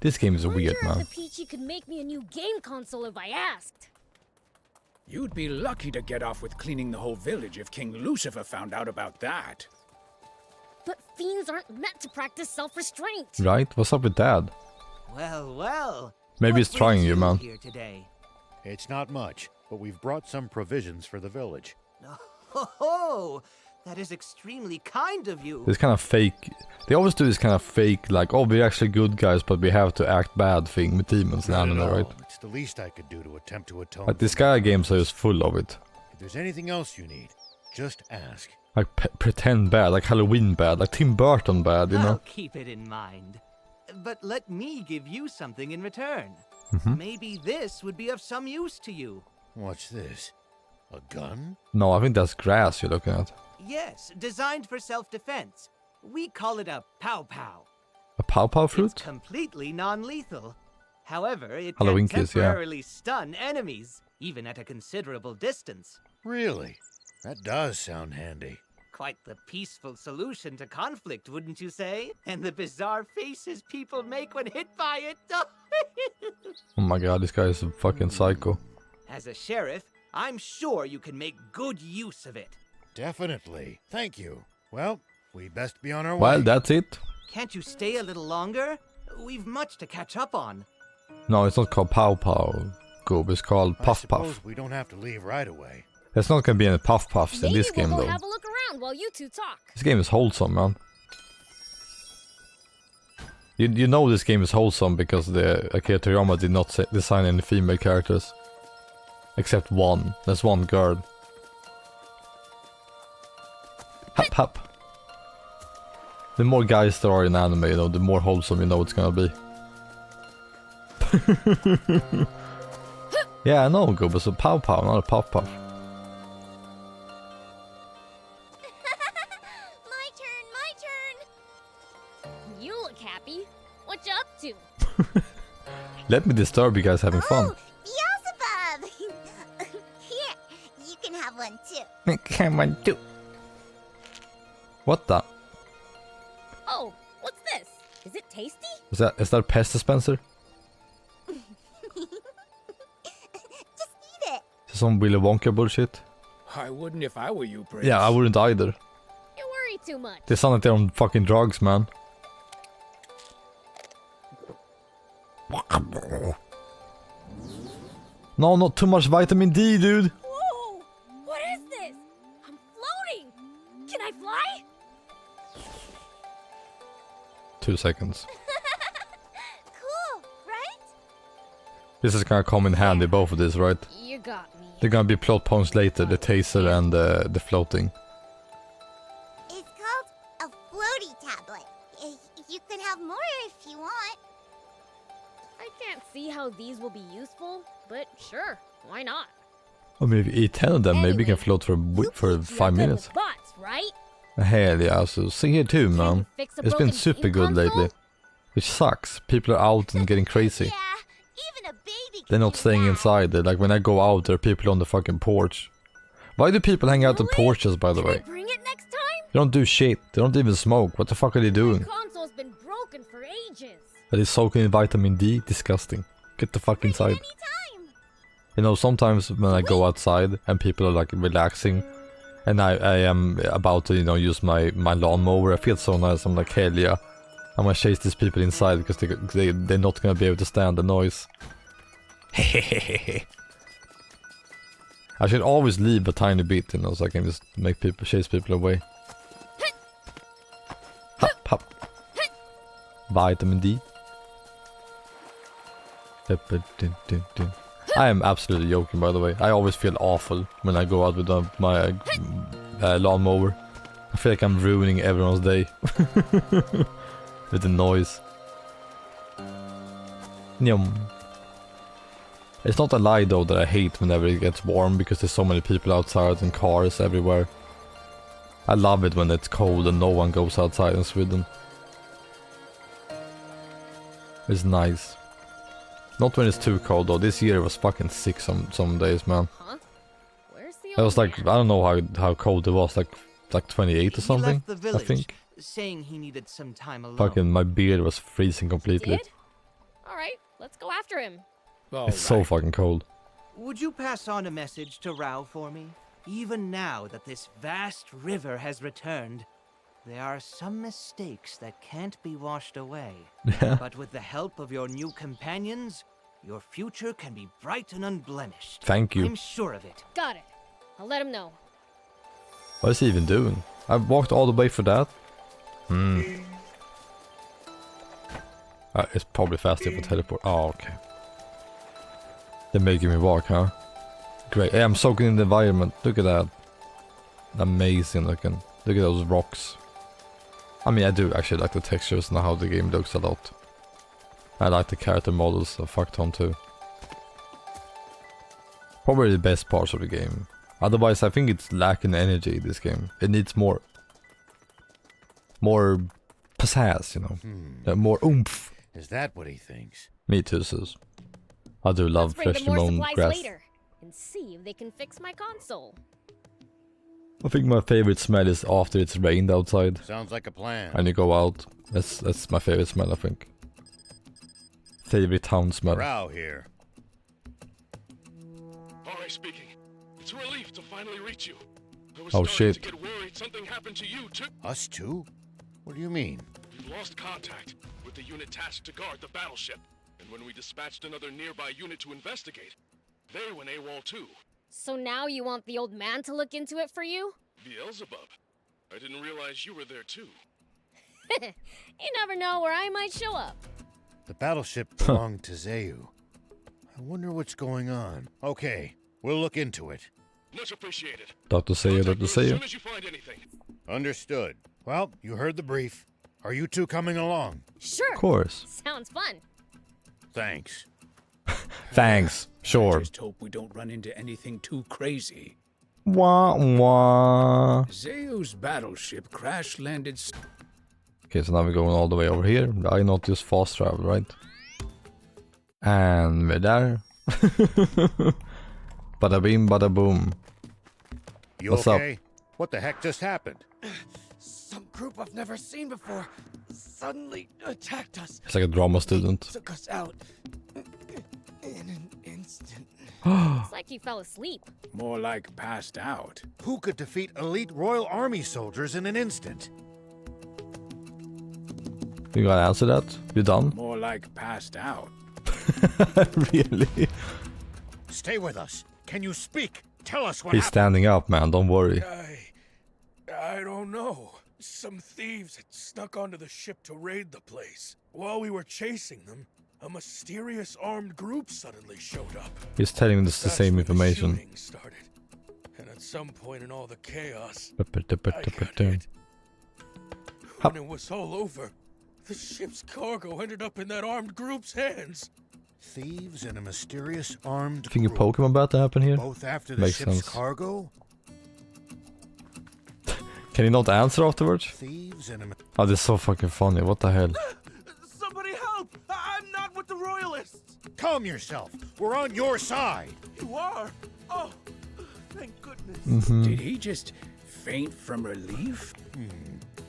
A: This game is weird,
I: Wonder
A: man.
I: if the Peachy could make me a new game console if I asked.
H: You'd be lucky to get off with cleaning the whole village if King Lucifer found out about that.
I: But fiends aren't meant to practice self-restraint.
A: Right? What's up with Dad?
P: Well, well.
A: Maybe he's trying you, man.
P: Here today?
F: It's not much, but we've brought some provisions for the village.
P: Oh, that is extremely kind of you.
A: This kind of fake... They always do this kind of fake, like, oh, we're actually good guys, but we have to act bad thing with demons and anime, right?
F: It's the least I could do to attempt to atone.
A: Like, this guy games are just full of it.
F: If there's anything else you need, just ask.
A: Like, pretend bad, like Halloween bad, like Tim Burton bad, you know?
P: I'll keep it in mind. But let me give you something in return. Maybe this would be of some use to you.
F: What's this? A gun?
A: No, I think that's grass you're looking at.
P: Yes, designed for self-defense. We call it a pow-pow.
A: A pow-pow fruit?
P: It's completely non-lethal. However, it
A: Halloween
P: can
A: kiss, yeah.
P: temporarily stun enemies, even at a considerable distance.
F: Really? That does sound handy.
P: Quite the peaceful solution to conflict, wouldn't you say? And the bizarre faces people make when hit by it.
A: Oh my god, this guy is a fucking psycho.
P: As a sheriff, I'm sure you can make good use of it.
F: Definitely. Thank you. Well, we best be on our
A: Well,
F: way.
A: that's it.
P: Can't you stay a little longer? We've much to catch up on.
A: No, it's not called Pow Pow, Goob, it's called Puff
F: I
A: Puff.
F: suppose we don't have to leave right away.
A: There's not gonna be any Puff Puffs in this game,
I: Maybe we'll
A: though.
I: go have a look around while you two talk.
A: This game is wholesome, man. You know this game is wholesome because the Akira Toriyama did not design any female characters. Except one. There's one girl. Hop hop. The more guys there are in anime, you know, the more wholesome you know it's gonna be. Yeah, I know, Goob, it's a Pow Pow, not a Puff Puff.
I: You look happy. What you up to?
A: Let me disturb you guys having fun.
M: Beelzebub! Here, you can have one too.
A: Come on, do. What the?
I: Oh, what's this? Is it tasty?
A: Is that a pest dispenser?
M: Just eat it.
A: Is this some Willy Wonka bullshit?
H: I wouldn't if I were you, Prince.
A: Yeah, I wouldn't either.
I: You worry too much.
A: They sound like they're on fucking drugs, man. No, not too much vitamin D, dude.
I: Whoa! What is this? I'm floating! Can I fly?
A: 2 seconds.
M: Cool, right?
A: This is gonna come in handy, both of these, right?
I: You got me.
A: They're gonna be plot points later, the taser and the floating.
M: It's called a floaty tablet. You can have more if you want.
I: I can't see how these will be useful, but sure, why not?
A: Or maybe eat 10 of them, maybe you can float for 5 minutes.
I: With bots, right?
A: Hell yeah, so see here too, man.
I: fix a
A: It's been
I: broken
A: super
I: game
A: good
I: console?
A: lately. Which sucks. People are out and getting crazy.
M: Even a baby
A: They're not staying inside. They're like, when I go out, there are people on the fucking porch. Why do people hang out on porches, by the way?
I: Bring it next time?
A: They don't do shit. They don't even smoke. What the fuck are they doing?
I: Console's been broken for ages.
A: Are they soaking in vitamin D? Disgusting. Get the fuck inside. You know, sometimes when I go outside and people are like relaxing and I am about to, you know, use my lawnmower, I feel so nice. I'm like, hell yeah. I'm gonna chase these people inside because they're not gonna be able to stand the noise. I should always leave a tiny bit, you know, so I can just make people chase people away. Hop, hop. Vitamin D. I am absolutely joking, by the way. I always feel awful when I go out with my lawnmower. I feel like I'm ruining everyone's day with the noise. Nyum. It's not a lie though that I hate whenever it gets warm because there's so many people outside and cars everywhere. I love it when it's cold and no one goes outside in Sweden. It's nice. Not when it's too cold though. This year it was fucking sick some days, man.
I: Huh? Where's the
A: It was like, I don't know how cold it was, like 28 or something,
P: He left the village,
A: I think.
P: saying he needed some time alone.
A: Fucking my beard was freezing completely.
I: Did? Alright, let's go after him.
A: It's so fucking cold.
P: Would you pass on a message to Rao for me? Even now that this vast river has returned, there are some mistakes that can't be washed away.
A: Yeah.
P: But with the help of your new companions, your future can be bright and unblemished.
A: Thank you.
P: I'm sure of it.
I: Got it. I'll let him know.
A: What is he even doing? I walked all the way for that? It's probably faster for teleport. Oh, okay. They're making me walk, huh? Great. Hey, I'm soaking in the environment. Look at that. Amazing looking. Look at those rocks. I mean, I do actually like the textures and how the game looks a lot. I like the character models of Fuckton too. Probably the best parts of the game. Otherwise, I think it's lacking energy, this game. It needs more pizzazz, you know. More oomph.
F: Is that what he thinks?
A: Me too, sis. I do love freshly mown grass.
I: Later and see if they can fix my console.
A: I think my favorite smell is after it's rained outside.
F: Sounds like a plan.
A: And you go out. That's my favorite smell, I think. Favorite town smell.
F: Rao here.
Q: Alright, speaking. It's a relief to finally reach you. I was
A: Oh,
Q: starting
A: shit.
Q: to get worried something happened to you too.
F: Us too? What do you mean?
Q: We lost contact with the unit tasked to guard the battleship. And when we dispatched another nearby unit to investigate, they went AWOL too.
I: So now you want the old man to look into it for you?
Q: Beelzebub. I didn't realize you were there too.
I: You never know where I might show up.
F: The battleship belonged to Zeu. I wonder what's going on. Okay, we'll look into it.
Q: Much appreciated.
A: Dr. Seiya, Dr.
Q: As soon
A: Seiya.
Q: as you find anything.
F: Understood. Well, you heard the brief. Are you two coming along?
I: Sure.
A: Of course.
I: Sounds fun.
F: Thanks.
A: Thanks. Sure.
H: Just hope we don't run into anything too crazy.
A: Wah wah.
H: Zeu's battleship crash-landed...
A: Okay, so now we're going all the way over here. I not just fast travel, right? And we're there. Bada bing, bada boom.
F: You
A: What's
F: okay?
A: up?
F: What the heck just happened?
R: Some group I've never seen before suddenly attacked us.
A: It's like a drama student.
R: Took us out in an instant.
I: It's like you fell asleep.
H: More like passed out.
F: Who could defeat elite Royal Army soldiers in an instant?
A: You gotta answer that? You done?
H: More like passed out.
A: Really?
F: Stay with us. Can you speak? Tell us what
A: He's
F: happened.
A: standing up, man. Don't worry.
Q: I don't know. Some thieves had snuck onto the ship to raid the place. While we were chasing them, a mysterious armed group suddenly showed up.
A: He's telling us the
Q: That's
A: same
Q: when the
A: information.
Q: shooting started. And at some point in all the chaos, when it was all over, the ship's cargo ended up in that armed group's hands.
F: Thieves and a mysterious armed
A: Think a
F: group.
A: Pokemon about to happen here?
F: Both after the
A: Makes
F: ship's
A: sense.
F: cargo?
A: Can he not answer afterwards?
F: Thieves and a...
A: Oh, this is so fucking funny. What the hell?
R: Somebody help! I'm not with the royalists!
F: Calm yourself. We're on your side.
R: You are? Oh, thank goodness.
H: Did he just faint from relief?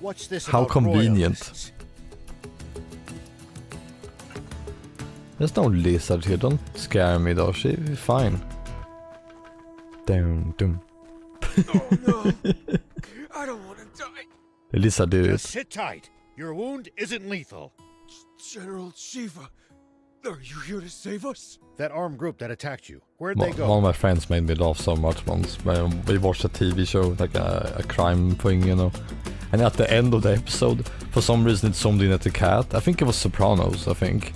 F: What's this
A: How
F: about
A: convenient.
F: royalists?
A: There's no lizard here. Don't scare me though. She's fine. Down, doom.
R: Oh no! I don't want to die.
A: The lizard did
F: Just
A: it.
F: sit tight. Your wound isn't lethal.
R: General Shiva, are you here to save us?
F: That armed group that attacked you, where'd they go?
A: One of my friends made me laugh so much once. We watched a TV show, like a crime thing, you know. And And at the end of the episode, for some reason it zoomed in at the cat. I think it was Sopranos, I think.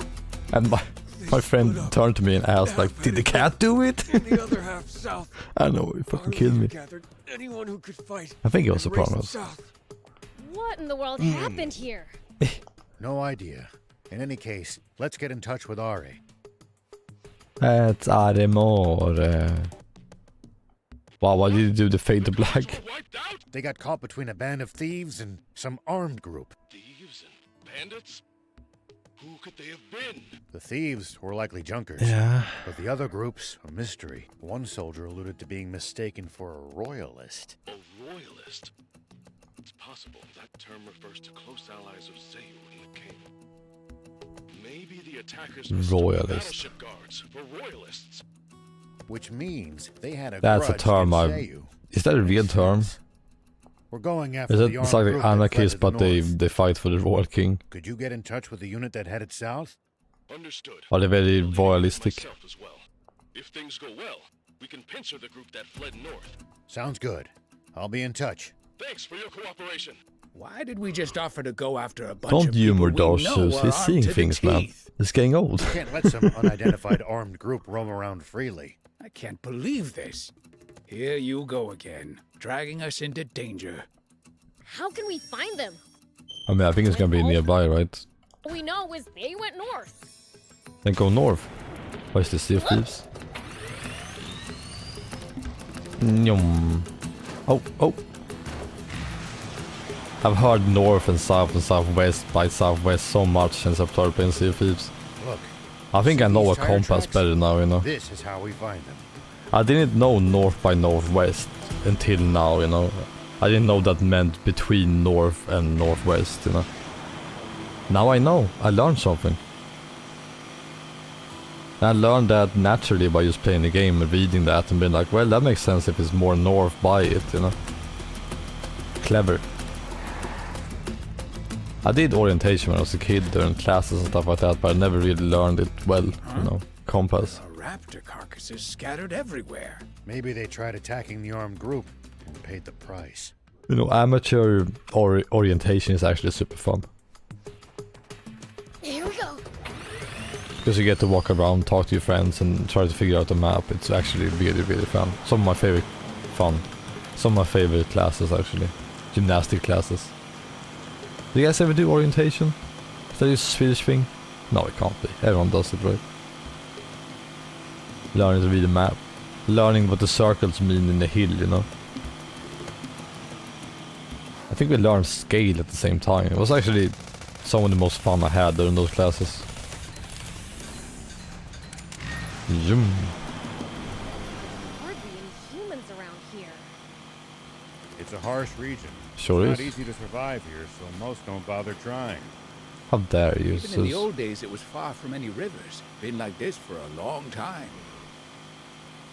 A: And my friend turned to me and asked, like, did the cat do it?
Q: In the other half south.
A: I know, it fucking killed me.
Q: Anyone who could fight.
A: I think it was Sopranos.
I: What in the world happened here?
F: No idea. In any case, let's get in touch with Ari.
A: It's Aremore. Wow, why did you do the fade to black?
F: They got caught between a band of thieves and some armed group.
Q: Thieves and bandits? Who could they have been?
F: The thieves were likely junkers.
A: Yeah.
F: But the other groups, a mystery. One soldier alluded to being mistaken for a royalist.
Q: A royalist? It's possible that term refers to close allies of Zayu and the king. Maybe the attackers
A: Royalist.
Q: battleship guards for royalists.
F: Which means they had a
A: That's a
F: grudge
A: term
F: against
A: I...
F: Zayu.
A: Is that a real term?
F: We're going after
A: Is it,
F: the
A: it's
F: armed
A: like
F: group that
A: anarchists,
F: fled to
A: but
F: the north.
A: they fight for the royal king.
F: Could you get in touch with the unit that headed south?
Q: Understood.
A: Are they very royalistic?
Q: Myself as well. If things go well, we can pincer the group that fled north.
F: Sounds good. I'll be in touch.
Q: Thanks for your cooperation.
H: Why did we just offer to go after a bunch
A: Don't
H: of
A: humor
H: people we
A: those
H: know
A: shoes.
H: are
A: He's
H: armed
A: seeing
H: to the
A: things, man.
H: teeth?
A: It's getting old.
F: You can't let some unidentified armed group roam around freely.
H: I can't believe this. Here you go again, dragging us into danger.
I: How can we find them?
A: I mean, I think it's gonna be nearby, right?
I: All we know is they went north.
A: Then go north. Where's the Sea of Thieves? Nyum. Oh, oh. I've heard north and southwest by southwest so much since I've started playing Sea of Thieves.
F: Look.
A: I think I know
F: these
A: a
F: tire
A: compass
F: tracks?
A: better now, you know.
F: This is how we find them.
A: I didn't know north by northwest until now, you know. I didn't know that meant between north and northwest, you know. Now I know. I learned something. And I learned that naturally by just playing the game and reading that and being like, well, that makes sense if it's more north by it, you know. Clever. I did orientation when I was a kid during classes and stuff like that, but I never really learned it well, you know. Compass.
H: Raptor carcasses scattered everywhere.
F: Maybe they tried attacking the armed group and paid the price.
A: You know, amateur orientation is actually super fun.
I: Here we go.
A: Because you get to walk around, talk to your friends and try to figure out the map. It's actually really, really fun. Some of my favorite classes actually. Gymnastic classes. Do you guys ever do orientation? Is that just a Swedish thing? No, it can't be. Everyone does it, right? Learning to read a map. Learning what the circles mean in the hill, you know. I think we learned scale at the same time. It was actually some of the most fun I had during those classes. Zoom.
I: Hardly any humans around here.
F: It's a harsh region.
A: Sure
F: it's
A: is.
F: not easy to survive here, so most don't bother trying.
A: How dare you,
H: Even in the
A: sis.
H: old days, it was far from any rivers. Been like this for a long time.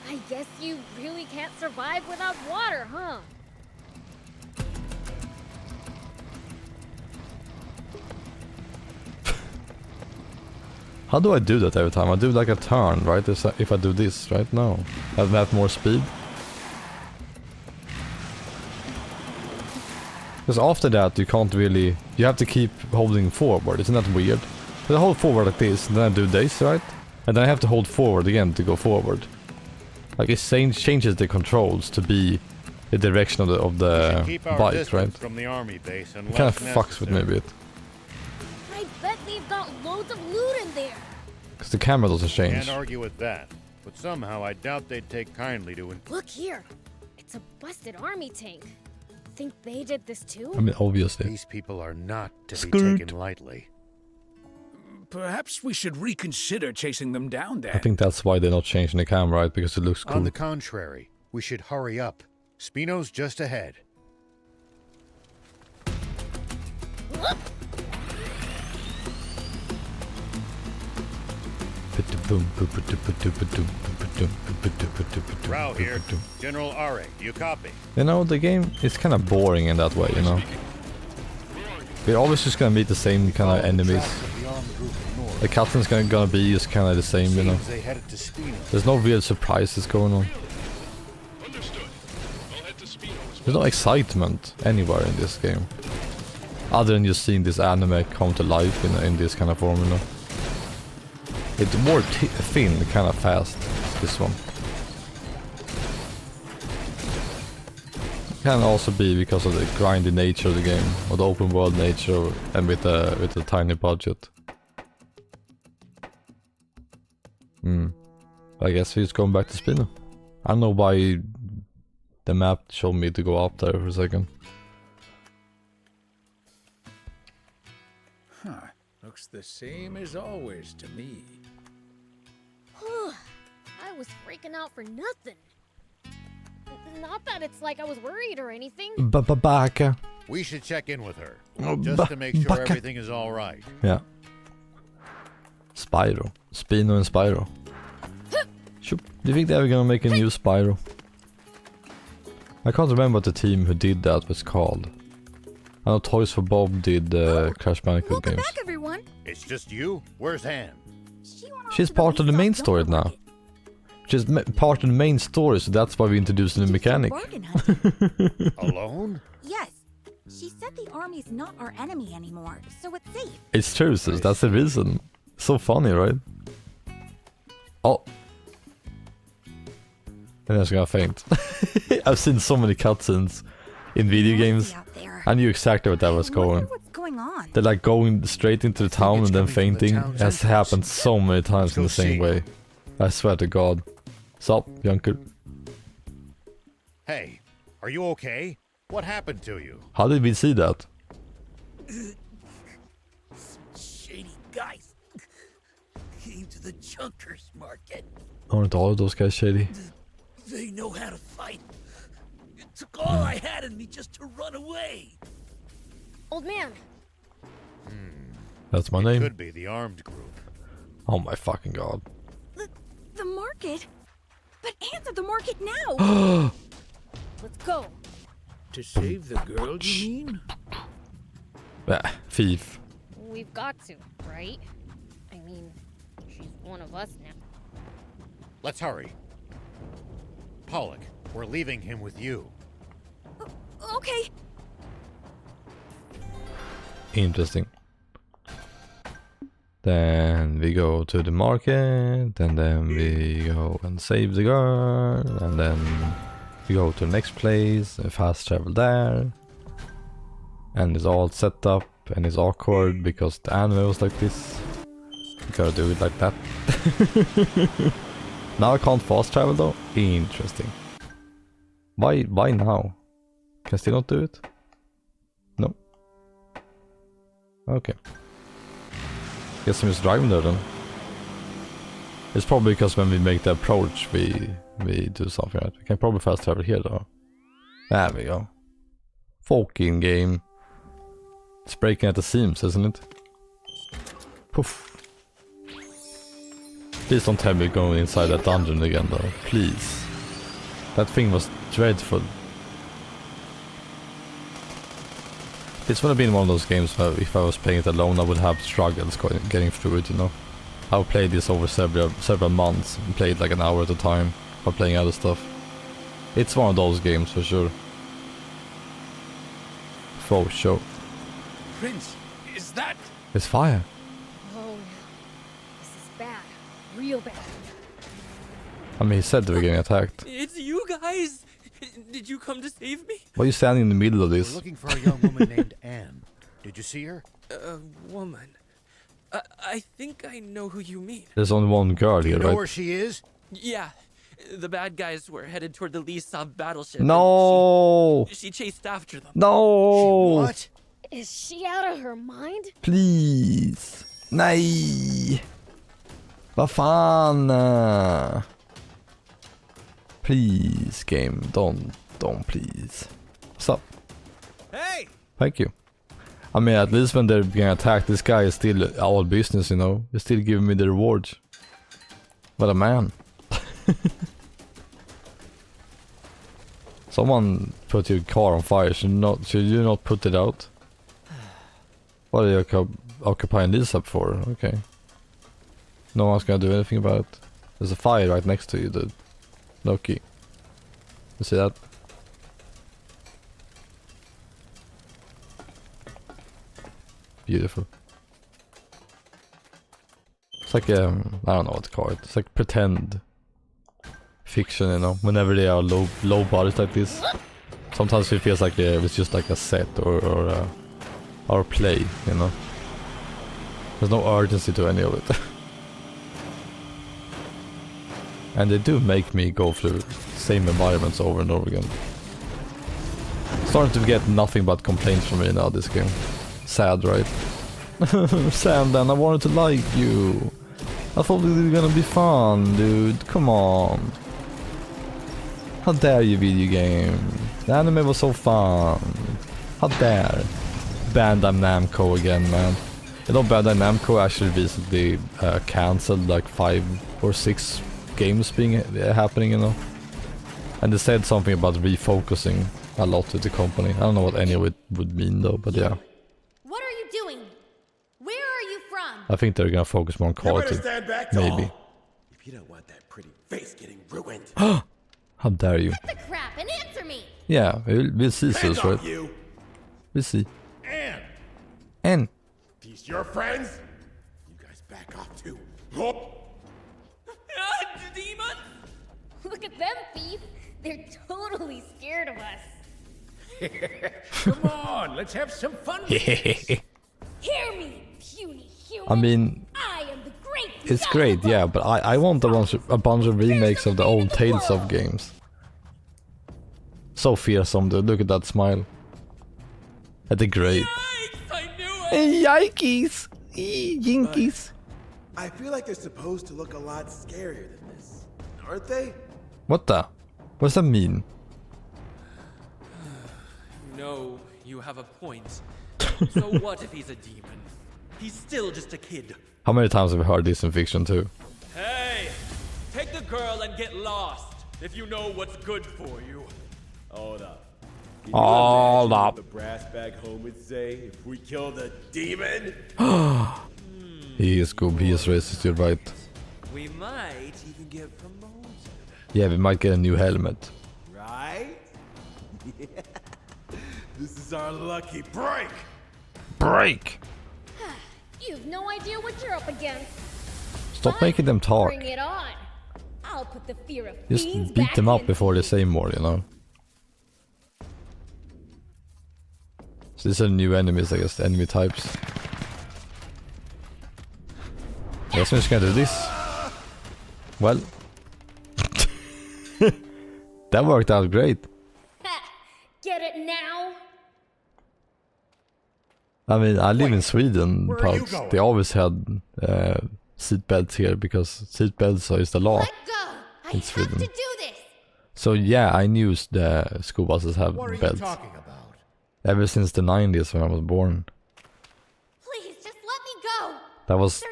I: I guess you really can't survive without water, huh?
A: How do I do that every time? I do like a turn, right? If I do this, right? No. I have more speed. Because after that you can't really... You have to keep holding forward, isn't that weird? But I hold forward like this, and then I do this, right? And then I have to hold forward again to go forward. Like it changes the controls to be the direction of the bike, right?
F: From the army base
A: It kind of fucks with me a bit.
I: I bet they've got loads of loot in there.
A: Because the camera doesn't change.
F: Can't argue with that. But somehow I doubt they'd take kindly to it.
I: Look here. It's a busted army tank. Think they did this too?
A: I mean, obviously.
F: These people are not to be
A: Skirt.
F: taken lightly.
H: Perhaps we should reconsider chasing them down there.
A: I think that's why they're not changing the camera, right? Because it looks cool.
F: On the contrary, we should hurry up. Spino's just ahead. Rao here. General Are, you copy?
A: You know, the game is kind of boring in that way, you know. We're always just gonna meet the same kind of enemies. The captain's gonna be just kind of the same, you know. There's no real surprises going on. There's no excitement anywhere in this game. Other than just seeing this anime come to life in this kind of form, you know. It's more thin, kind of fast, this one. Can also be because of the grindy nature of the game, or the open world nature, and with a tiny budget. I guess he's going back to Spino. I don't know why the map showed me to go up there for a second.
H: Huh. Looks the same as always to me.
I: I was freaking out for nothing. Not that it's like I was worried or anything.
A: Baka.
F: We should check in with her, just to make sure everything is all right.
A: Yeah. Spyro. Spino and Spyro. Do you think they're ever gonna make a new Spyro? I can't remember what the team who did that was called. I know Toys for Bob did Crash Bandicoot games.
J: Back, everyone.
F: It's just you? Where's Anne?
A: She's part of the main story now. She's part of the main story, so that's why we introduced the mechanic.
F: Alone?
J: Yes. She said the army's not our enemy anymore, so it's safe.
A: It's true, sis. That's the reason. So funny, right? Oh. And I was gonna faint. I've seen so many cutscenes in video games. I knew exactly what that was going.
J: What's going on?
A: They're like going straight into the town and then fainting. It has happened so many times in the same way. I swear to God. Sup, Junker?
F: Hey, are you okay? What happened to you?
A: How did we see that?
R: Shady guys came to the Junkers market.
A: Aren't all of those guys shady?
R: They know how to fight. It took all I had in me just to run away.
I: Old man.
A: That's my name.
F: Could be the armed group.
A: Oh my fucking God.
J: The market? But answer the market now!
I: Let's go.
H: To save the girl, you mean?
A: Thief.
I: We've got to, right? I mean, she's one of us now.
F: Let's hurry. Pollock, we're leaving him with you.
J: Okay.
A: Interesting. Then we go to the market, and then we go and save the girl, and then we go to the next place and fast travel there. And it's all set up, and it's awkward because the anime was like this. You gotta do it like that. Now I can't fast travel though. Interesting. Why now? Can I still not do it? No. Okay. Guess I'm just driving there then. It's probably because when we make the approach we do something right. We can probably fast travel here though. There we go. Fucking game. It's breaking at the seams, isn't it? Poof. Please don't tell me going inside that dungeon again though. Please. That thing was dreadful. This would have been one of those games where if I was playing it alone I would have struggles getting through it, you know. I would play this over several months and play it like an hour at a time while playing other stuff. It's one of those games for sure. For sure.
R: Prince, is that?
A: It's fire.
I: Oh, this is bad. Real bad.
A: I mean, he said they were getting attacked.
G: It's you guys! Did you come to save me?
A: Why are you standing in the middle of
F: We're
A: this?
F: looking for a young woman named Anne. Did you see her?
G: A woman. I think I know who you mean.
A: There's only one girl here,
F: You know
A: right?
F: where she is?
G: Yeah. The bad guys were headed toward the Lisov battleship.
A: No!
G: She chased after them.
A: No!
F: What?
I: Is she out of her mind?
A: Please! Nej! Vad fan? Please, game, don't please. What's up?
R: Hey!
A: Thank you. I mean, at least when they're being attacked, this guy is still all business, you know. He's still giving me the rewards. What a man. Someone put your car on fire. Should you not put it out? What are you occupying this up for? Okay. No one's gonna do anything about it. There's a fire right next to you, dude. Loki. You see that? beautiful. It's like I don't know what to call it. It's like pretend fiction, you know. Whenever they are low budget like this, sometimes it feels like it's just like a set or play, you know. There's no urgency to any of it. And they do make me go through same environments over and over again. Starting to get nothing but complaints from me now this game. Sad, right? Sam, then I wanted to like you. I thought it was gonna be fun, dude. Come on. How dare you, video game? The anime was so fun. How dare. Bandai Namco again, man. You know, Bandai Namco actually recently cancelled like 5 or 6 games being happening, you know. And they said something about refocusing a lot with the company. I don't know what any of it would mean though, but yeah.
I: What are you doing? Where are you from?
A: I think they're gonna focus more on quality. Maybe.
R: If you don't want that pretty face getting ruined.
A: How dare you?
I: Cut the crap and answer me.
A: Yeah, we'll see,
R: Hands
A: right?
R: off you.
A: We'll see.
R: And
A: And
R: these your friends? You guys back off too.
I: Demons! Look at them, thief. They're totally scared of us.
H: Come on, let's have some fun with this.
I: Hear me, puny human.
A: I mean,
I: I am the great.
A: it's great, yeah, but I want a bunch of remakes of the old Tales of games. So fearsome, dude. Look at that smile. That's great. Yikes! Yinkies!
R: I feel like they're supposed to look a lot scarier than this, aren't they?
A: What the? What does that mean?
G: No, you have a point. So what if he's a demon? He's still just a kid.
A: How many times have we heard this in fiction too?
G: Hey! Take the girl and get lost, if you know what's good for you.
R: Hold up.
A: Hold up.
R: The brass bag home would say if we kill the demon.
A: He is good, he is racist, you're right.
G: We might even get promoted.
A: Yeah, we might get a new helmet.
R: Right? Yeah. This is our lucky break.
A: Break!
I: You have no idea what you're up against.
A: Stop making them talk.
I: Bring it on. I'll put the fear of
A: Just
I: fiends
A: beat
I: back
A: them up
I: in.
A: before they say more, you know. So these are new enemies, I guess, the enemy types. I guess I'm just gonna do this. Well. That worked out great.
I: Get it now?
A: I mean, I live in Sweden,
I: where are you
A: but
I: going?
A: they always had seatbelts here because seatbelts is the law in Sweden. So yeah, I knew the school buses have
F: What are you
A: belts.
F: talking about?
A: Ever since the 90s when I was born.
I: Please, just let me go.
A: That was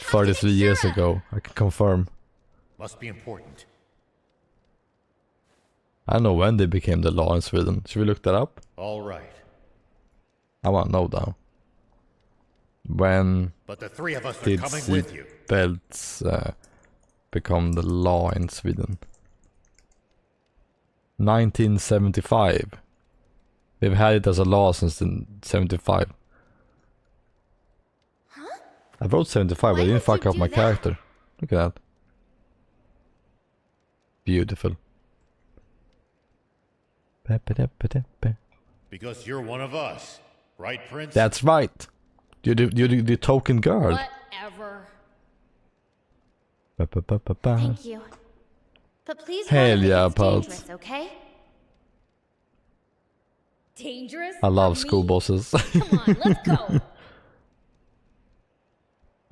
A: 33 years ago, I can confirm.
F: Must be important.
A: I don't know when they became the law in Sweden. Should we look that up?
F: All right.
A: I want to know now. When
F: But the three of us are
A: did
F: coming with you.
A: seatbelts become the law in Sweden? 1975. We've had it as a law since 75. I wrote 75, but I didn't fuck up my character. Look at that. Beautiful.
F: Because you're one of us. Right, Prince?
A: That's right. You're the token girl.
I: Whatever.
A: Ba-ba-ba-ba-ba.
C: Thank you. But please
A: Hell
C: don't think
A: yeah,
C: it's
A: pals.
C: dangerous, okay?
I: Dangerous?
A: I love school bosses.
I: Come on, let's go.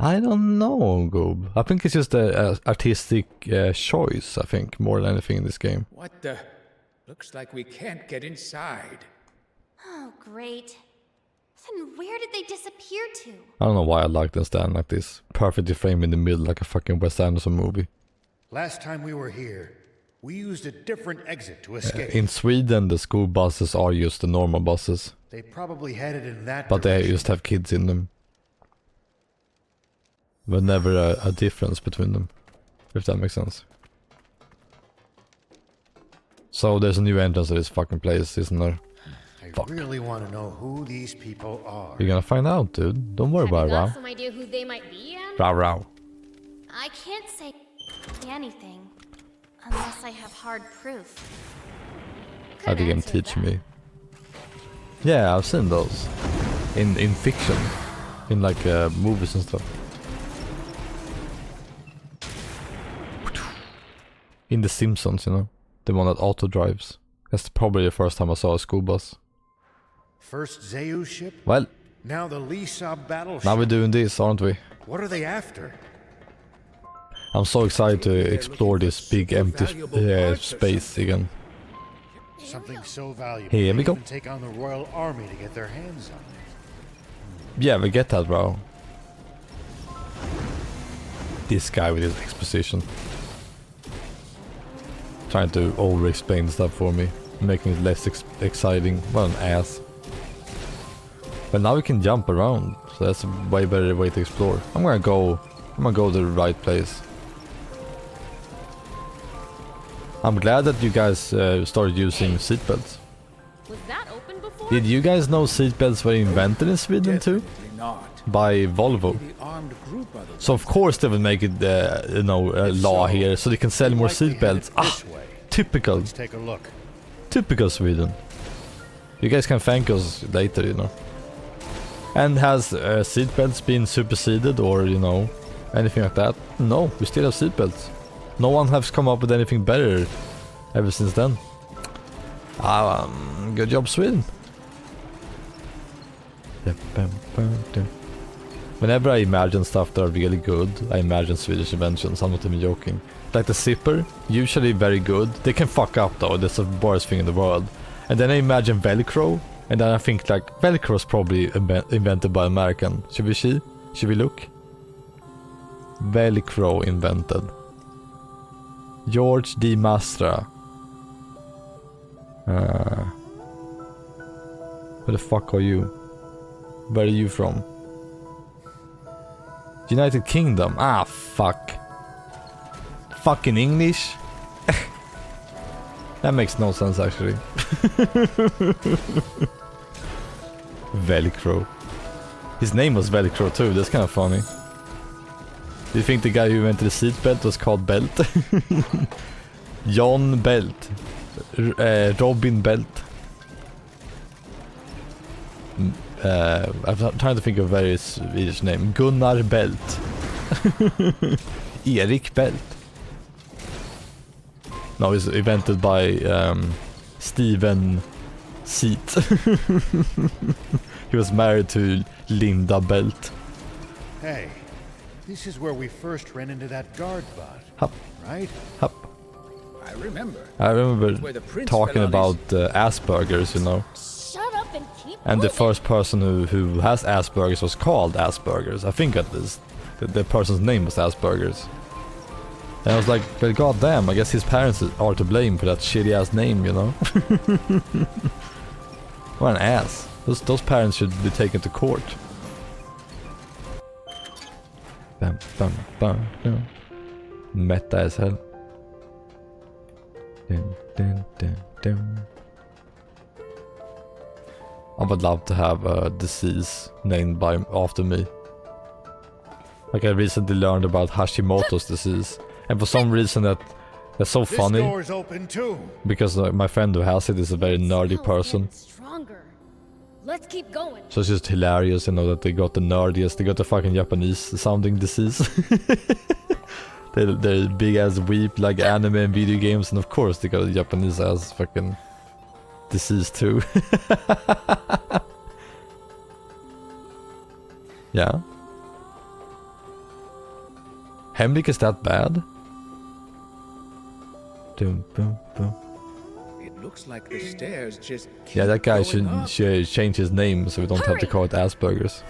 A: I don't know, Goob. I think it's just a artistic choice, I think, more than anything in this game.
H: What the? Looks like we can't get inside.
C: Oh, great. Then where did they disappear to?
A: I don't know why I like them stand like this. Perfectly framed in the middle like a fucking Wes Anderson movie.
F: Last time we were here, we used a different exit to escape.
A: In Sweden, the school buses are just the normal buses.
F: They probably headed in that
A: But they
F: direction.
A: just have kids in them. But never a difference between them. If that makes sense. So there's a new entrance to this fucking place, isn't there?
F: I really want to know who these people are.
A: You're gonna find out, dude. Don't worry about it,
C: Got
A: Rao.
C: some idea who they might be, Anne?
A: Rao.
C: I can't say anything unless I have hard proof.
A: How the game teach me. Yeah, I've seen those. In fiction. In like movies and stuff. In The Simpsons, you know. The one that auto drives. That's probably the first time I saw a school bus.
F: First Zeus ship?
A: Well,
F: now the Lisa battleship.
A: now we're doing this, aren't we?
F: What are they after?
A: I'm so excited to explore this big empty space again.
F: Something so valuable.
A: Here we go.
F: Even take on the Royal Army to get their hands on it.
A: Yeah, we get that, bro. This guy with his exposition. Trying to over-explain stuff for me. Making it less exciting. What an ass. But now we can jump around. So that's a way better way to explore. I'm gonna go to the right place. I'm glad that you guys started using seatbelts.
I: Was that open before?
A: Did you guys know seatbelts were invented in Sweden too? By Volvo. So of course they will make it, a law here, so they can sell more seatbelts. Ah, typical.
F: Let's take a look.
A: Typical Sweden. You guys can thank us later, you know. And has seatbelts been superseded or, you know, anything like that? No, we still have seatbelts. No one has come up with anything better ever since then. Good job, Sweden. Whenever I imagine stuff that are really good, I imagine Swedish inventions. I'm not even joking. Like the zipper, usually very good. They can fuck up though, that's the worst thing in the world. And then I imagine Velcro, and then I think like Velcro is probably invented by American. Should we see? Should we look? Velcro invented. George D. Mastra. Where the fuck are you? Where are you from? United Kingdom. Ah, fuck. Fucking English? That makes no sense actually. Velcro. His name was Velcro too, that's kind of funny. Do you think the guy who invented the seatbelt was called Belt? John Belt. Robin Belt. I'm trying to think of a very Swedish name. Gunnar Belt. Erik Belt. No, it's invented by Steven Seat. He was married to Linda Belt.
F: Hey, this is where we first ran into that guard bot,
A: Hup.
F: right?
A: Hup.
H: I remember.
A: I remember
H: Where the prince
A: talking
H: fell on
A: about Asperger's, you know.
I: Shut up and keep
A: And the
I: moving.
A: first person who has Asperger's was called Asperger's. I think at least. The person's name was Asperger's. And I was like, well, goddamn, I guess his parents are to blame for that shitty ass name, you know? What an ass. Those parents should be taken to court. Bam, bam, bam, bam. Meta as hell. Dun, dun, dun, dun. I would love to have a disease named after me. Like I recently learned about Hashimoto's disease, and for some reason that's so funny.
F: This door's open too.
A: Because my friend who has it is a very nerdy person.
I: Stronger. Let's keep going.
A: So it's just hilarious, you know, that they got the nerdiest, they got the fucking Japanese sounding disease. They're big ass weep like anime and video games, and of course they got a Japanese ass fucking disease too. Yeah. Hemlik is that bad? Dum, boom, boom.
H: It looks like the stairs just keep
A: Yeah, that guy
H: going up.
A: should change his name so we don't have to call it Asperger's.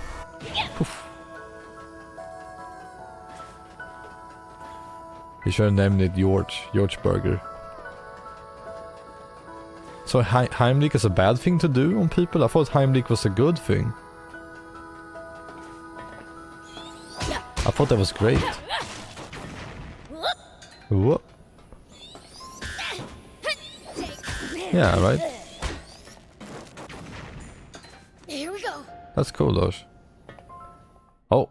A: Poof. You should have named it George Burger. So Heimlich is a bad thing to do on people? I thought Heimlich was a good thing. I thought that was great. Whoop. Yeah, right. That's cool though. Oh.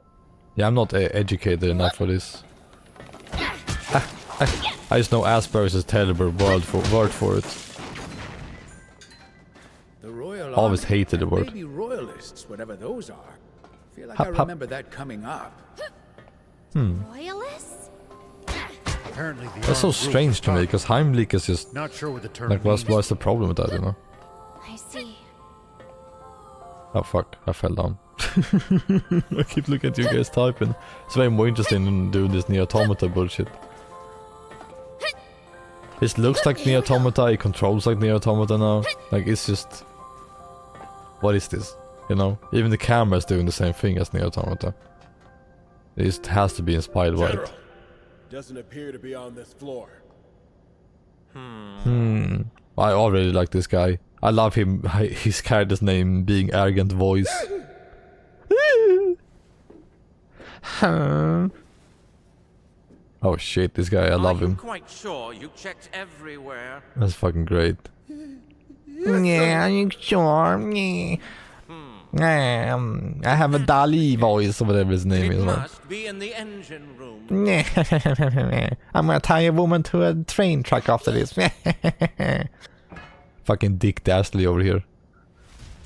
A: Yeah, I'm not educated enough for this. I just know Asperger's is a terrible word for it.
H: The Royal
A: Always
H: Army,
A: hated the word.
H: Maybe Royalists, whatever those are. Feel like I remember that coming up.
C: Royalists?
F: Apparently the
A: That's so
F: armed group
A: strange
F: was
A: to me,
F: targeted.
A: because Heimlich is just...
F: Not sure what the term
A: like,
F: means.
A: what's the problem with that, you know?
C: I see.
A: Oh fuck, I fell down. I keep looking at you guys typing. It's way more interesting than doing this Nier Automata bullshit. It looks like Nier Automata, it controls like Nier Automata now. Like, it's just... What is this? You know? Even the camera is doing the same thing as Nier Automata. It just has to be inspired by it.
B: Doesn't appear to be on this floor.
A: I already like this guy. I love him, his character's name being Arrogant Voice. Oh shit, this guy, I love him.
G: Quite sure you checked everywhere.
A: That's fucking great. Yeah, are you sure? I have a Dali voice or whatever his name
G: It
A: is.
G: must be in the engine room.
A: I'm gonna tie a woman to a train track after this. Fucking Dick Dastardly over here.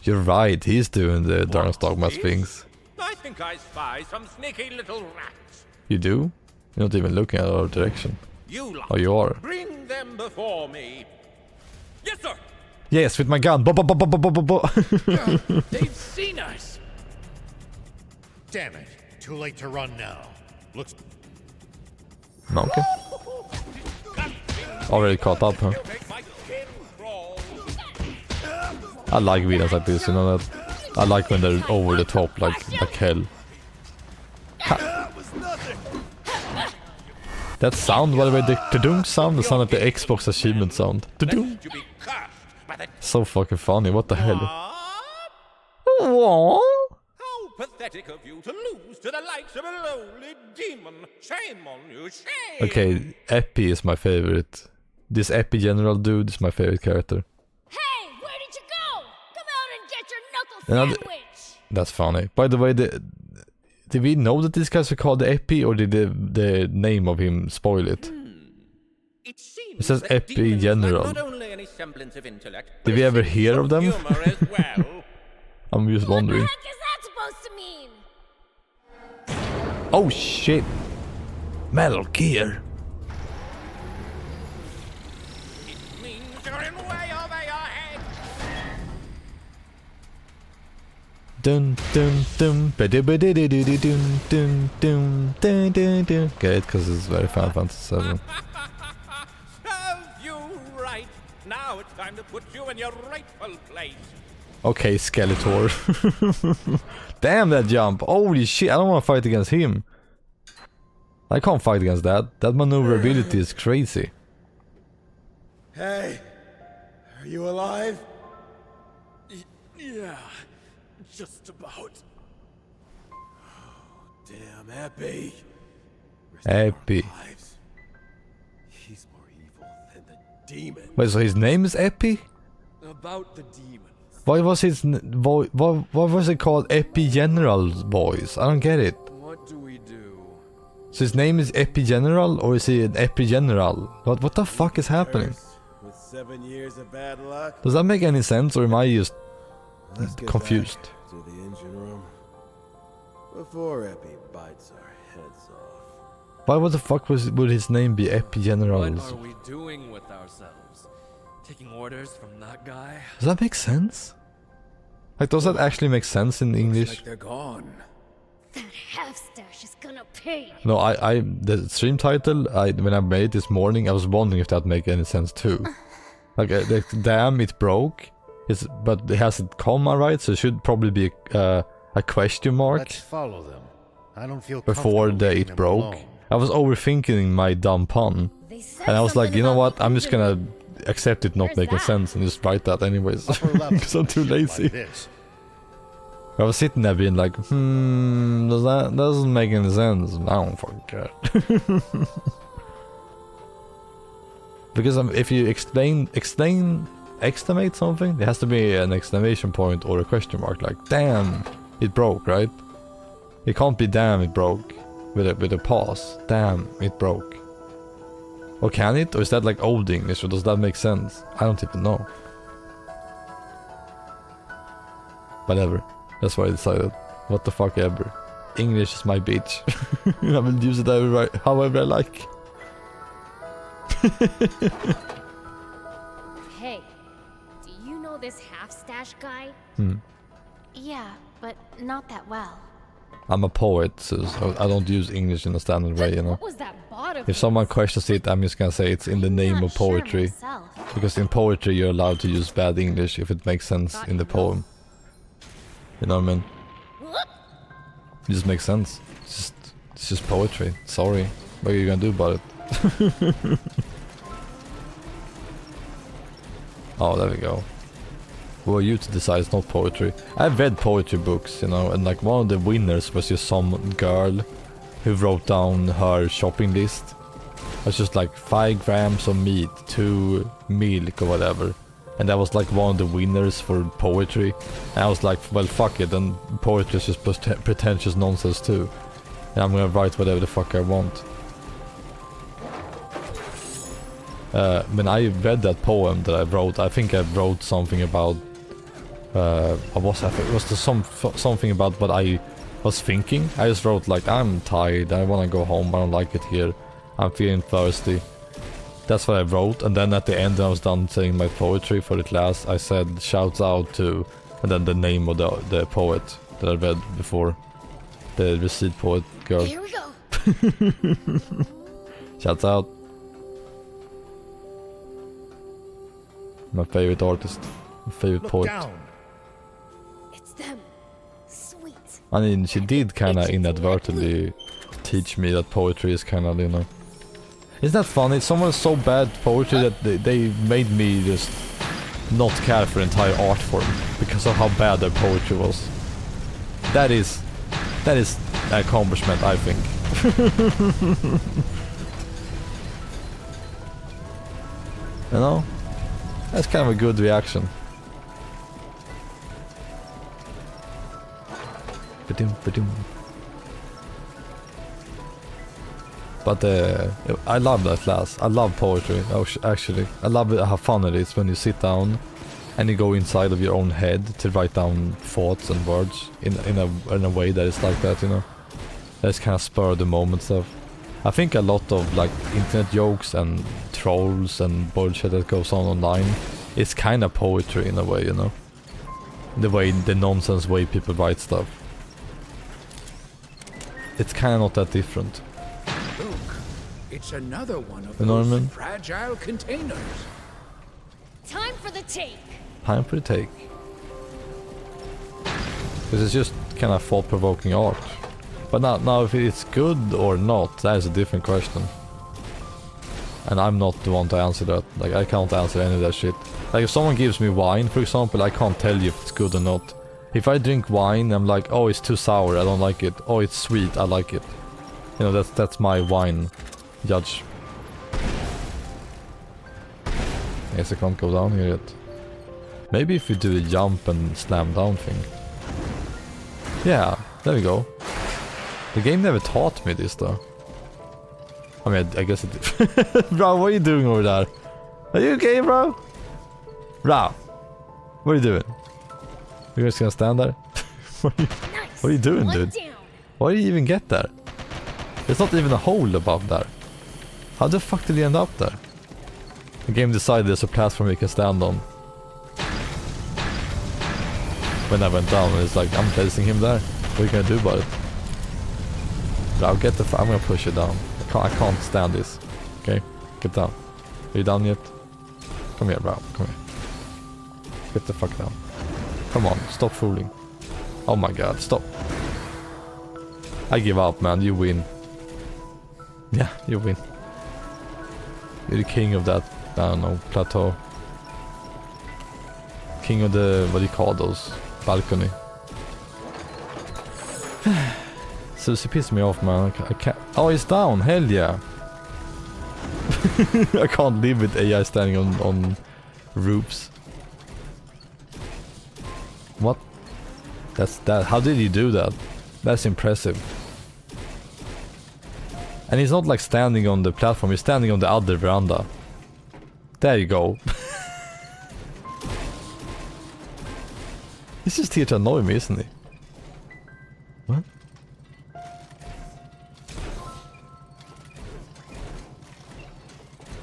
A: You're right, he's doing the Darkness Dogma things.
G: I think I spy some sneaky little rats.
A: You do? You're not even looking at our direction.
G: You lot,
A: Oh, you are?
G: bring them before me. Yes, sir.
A: Yes, with my gun.
H: They've seen us.
F: Damn it. Too late to run now. Looks...
A: Okay. Already caught up, huh? I like videos like this, you know that? I like when they're over the top, like hell. That sound, by the way, the tudung sound, the sound like the Xbox achievement sound. Tudung. So fucking funny, what the hell? Aww.
G: How pathetic of you to lose to the likes of a lowly demon. Shame on you, shame.
A: Okay, Epi is my favorite. This Epi General dude is my favorite character.
I: Hey, where did you go? Come out and get your knuckle
A: Another-
I: sandwich.
A: That's funny. By the way, did we know that these guys were called the Epi, or did the name of him spoil it? It says Epi General.
G: Not only any semblance of intellect,
A: Did we ever hear of them?
G: humor as well.
A: I'm just wondering.
I: What is that supposed to mean?
A: Oh shit! Metal Gear.
G: Means you're in way over your head.
A: Dun dun dun ba-da-ba-da-da-da-da-dun dun dun dun dun dun. Get it? Because it's very Final Fantasy 7.
G: Serve you right. Now it's time to put you in your rightful place.
A: Okay, Skeletor. Damn that jump! Holy shit! I don't want to fight against him. I can't fight against that. That maneuverability is crazy.
B: Hey, are you alive?
R: Yeah, just about.
B: Damn, Epi.
A: Epi.
B: He's more evil than the demon.
A: Wait, so his name is Epi?
R: About the demons.
A: Why was his what was it called? Epi General voice? I don't get it.
R: What do we do?
A: So his name is Epi General, or is he an Epi General? What the fuck is happening?
B: With 7 years of bad luck.
A: Does that make any sense, or am I just
B: Let's get
A: confused?
B: back to the engine room before Epi bites our heads off.
A: Why the fuck would his name be Epi General?
G: What are we doing with ourselves? Taking orders from that guy?
A: Does that make sense? Like, does that actually make sense in English?
H: Like they're gone.
I: That half-stash is gonna pay.
A: No, the stream title, when I made it this morning, I was wondering if that make any sense too. Like, damn, it broke. But it has a comma, right? So it should probably be a question mark.
F: Let's follow them. I don't feel
A: Before
F: comfortable leaving
A: it
F: them
A: broke.
F: alone.
A: I was overthinking my dumb pun. And I was like, you know what? I'm just gonna accept it not making sense and just write that anyways. Because I'm too lazy.
F: Like this.
A: I was sitting there being like, that doesn't make any sense. I don't fucking care. Because if you exclamate something, there has to be an exclamation point or a question mark, like, damn, it broke, right? It can't be damn it broke with a pause. Damn it broke. Or can it? Or is that like old English? Or does that make sense? I don't even know. Whatever. That's what I decided. What the fuck ever. English is my bitch. I will use it however I like.
I: Hey, do you know this half-stash guy?
E: Yeah, but not that well.
A: I'm a poet, so I don't use English in a standard way, you know.
I: What was that bot of
A: If someone questions it, I'm just gonna say it's in the name of poetry. Because in poetry you're allowed to use bad English if it makes sense in the poem. You know what I mean? It just makes sense. It's just poetry. Sorry. What are you gonna do about it? Oh, there we go. Who are you to decide it's not poetry? I've read poetry books, you know, and like one of the winners was just some girl who wrote down her shopping list. It's just like 5 grams of meat, 2 milk or whatever. And that was like one of the winners for poetry. And I was like, well, fuck it, and poetry is just pretentious nonsense too. And I'm gonna write whatever the fuck I want. When I read that poem that I wrote, I think I wrote something about what was that? It was something about what I was thinking. I just wrote like, I'm tired, I wanna go home, I don't like it here, I'm feeling thirsty. That's what I wrote, and then at the end when I was done saying my poetry for the class, I said shouts out to, and then the name of the poet that I read before. The receipt poet girl.
I: Here we go.
A: Shouts out. My favorite artist. My favorite poet.
I: It's them. Sweet.
A: I mean, she did kinda inadvertently teach me that poetry is kinda, you know. Isn't that funny? Someone is so bad at poetry that they made me just not care for the entire art form because of how bad their poetry was. That is an accomplishment, I think. You know? That's kind of a good reaction. But I love that class. I love poetry, actually. I love how fun it is when you sit down and you go inside of your own head to write down thoughts and words in a way that is like that, you know. That's kind of spur of the moment stuff. I think a lot of like internet jokes and trolls and bullshit that goes on online is kind of poetry in a way, you know. The nonsense way people write stuff. It's kind of not that different.
H: Look, it's another one of
A: You know what I
H: those
A: mean?
H: fragile containers.
I: Time for the take.
A: Time for the take. Because it's just kind of thought-provoking art. But now if it's good or not, that is a different question. And I'm not the one to answer that. Like, I can't answer any of that shit. Like, if someone gives me wine, for example, I can't tell you if it's good or not. If I drink wine, I'm like, oh, it's too sour, I don't like it. Oh, it's sweet, I like it. You know, that's my wine judge. Guess I can't go down here yet. Maybe if we do a jump and slam down thing. Yeah, there we go. The game never taught me this though. I mean, I guess it did. Bro, what are you doing over there? Are you okay, bro? Bro, what are you doing? You're just gonna stand there? What are you doing, dude? Why did you even get there? There's not even a hole above there. How the fuck did he end up there? The game decided there's a platform you can stand on. When I went down, it's like, I'm placing him there. What are you gonna do about it? Bro, get the I'm gonna push it down. I can't stand this. Okay, get down. Are you down yet? Come here, bro. Come here. Get the fuck down. Come on, stop fooling. Oh my god, stop. I give up, man. You win. Yeah, you win. You're the king of that, I don't know, plateau. King of the, what do you call those? Balcony. So it pisses me off, man. I can't. Oh, it's down. Hell yeah. I can't live with AI standing on roofs. What? How did you do that? That's impressive. And he's not like standing on the platform, he's standing on the other veranda. There you go. He's just here to annoy me, isn't he? What?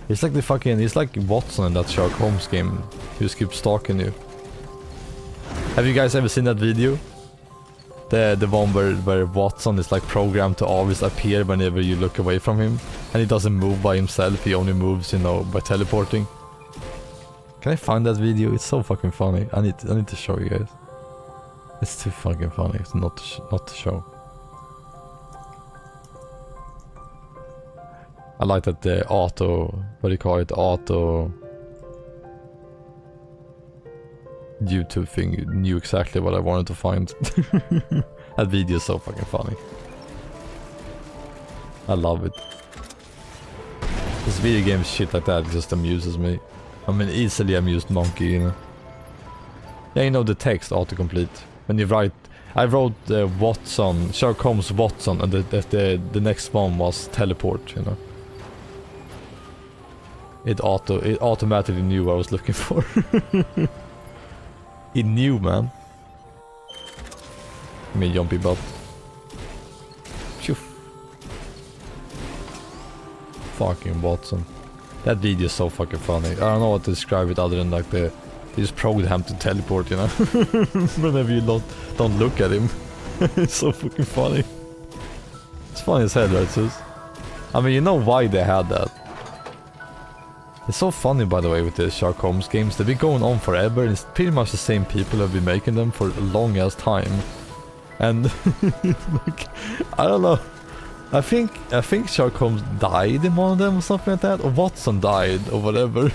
A: He's like he's like Watson in that Sherlock Holmes game. He just keeps stalking you. Have you guys ever seen that video? The one where Watson is like programmed to always appear whenever you look away from him. And he doesn't move by himself, he only moves, you know, by teleporting. Can I find that video? It's so fucking funny. I need to show you guys. It's too fucking funny not to show. I like that the auto, what do you call it, auto YouTube thing knew exactly what I wanted to find. That video is so fucking funny. I love it. This video game shit like that just amuses me. I'm an easily amused monkey, you know. Yeah, you know the text autocomplete. When you write, I wrote Watson, Sherlock Holmes Watson, and the next one was teleport, you know. It automatically knew what I was looking for. It knew, man. Give me a jumpy butt. Phew. Fucking Watson. That video is so fucking funny. I don't know what to describe it other than like they just programmed him to teleport, you know. Whenever you don't look at him. It's so fucking funny. It's funny as hell, right, sis? I mean, you know why they had that. It's so funny, by the way, with the Sherlock Holmes games. They've been going on forever, and it's pretty much the same people who have been making them for a long ass time. And like, I don't know. I think Sherlock Holmes died in one of them or something like that, or Watson died or whatever.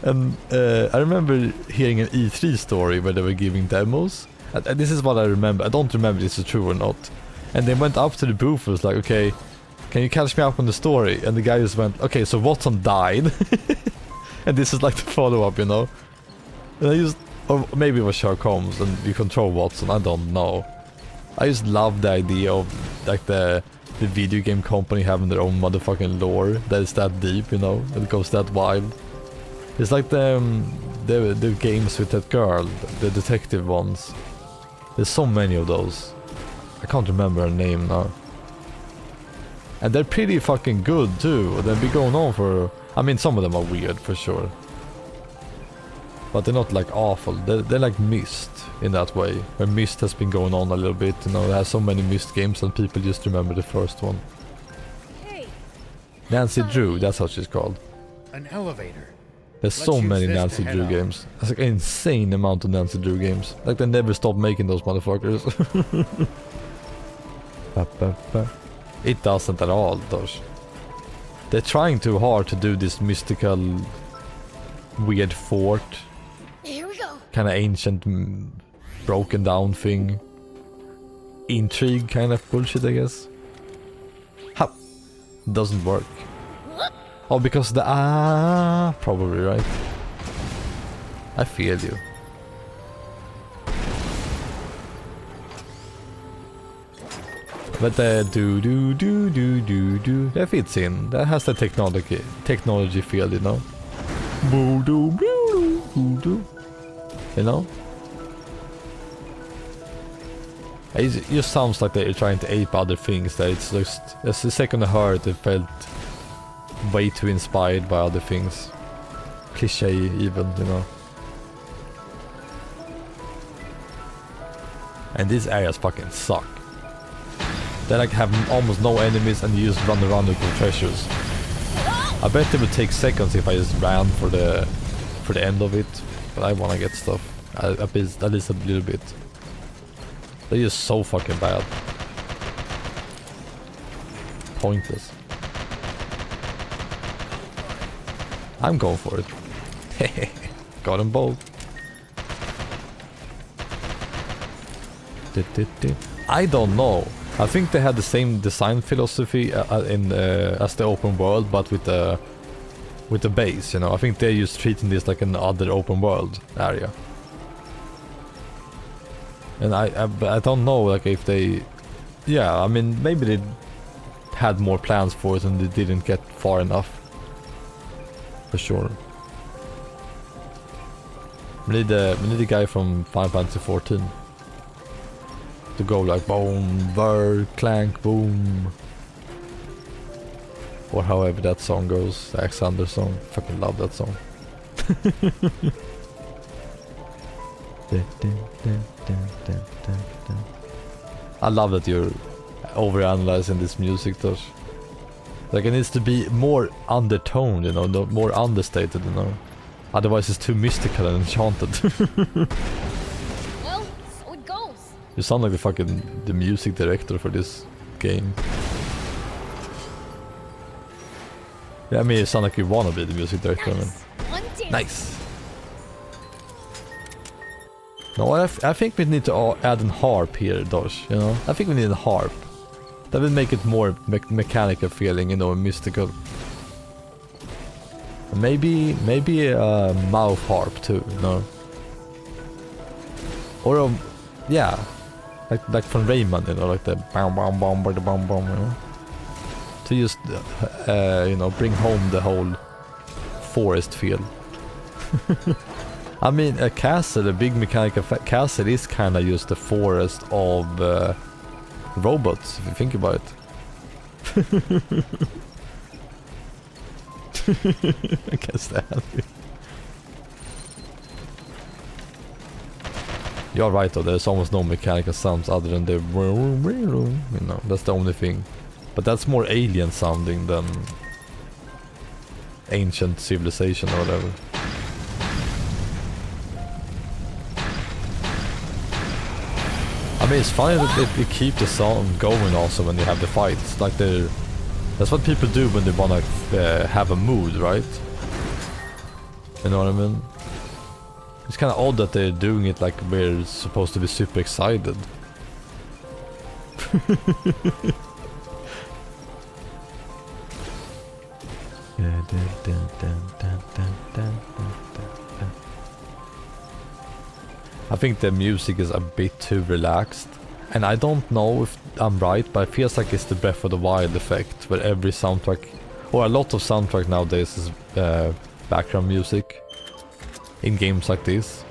A: And I remember hearing an E3 story where they were giving demos. And this is what I remember. I don't remember if this is true or not. And they went up to the booth and was like, okay, can you catch me up on the story? And the guy just went, okay, so Watson died. And this is like the follow-up, you know. And I just, or maybe it was Sherlock Holmes and you control Watson, I don't know. I just love the idea of like the video game company having their own motherfucking lore that is that deep, you know, it goes that wild. It's like the games with that girl, the detective ones. There's so many of those. I can't remember her name now. And they're pretty fucking good too. They've been going on for... I mean, some of them are weird for sure. But they're not like awful. They're like Myst in that way. Where Myst has been going on a little bit. You know, it has so many Myst games and people just remember the first one. Hey. Nancy Drew, that's how she's called.
F: An elevator.
A: There's so many Nancy Drew games. There's like an insane amount of Nancy Drew games. Like they never stop making those motherfuckers. It doesn't at all, though. They're trying too hard to do this mystical, weird fort.
C: Here we go.
A: Kind of ancient, broken down thing. Intrigue kind of bullshit, I guess. Ha! Doesn't work. Oh, because the probably, right? I feel you. But the do that fits in. That has the technology field, you know. You know. It just sounds like they're trying to ape other things. That it's just as the second I heard, it felt way too inspired by other things. Cliche even, you know. And these areas fucking suck. They like have almost no enemies and you just run around looking for treasures. I bet it would take seconds if I just ran for the end of it. But I wanna get stuff. At least a little bit. They're just so fucking bad. Pointless. I'm going for it. Got them both. I don't know. I think they had the same design philosophy as the open world, but with the base, you know. I think they're just treating this like another open world area. And I don't know like if they, yeah, I mean maybe they had more plans for it and they didn't get far enough. For sure. We need the guy from Final Fantasy 14 to go like boom, burr, clank, boom. Or however that song goes, the Alexander song. Fucking love that song. I love that you're overanalyzing this music though. Like it needs to be more undertoned, you know, more understated, you know. Otherwise it's too mystical and enchanted.
I: Well, so it goes.
A: You sound like the music director for this game. Yeah, I mean you sound like you wanna be the music director.
I: Nice.
A: Nice. No, I think we need to add an harp here, Dosh, you know? I think we need a harp. That will make it more mechanical feeling, you know, mystical. Maybe a mouth harp too, you know? Or a, yeah, like from Rayman, you know, like the bam bam bam bam bam bam, you know? To just, you know, bring home the whole forest feel. I mean, a castle, a big mechanical castle is kind of just the forest of robots, if you think about it. I guess that. You're right though, there's almost no mechanical sounds other than the, you know, that's the only thing. But that's more alien sounding than ancient civilization or whatever. I mean, it's funny that they keep the sound going also when you have the fights. Like that's what people do when they wanna have a mood, right? You know what I mean? It's kind of odd that they're doing it like we're supposed to be super excited. I think the music is a bit too relaxed, and I don't know if I'm right, but it feels like it's the Breath of the Wild effect, where every soundtrack, or a lot of soundtrack nowadays is background music in games like this.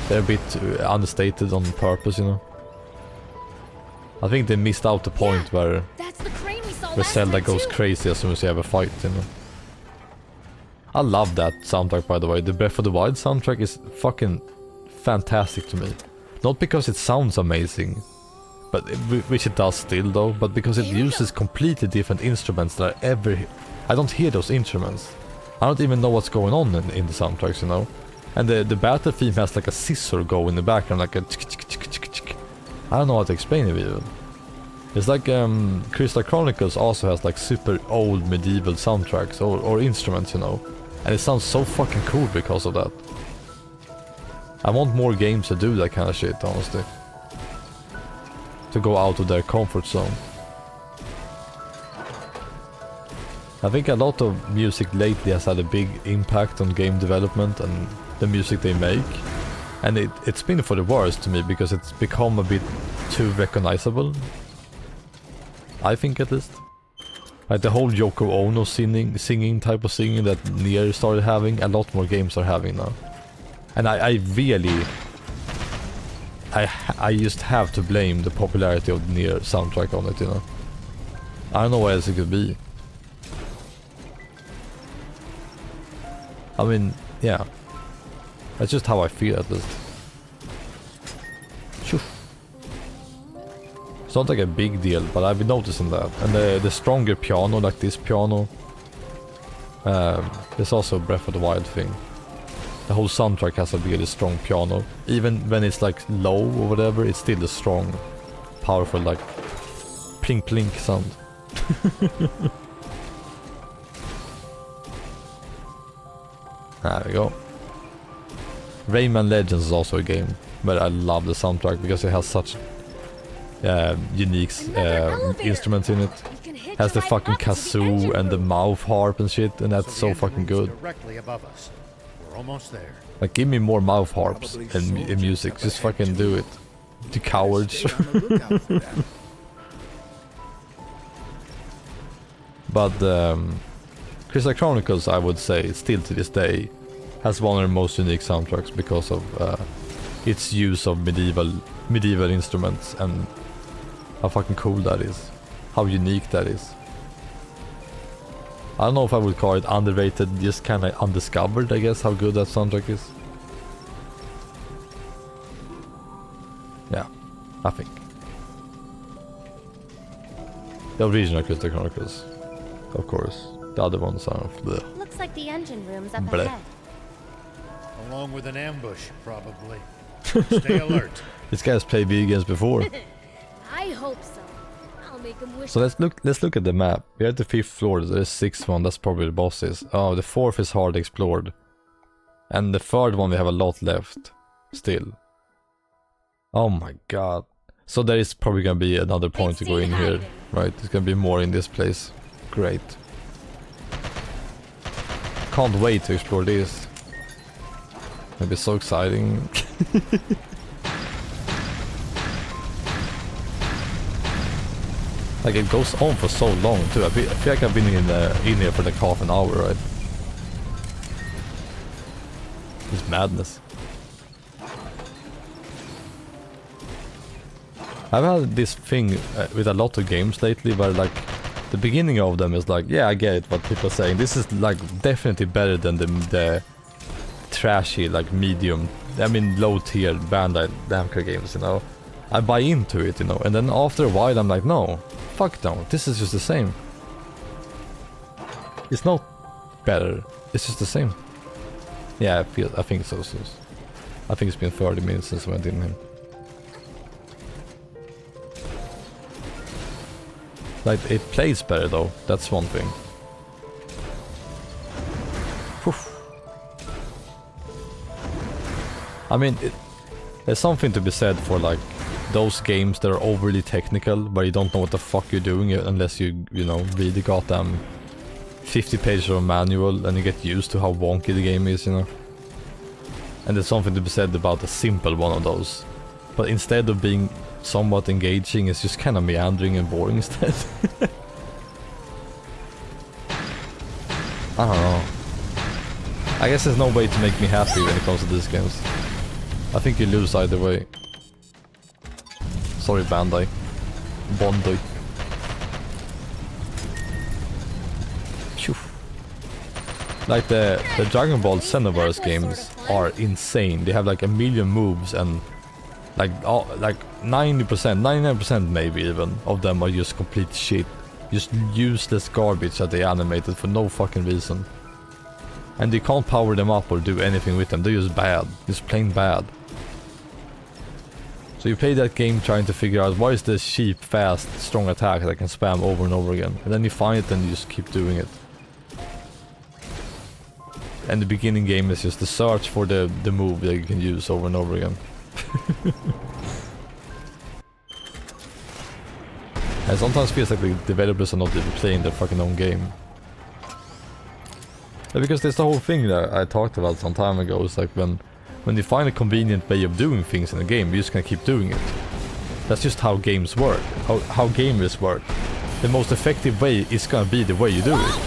A: They're a bit understated on purpose, you know. I think they missed out the point where Zelda goes crazy as soon as you have a fight, you know. I love that soundtrack, by the way. The Breath of the Wild soundtrack is fucking fantastic to me. Not because it sounds amazing, but which it does still though, but because it uses completely different instruments that I don't hear those instruments. I don't even know what's going on in the soundtracks, you know. And the battle theme has like a scissor go in the background, like a I don't know how to explain it even. It's like Crystal Chronicles also has like super old medieval soundtracks or instruments, you know. And it sounds so fucking cool because of that. I want more games to do that kind of shit, honestly. To go out of their comfort zone. I think a lot of music lately has had a big impact on game development and the music they make. And it's been for the worst to me because it's become a bit too recognizable. I think at least. Like the whole Yoko Ono singing type of singing that Nier started having, a lot more games are having now. And I really... I just have to blame the popularity of the Nier soundtrack on it, you know. I don't know what else it could be. I mean, yeah. That's just how I feel at least. Shoo. It's not like a big deal, but I've been noticing that. And the stronger piano, like this piano, there's also a Breath of the Wild thing. The whole soundtrack has a really strong piano. Even when it's like low or whatever, it's still a strong, powerful like plink plink sound. There we go. Rayman Legends is also a game where I love the soundtrack because it has such unique instruments in it. Has the fucking kazoo and the mouth harp and shit, and that's so fucking good.
F: Directly above us. We're almost there.
A: Like, give me more mouth harps and music. Just fucking do it. You cowards. But Crystal Chronicles, I would say, still to this day, has one of the most unique soundtracks because of its use of medieval instruments and how fucking cool that is. How unique that is. I don't know if I would call it underrated, just kind of undiscovered, I guess, how good that soundtrack is. Yeah, I think. The original Crystal Chronicles, of course. The other ones are bleh.
C: Looks like the engine room's up
A: Bleh.
C: ahead.
F: Along with an ambush, probably. Stay alert.
A: This guy's played video games before.
I: I hope so. I'll make him wish.
A: So let's look at the map. We're at the 5th floor, there's the 6th one, that's probably the bosses. Oh, the 4th is hard explored. And the 3rd one we have a lot left. Still. Oh my god. So there is probably gonna be another point to go in here. Right, there's gonna be more in this place. Great. Can't wait to explore this. It'll be so exciting. Like, it goes on for so long too. I feel like I've been in here for like half an hour, right? It's madness. I've had this thing with a lot of games lately where like the beginning of them is like, yeah, I get it, what people are saying. This is like definitely better than the trashy, like medium, I mean low tier Bandai Namco games, you know. I buy into it, you know, and then after a while I'm like, no, fuck no, this is just the same. It's not better, it's just the same. Yeah, I think so. I think it's been 30 minutes since I went in here. Like, it plays better though, that's one thing. Whew. I mean, there's something to be said for like those games that are overly technical, where you don't know what the fuck you're doing unless you know, read the goddamn 50 pages of a manual and you get used to how wonky the game is, you know. And there's something to be said about a simple one of those. But instead of being somewhat engaging, it's just kind of meandering and boring instead. I don't know. I guess there's no way to make me happy when it comes to these games. I think you lose either way. Sorry, Bandai. Bondi. Phew. Like the Dragon Ball Xenoverse games are insane. They have like a million moves and like 90%, 99% maybe even of them are just complete shit. Just useless garbage that they animated for no fucking reason. And you can't power them up or do anything with them. They're just bad. Just plain bad. So you play that game trying to figure out what is this cheap, fast, strong attack that I can spam over and over again. And then you find it and you just keep doing it. And the beginning game is just the search for the move that you can use over and over again. And sometimes feels like the developers are not even playing their fucking own game. Yeah, because there's the whole thing that I talked about some time ago. It's like when you find a convenient way of doing things in a game, you're just gonna keep doing it. That's just how games work, how gamers work. The most effective way is gonna be the way you do it.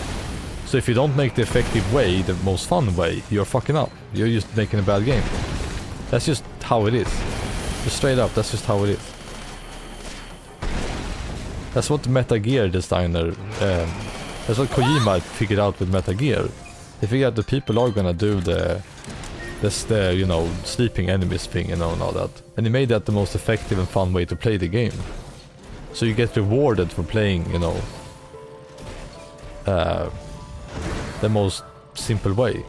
A: So if you don't make the effective way the most fun way, you're fucking up. You're just making a bad game. That's just how it is. Just straight up, that's just how it is. That's what the Metal Gear designer, that's what Kojima figured out with Metal Gear. He figured out that people are gonna do the you know, sleeping enemies thing, you know, and all that. And he made that the most effective and fun way to play the game. So you get rewarded for playing, you know, the most simple way.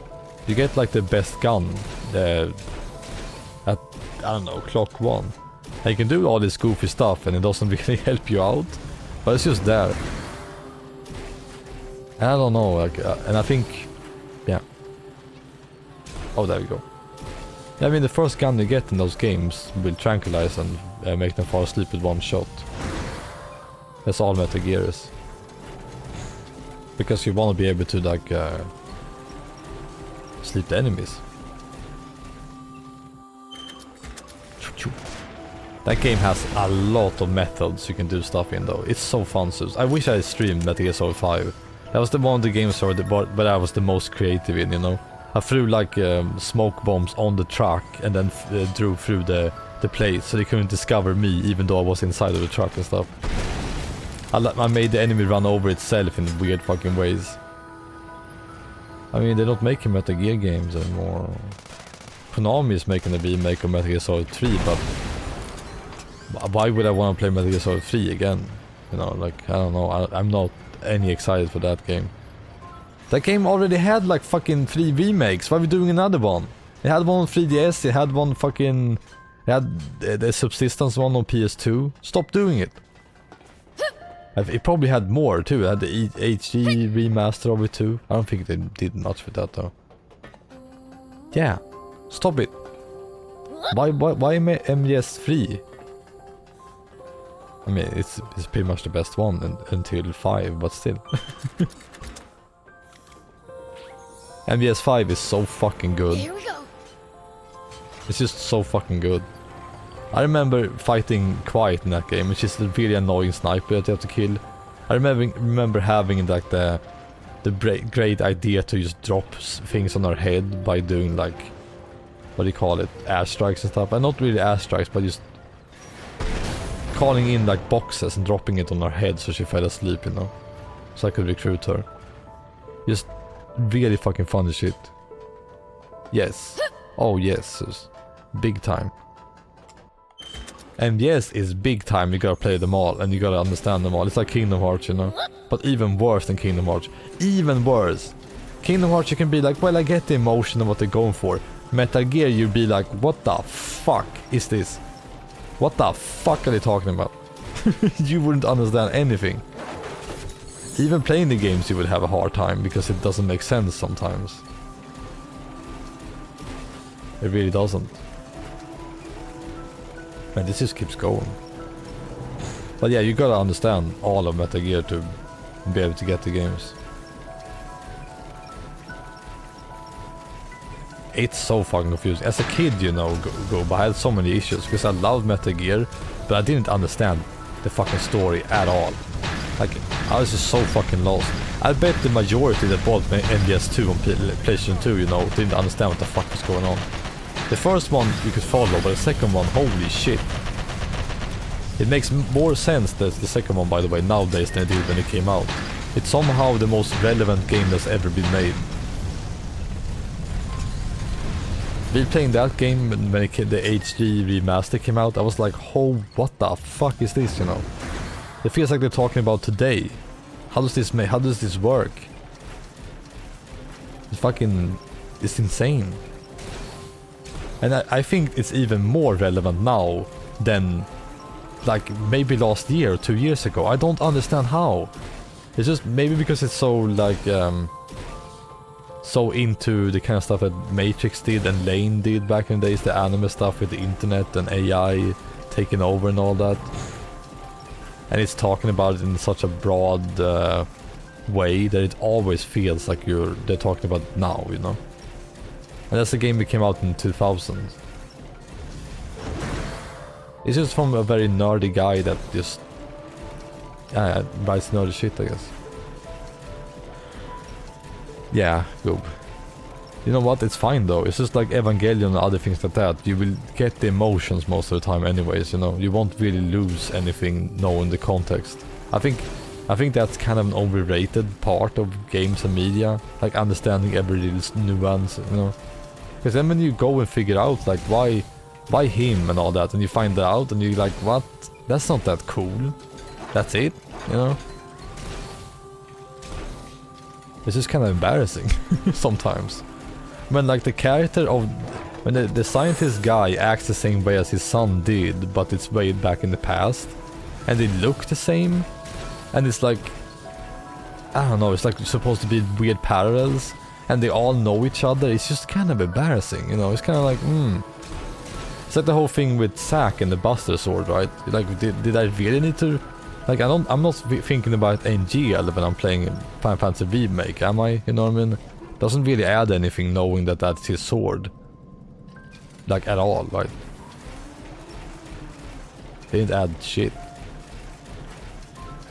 A: You get like the best gun at, I don't know, clock 1. And you can do all this goofy stuff and it doesn't really help you out, but it's just there. And I don't know, like, and I think, yeah. Oh, there we go. Yeah, I mean, the first gun you get in those games will tranquilize and make them fall asleep with one shot. That's all Metal Gear is. Because you want to be able to, like, sleep the enemies. That game has a lot of methods you can do stuff in though. It's so fun. So I wish I streamed Metal Gear Solid 5. That was the one of the games but I was the most creative in, you know. I threw like smoke bombs on the truck and then drew through the plate so they couldn't discover me even though I was inside of the truck and stuff. I made the enemy run over itself in weird fucking ways. I mean, they're not making Metal Gear games anymore. Konami is making a remake of Metal Gear Solid 3, but why would I want to play Metal Gear Solid 3 again? You know, like, I don't know, I'm not any excited for that game. That game already had like fucking 3 remakes, why are we doing another one? It had one on 3DS, it had one fucking... It had the Subsistence one on PS2. Stop doing it! It probably had more too, it had the HD remaster of it too. I don't think they did much with that though. Yeah, stop it! Why MGS 3? I mean, it's pretty much the best one until 5, but still. MGS 5 is so fucking good.
I: Here we go.
A: It's just so fucking good. I remember fighting Quiet in that game, which is a really annoying sniper that you have to kill. I remember having like the great idea to just drop things on our head by doing like, what do you call it, airstrikes and stuff. And not really airstrikes, but just calling in like boxes and dropping it on her head so she fell asleep, you know. So I could recruit her. Just really fucking funny shit. Yes. Oh yes. Big time. MGS is big time, you gotta play them all and you gotta understand them all. It's like Kingdom Hearts, you know. But even worse than Kingdom Hearts. Even worse. Kingdom Hearts you can be like, well, I get the emotion of what they're going for. Metal Gear you'd be like, what the fuck is this? What the fuck are they talking about? You wouldn't understand anything. Even playing the games you would have a hard time because it doesn't make sense sometimes. It really doesn't. And this just keeps going. But yeah, you gotta understand all of Metal Gear to be able to get the games. It's so fucking confusing. As a kid, you know, I had so many issues because I loved Metal Gear, but I didn't understand the fucking story at all. Like, I was just so fucking lost. I bet the majority that bought MGS2 on PlayStation 2, you know, didn't understand what the fuck was going on. The first one you could follow, but the second one, holy shit. It makes more sense, the second one, by the way, nowadays than it did when it came out. It's somehow the most relevant game that's ever been made. Replaying that game when the HD remaster came out, I was like, oh, what the fuck is this, you know? It feels like they're talking about today. How does this work? It's insane. And I think it's even more relevant now than like maybe last year or 2 years ago. I don't understand how. It's just maybe because it's so like so into the kind of stuff that Matrix did and Lane did back in the days, the anime stuff with the internet and AI taking over and all that. And it's talking about it in such a broad way that it always feels like they're talking about it now, you know. And that's the game that came out in 2000. It's just from a very nerdy guy that just writes nerdy shit, I guess. Yeah, Goob. You know what? It's fine though. It's just like Evangelion and other things like that. You will get the emotions most of the time anyways, you know. You won't really lose anything knowing the context. I think that's kind of an overrated part of games and media. Like understanding every little nuance, you know. Because then when you go and figure out like why him and all that, and you find that out and you're like, what? That's not that cool. That's it, you know. It's just kind of embarrassing sometimes. When like the character of when the scientist guy acts the same way as his son did, but it's way back in the past, and they look the same, and it's like, I don't know, it's like supposed to be weird parallels, and they all know each other. It's just kind of embarrassing, you know. It's kind of like, It's like the whole thing with Zack and the Buster Sword, right? Like, did I really need to? Like, I'm not thinking about NGL when I'm playing Final Fantasy Remake, am I? You know what I mean? Doesn't really add anything knowing that that's his sword. Like, at all, right? They didn't add shit.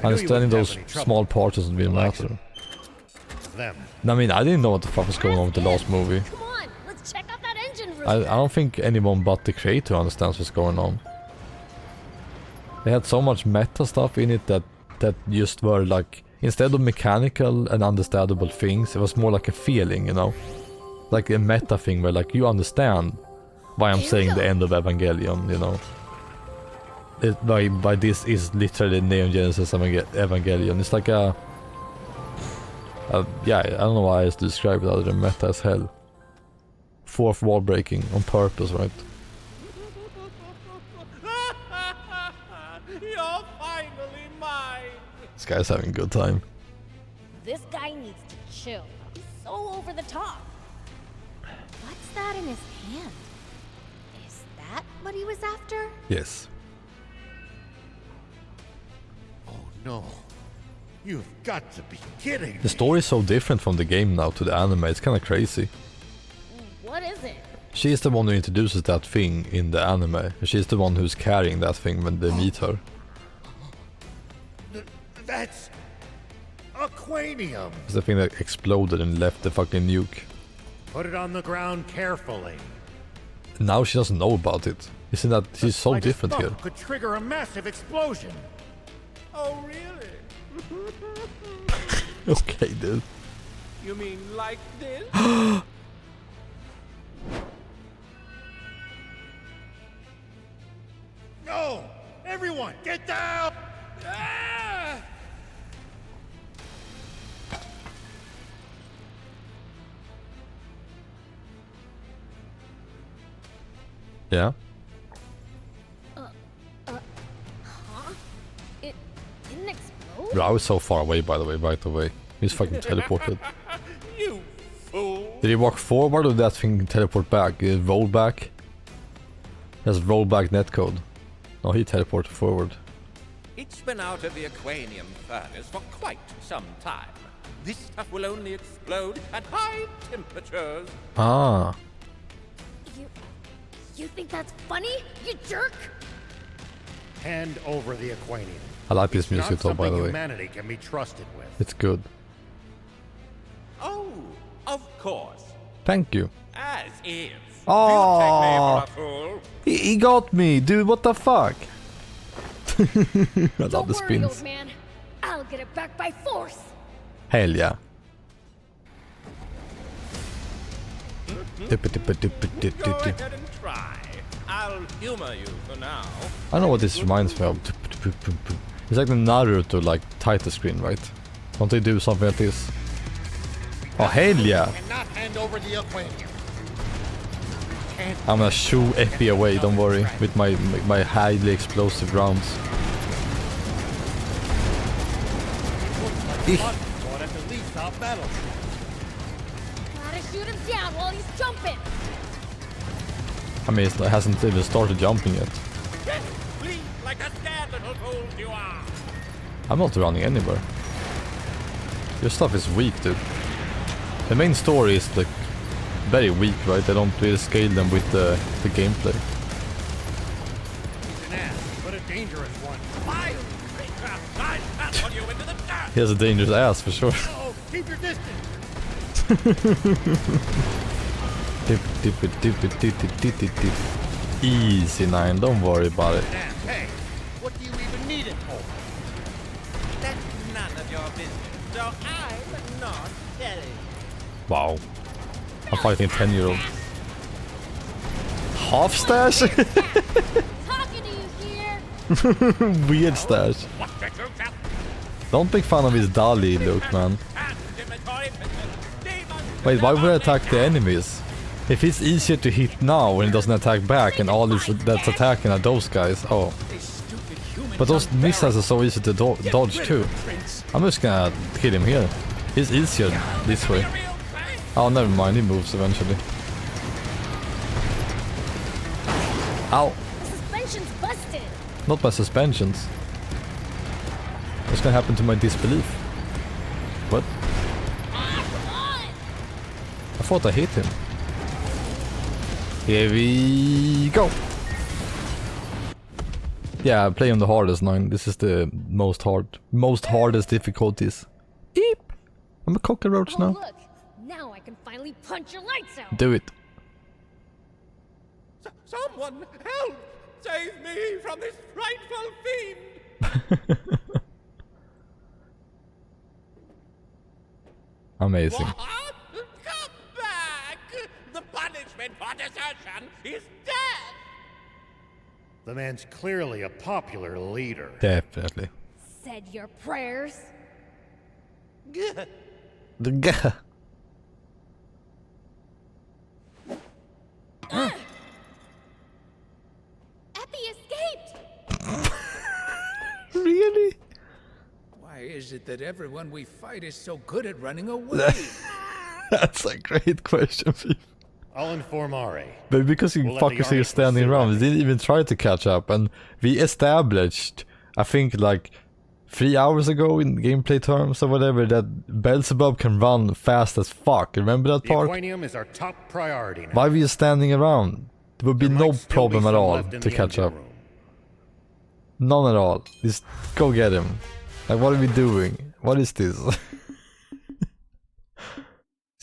A: Understanding those small parts doesn't really matter. I mean, I didn't know what the fuck was going on with the last movie.
I: Come on, let's check out that engine room.
A: I don't think anyone but the creator understands what's going on. They had so much meta stuff in it that just were like, instead of mechanical and understandable things, it was more like a feeling, you know? Like a meta thing where like you understand why I'm saying the end of Evangelion, you know? By this is literally Neon Genesis Evangelion. It's like a yeah, I don't know why I just describe it other than meta as hell. Fourth wall breaking on purpose, right?
I: You're finally mine.
A: This guy's having a good time.
I: This guy needs to chill. He's so over the top.
C: What's that in his hand? Is that what he was after?
A: Yes.
F: Oh no. You've got to be kidding me.
A: The story is so different from the game now to the anime, it's kinda crazy.
I: What is it?
A: She's the one who introduces that thing in the anime. She's the one who's carrying that thing when they meet her.
F: That's Aquanium.
A: It's the thing that exploded and left the fucking nuke.
F: Put it on the ground carefully.
A: Now she doesn't know about it. Isn't that she's so
F: Like a
A: different here?
F: thump could trigger a massive explosion.
R: Oh, really?
A: Okay, dude.
R: You mean like this?
F: No! Everyone, get down!
R: Ah!
A: Yeah?
I: Huh? It didn't explode?
A: Bro, I was so far away, by the way, right away. He's fucking teleported.
R: You fool!
A: Did he walk forward or did that thing teleport back? Did it roll back? That's rollback netcode. No, he teleported forward.
S: It's been out of the Aquanium furnace for quite some time. This stuff will only explode at high temperatures.
A: Ah.
I: You think that's funny, you jerk?
F: Hand over the Aquanium.
A: I like this music though, by the way.
F: Humanity can be trusted with.
A: It's good.
S: Oh, of course.
A: Thank you.
S: As is.
A: Oh,
S: You take me for a fool.
A: he got me, dude. What the fuck? I love
I: Don't
A: the
I: worry,
A: spins.
I: old man. I'll get it back by force.
A: Hell yeah.
S: Go ahead and try. I'll humor you for now.
A: I don't know what this reminds me of. It's like the Naruto like title screen, right? Don't they do something like this? Oh hell yeah!
F: Cannot hand over the Aquanium.
A: I'm gonna shoo Epi away, don't worry, with my highly explosive rounds.
F: At the least our battle.
I: Gotta shoot him down while he's jumping.
A: I mean, it hasn't even started jumping yet.
S: Bleed like a scared little fool you are.
A: I'm not running anywhere. Your stuff is weak, dude. The main story is like very weak, right? They don't really scale them with the gameplay.
F: He's an ass, but a dangerous one.
A: He has a dangerous ass for sure.
F: Oh, keep your distance.
A: Easy 9, don't worry about it.
F: Hey, what do you even need it for?
S: That's none of your business, so I'm not telling.
A: Wow. I'm fighting a 10-year-old. Half stash?
I: Talking to you here.
A: Weird stash. Don't make fun of his dolly look, man. Wait, why would I attack the enemies? If it's easier to hit now when it doesn't attack back and all that's attacking are those guys, oh. But those missiles are so easy to dodge too. I'm just gonna kill him here. It's easier this way. Oh, never mind, he moves eventually. Ow!
I: The suspension's busted.
A: Not my suspensions. What's gonna happen to my disbelief? What? I thought I hit him. Here we go. Yeah, play on the hardest 9. This is the most hardest difficulties. Eep! I'm a cockroach
I: Oh,
A: now.
I: look! Now I can finally punch your lights out!
A: Do it.
S: Someone help! Save me from this frightful fiend!
A: Amazing.
S: What? Come back! The punishment for desertion is death!
F: The man's clearly a popular leader.
A: Definitely.
I: Said your prayers?
A: The guy.
I: Epi escaped!
A: Really?
H: Why is it that everyone we fight is so good at running away?
A: That's a great question, Phoebe.
F: I'll inform Ari.
A: But because you
F: We'll let the
A: fuckers
F: army
A: are standing
F: pursue
A: around, we
F: Epi.
A: didn't even try to catch up, and we established, I think like 3 hours ago in gameplay terms or whatever, that Beelzebub can run fast as fuck. Remember that
F: The
A: part?
F: Aquanium is our top priority now.
A: Why were you standing around? There would be no problem at
F: some
A: all
F: left in
A: to
F: the
A: catch
F: engine
A: up. None at all. Just go get him. Like, what are we doing? What is this?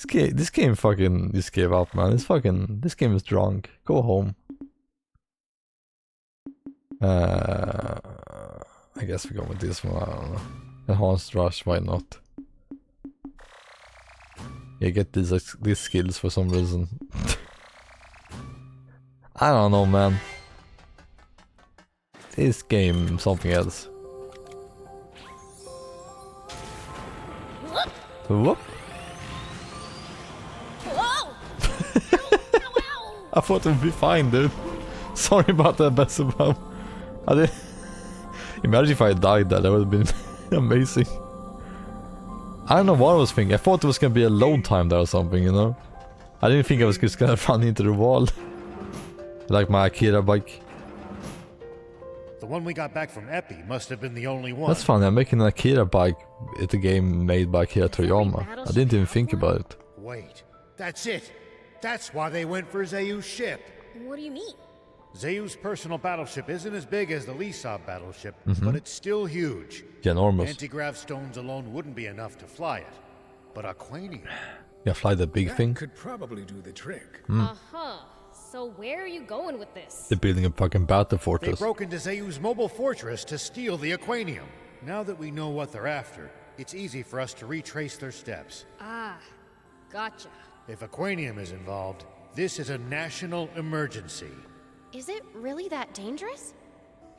A: This game fucking just gave up, man. This game is drunk. Go home. I guess we're going with this one. I don't know. Enhanced rush, why not? You get these skills for some reason. I don't know, man. This game, something else. Whoop. I thought it would be fine, dude. Sorry about that, Beelzebub. I did. Imagine if I died there, that would have been amazing. I don't know what I was thinking. I thought there was gonna be a load time there or something, you know? I didn't think I was just gonna run into the wall. Like my Akira bike.
F: The one we got back from Epi must have been the only one.
A: That's funny, I'm making an Akira bike. It's a game made by Akira Toriyama. I didn't even think about it.
F: Wait, that's it. That's why they went for Zayu's ship.
I: What do you mean?
F: Zayu's personal battleship isn't as big as the Lisab battleship,
A: Mhm.
F: but it's still huge.
A: Ginormous.
F: Anti-grav stones alone wouldn't be enough to fly it. But Aquanium...
A: Yeah, fly the big
H: That
A: thing.
H: could probably do the trick.
I: Uh-huh. So where are you going with this?
A: They're building a fucking battle
F: They
A: fortress.
F: broke into Zayu's mobile fortress to steal the Aquanium. Now that we know what they're after, it's easy for us to retrace their steps.
I: Ah, gotcha.
F: If Aquanium is involved, this is a national emergency.
C: Is it really that dangerous?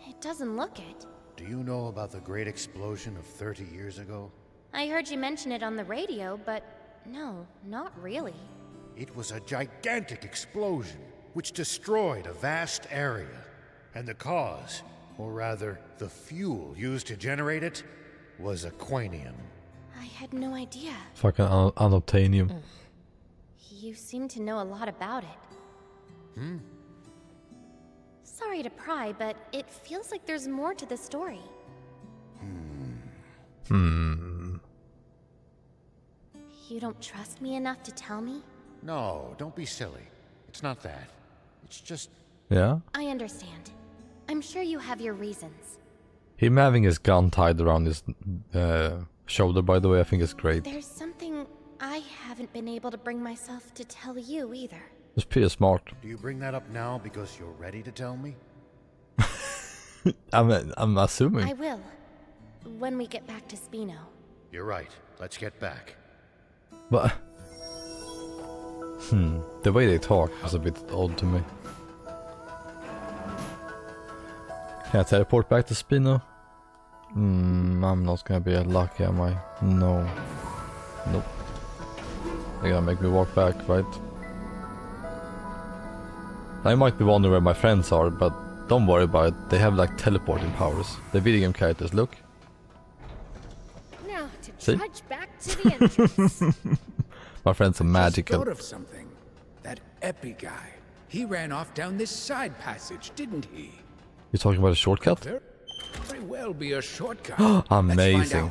C: It doesn't look it.
F: Do you know about the great explosion of 30 years ago?
C: I heard you mention it on the radio, but no, not really.
F: It was a gigantic explosion which destroyed a vast area. And the cause, or rather, the fuel used to generate it, was Aquanium.
C: I had no idea.
A: Fucking unobtainium.
C: You seem to know a lot about it.
F: Hmm?
C: Sorry to pry, but it feels like there's more to the story. You don't trust me enough to tell me?
F: No, don't be silly. It's not that. It's just...
A: Yeah?
C: I understand. I'm sure you have your reasons.
A: Him having his gun tied around his shoulder, by the way, I think is great.
C: There's something I haven't been able to bring myself to tell you either.
A: It's pretty smart.
F: Do you bring that up now because you're ready to tell me?
A: I'm assuming.
C: I will. When we get back to Spino.
F: You're right. Let's get back.
A: But... The way they talk was a bit odd to me. Can I teleport back to Spino? I'm not gonna be lucky, am I? No. Nope. They're gonna make me walk back, right? I might be wondering where my friends are, but don't worry about it. They have like teleporting powers. The video game characters, look.
I: Now to
A: See?
I: trudge back to the entrance.
A: My friends are magical.
H: Thought of something. That Epi guy. He ran off down this side passage, didn't he?
A: You're talking about a shortcut?
H: Very well be a shortcut.
A: Amazing.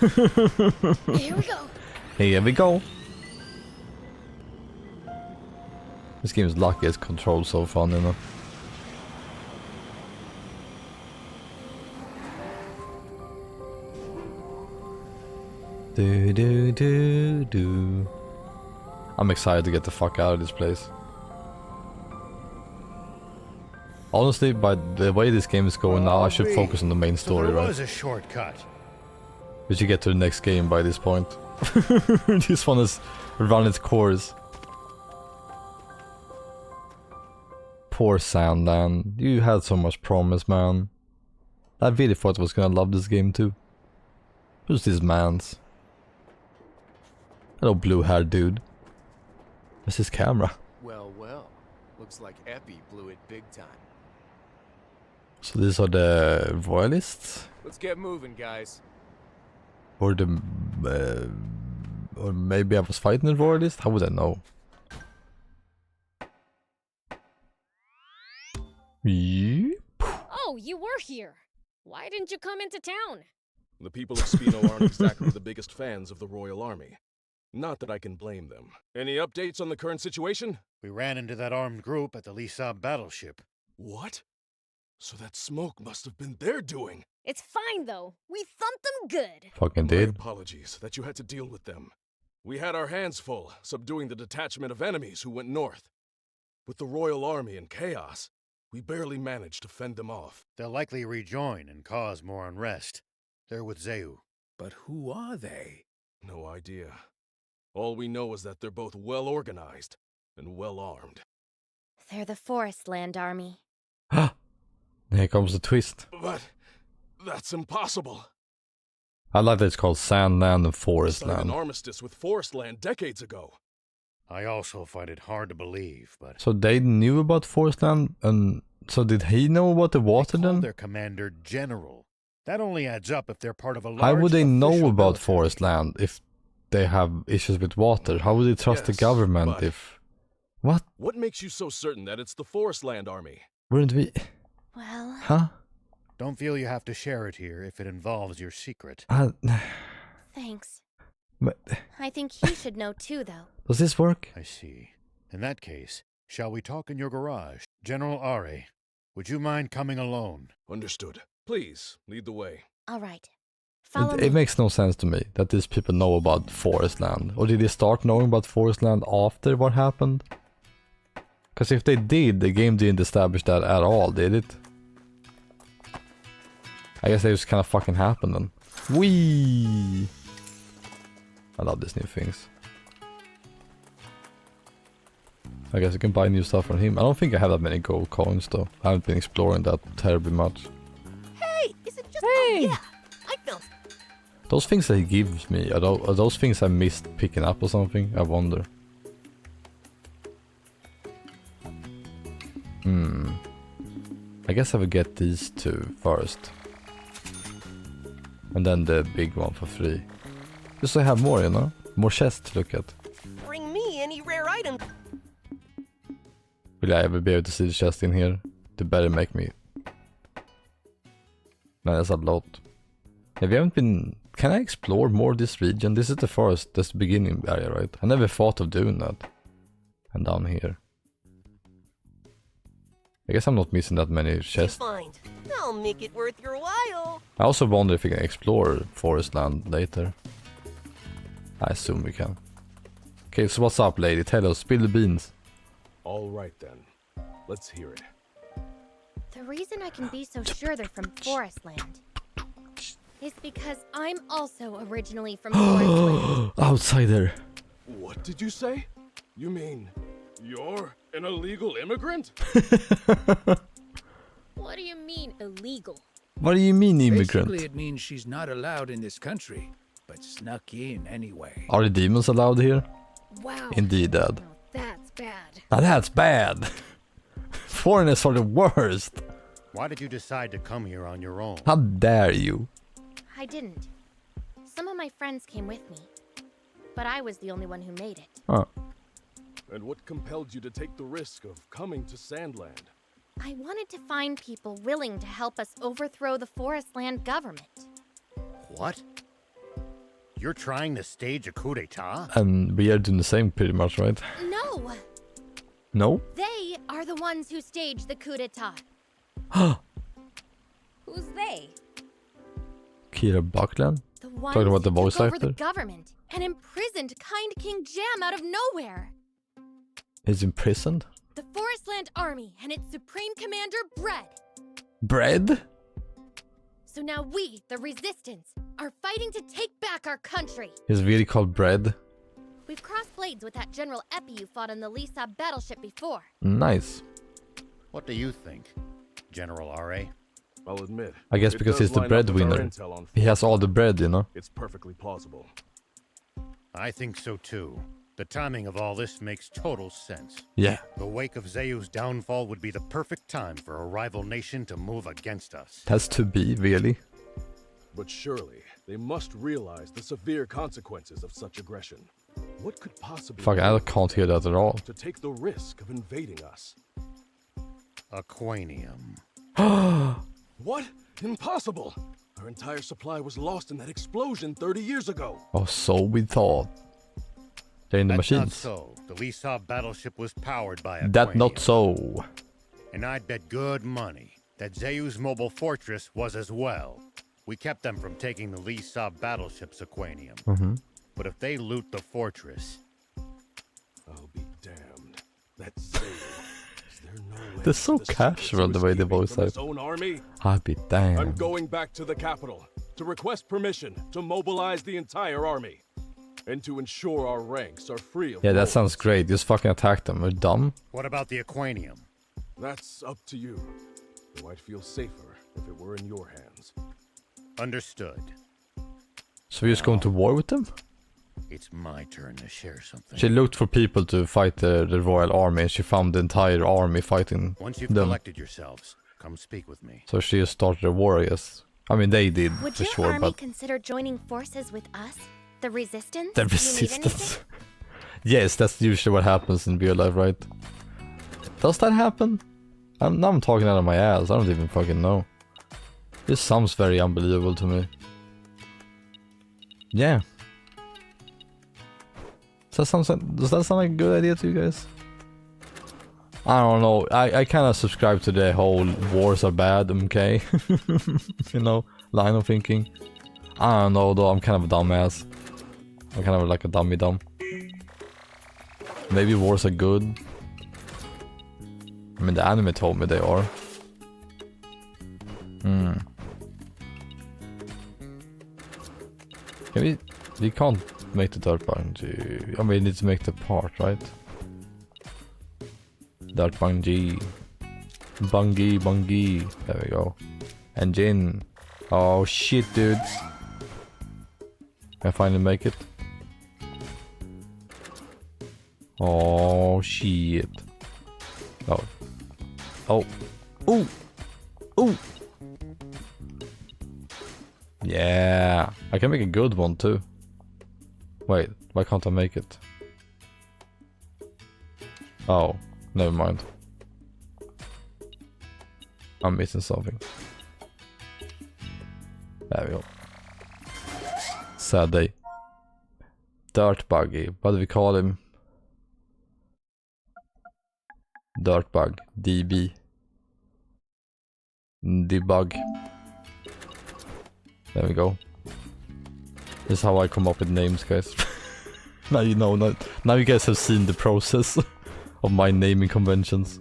I: Here we go.
A: Here we go. This game's lucky as controls so fun, you know. Do do do do. I'm excited to get the fuck out of this place. Honestly, by the way this game is going now, I should focus on the main story,
F: there
A: right?
F: was a shortcut.
A: We should get to the next game by this point. This one has run its course. Poor Sandland, you had so much promise, man. I really thought I was gonna love this game too. Who's this man's? Hello, blue-haired dude. Where's his camera?
T: Well, well. Looks like Epi blew it big time.
A: So these are the royalists?
T: Let's get moving, guys.
A: Or the... or maybe I was fighting a royalist? How would I know?
I: Oh, you were here. Why didn't you come into town?
U: The people of Spino aren't exactly the biggest fans of the Royal Army. Not that I can blame them. Any updates on the current situation?
F: We ran into that armed group at the Lisa battleship.
U: What? So that smoke must have been their doing.
I: It's fine, though. We thumped them good.
A: Fucking
U: My
A: did.
U: apologies that you had to deal with them. We had our hands full, subduing the detachment of enemies who went north. With the Royal Army in chaos, we barely managed to fend them off.
F: They'll likely rejoin and cause more unrest. They're with Zeu.
H: But who are they?
U: No idea. All we know is that they're both well organized and well armed.
C: They're the Forest Land Army.
A: Here comes the twist.
U: But that's impossible.
A: I like that it's called Sandland and Forest
U: Signed an
A: Land.
U: armistice with Forest Land decades ago.
F: I also find it hard to believe, but...
A: So they knew about Forest Land, and so did he know about the water
F: They call
A: then?
F: their commander General. That only adds up if they're part of a large...
A: How would they know
F: official
A: about
F: military.
A: Forest Land if they have issues with water? How would they trust the
U: Yes,
A: government
U: but-
A: if... What?
U: What makes you so certain that it's the Forest Land Army?
A: Wouldn't we...
C: Well...
A: Huh?
F: Don't feel you have to share it here if it involves your secret.
C: Thanks.
A: But...
C: I think he should know too, though.
A: Does this work?
F: I see. In that case, shall we talk in your garage? General Are, would you mind coming alone?
U: Understood. Please, lead the way.
C: All right. Follow
A: It
C: me.
A: makes no sense to me that these people know about Forest Land. Or did they start knowing about Forest Land after what happened? Because if they did, the game didn't establish that at all, did it? I guess they just kind of fucking happened then. Whee! I love these new things. I guess I can buy new stuff from him. I don't think I have that many gold coins though. I haven't been exploring that terribly much.
R: Hey, is it just...
I: Hey!
R: Yeah, I felt...
A: Those things that he gives me, are those things I missed picking up or something? I wonder. I guess I will get these two first. And then the big one for free. Just so I have more, you know? More chests to look at.
R: Bring me any rare item.
A: Will I ever be able to see the chest in here? They better make me. Man, that's a lot. If you haven't been... Can I explore more this region? This is the first, that's the beginning area, right? I never thought of doing that. And down here. I guess I'm not missing that many chests.
R: Find. I'll make it worth your while.
A: I also wonder if we can explore Forest Land later. I assume we can. Okay, so what's up, lady? Tell us, spill the beans.
U: All right then. Let's hear it.
C: The reason I can be so sure they're from Forest Land is because I'm also originally from Forest Land.
A: Outsider.
U: What did you say? You mean you're an illegal immigrant?
I: What do you mean, illegal?
A: What do you mean, immigrant?
H: Basically, it means she's not allowed in this country, but snuck in anyway.
A: Are the demons allowed here?
I: Wow.
A: Indeed, Dad.
I: That's bad.
A: Now that's bad. Foreigners are the worst.
F: Why did you decide to come here on your own?
A: How dare you?
C: I didn't. Some of my friends came with me, but I was the only one who made it.
A: Huh.
U: And what compelled you to take the risk of coming to Sandland?
C: I wanted to find people willing to help us overthrow the Forest Land government.
F: What? You're trying to stage a coup d'etat?
A: And we are doing the same pretty much, right?
C: No!
A: No?
C: They are the ones who staged the coup d'etat.
I: Who's they?
A: Kira Buckland?
C: The ones
A: Talking about the
C: who
A: voice
C: took over the
A: actor?
C: government and imprisoned kind King Jam out of nowhere.
A: He's imprisoned?
C: The Forestland Army and its supreme commander, Bread.
A: Bread?
C: So now we, the Resistance, are fighting to take back our country.
A: He's really called Bread.
C: We've crossed blades with that General Epi you fought on the Lisa battleship before.
A: Nice.
F: What do you think, General R.A.?
U: I'll admit.
A: I guess
U: it
A: because
U: does
A: he's the
U: line up with our
A: breadwinner.
U: intel on
A: He has all the bread, you know?
U: It's perfectly plausible.
F: I think so too. The timing of all this makes total sense.
A: Yeah.
F: The wake of Zeu's downfall would be the perfect time for a rival nation to move against us.
A: It has to be, really.
U: But surely, they must realize the severe consequences of such aggression. What could possibly
A: Fuck, I can't hear that at all.
U: to take the risk of invading us?
F: Aquanium.
U: What? Impossible! Our entire supply was lost in that explosion 30 years ago.
A: Oh, so we thought. They're in the
F: That's not
A: machines.
F: so. The Lisa battleship was powered by Aquanium.
A: That not so.
F: And I'd bet good money that Zeu's mobile fortress was as well. We kept them from taking the Lisa battleship's Aquanium.
A: Mm-hmm.
F: But if they loot the fortress...
U: I'll be damned. That's Zeu. Is there no way
A: They're so casual the way they voice
U: from
A: it.
U: his own army?
A: I'll be
U: I'm
A: damned.
U: going back to the capital to request permission to mobilize the entire army and to ensure our ranks are free of
A: Yeah, that
U: rebels.
A: sounds great. Just fucking attack them. We're dumb.
F: What about the Aquanium?
U: That's up to you. Though I'd feel safer if it were in your hands.
F: Understood.
A: So we're just going to war with them?
F: It's my turn to share something.
A: She looked for people to fight the royal army and she found the entire army fighting
F: Once you've
A: them.
F: collected yourselves, come speak with me.
A: So she just started a war, I guess. I mean, they did
C: Would
A: for
C: your
A: sure,
C: army
A: but...
C: consider joining forces with us? The Resistance?
A: The
C: Do you need
A: resistance.
C: anything?
A: Yes, that's usually what happens in real life, right? Does that happen? Now I'm talking out of my ass. I don't even fucking know. This sounds very unbelievable to me. Yeah. Does that sound like a good idea to you guys? I don't know. I kind of subscribe to the whole wars are bad, okay? You know, line of thinking. I don't know though. I'm kind of a dumbass. I'm kind of like a dummy dumb. Maybe wars are good. I mean, the anime told me they are. Hmm. Can we can't make the dirt bungee. I mean, we need to make the part, right? Dirt bungee. Bungie. There we go. Engine. Oh shit, dude. Can I finally make it? Oh shit. Oh. Oh. Ooh. Ooh. Yeah. I can make a good one too. Wait, why can't I make it? Oh, never mind. I'm missing something. There we go. Sad day. Dirt buggy. What do we call him? Dirtbug. DB. Debug. There we go. This is how I come up with names, guys. Now you know. Now you guys have seen the process of my naming conventions.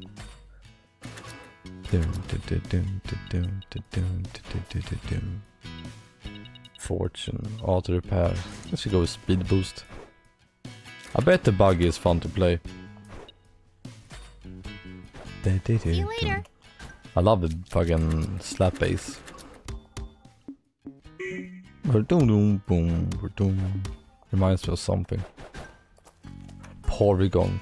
A: Fortune, auto repair. Let's go with speed boost. I bet the buggy is fun to play.
C: See you later.
A: I love the fucking slap bass. Reminds me of something. Porygon.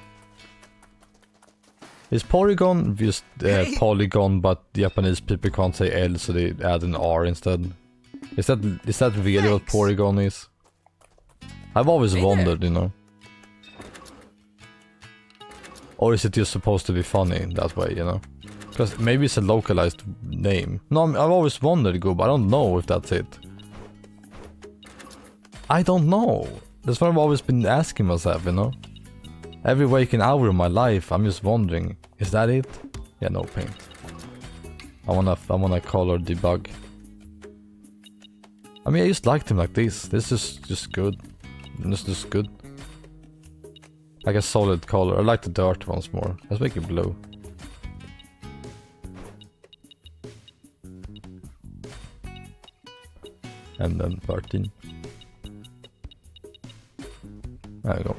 A: Is Porygon just polygon, but Japanese people can't say L, so they add an R instead? Is that really what Porygon is? I've always wondered, you know. Or is it just supposed to be funny that way, you know? Because maybe it's a localized name. No, I've always wondered, but I don't know if that's it. I don't know. That's what I've always been asking myself, you know? Every waking hour of my life, I'm just wondering, is that it? Yeah, no paint. I wanna color debug. I mean, I just liked him like this. This is just good. This is just good. Like a solid color. I like the dirt ones more. Let's make it blue. And then 13. There we go.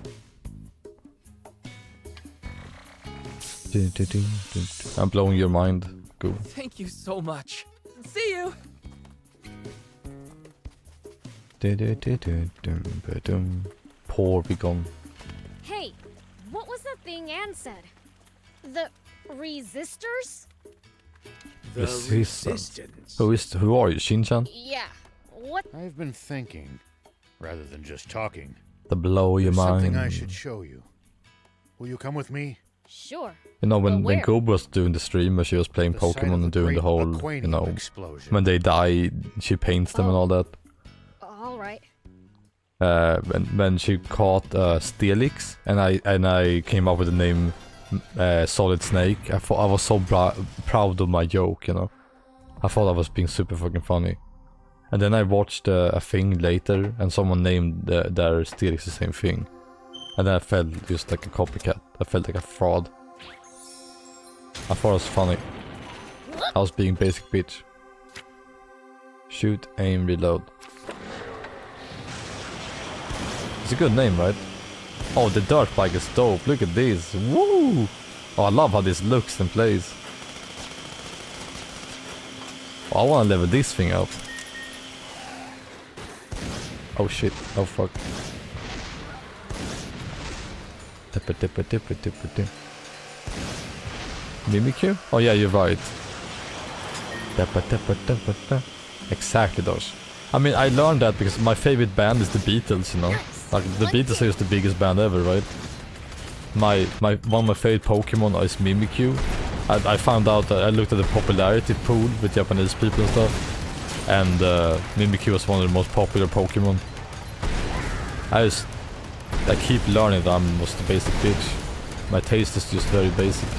A: I'm blowing your mind. Go.
D: Thank you so much. See you.
A: Poor Beacon.
I: Hey, what was that thing Anne said? The resistors?
F: The
A: Resistance. Who are you, Shin-chan?
I: Yeah. What?
F: I've been thinking, rather than just talking.
A: To blow your
F: There's
A: mind.
F: something I should show you. Will you come with me?
I: Sure.
A: You know, when
I: where?
A: Gob was doing the stream where she was playing
F: The site
A: Pokemon
F: of
A: and
F: the
A: doing the
F: great
A: whole,
F: Aquanium
A: you know,
F: explosion.
A: when they die, she paints them and all that.
I: All right.
A: When she caught Steelix, and I came up with the name Solid Snake. I was so proud of my joke, you know. I thought I was being super fucking funny. And then I watched a thing later, and someone named their Steelix the same thing. And then I felt just like a copycat. I felt like a fraud. I thought it was funny. I was being basic bitch. Shoot, aim, reload. It's a good name, right? Oh, the dirt bike is dope. Look at this. Woo! Oh, I love how this looks and plays. Oh, I want to level this thing up. Oh shit. Oh fuck. Mimikyu? Oh yeah, you're right. Exactly those. I mean, I learned that because my favorite band is the Beatles, you know. Like, the Beatles are just the biggest band ever, right? One of my favorite Pokemon is Mimikyu. I found out that I looked at the popularity pool with Japanese people and stuff. And Mimikyu was one of the most popular Pokemon. I keep learning that I'm just a basic bitch. My taste is just very basic.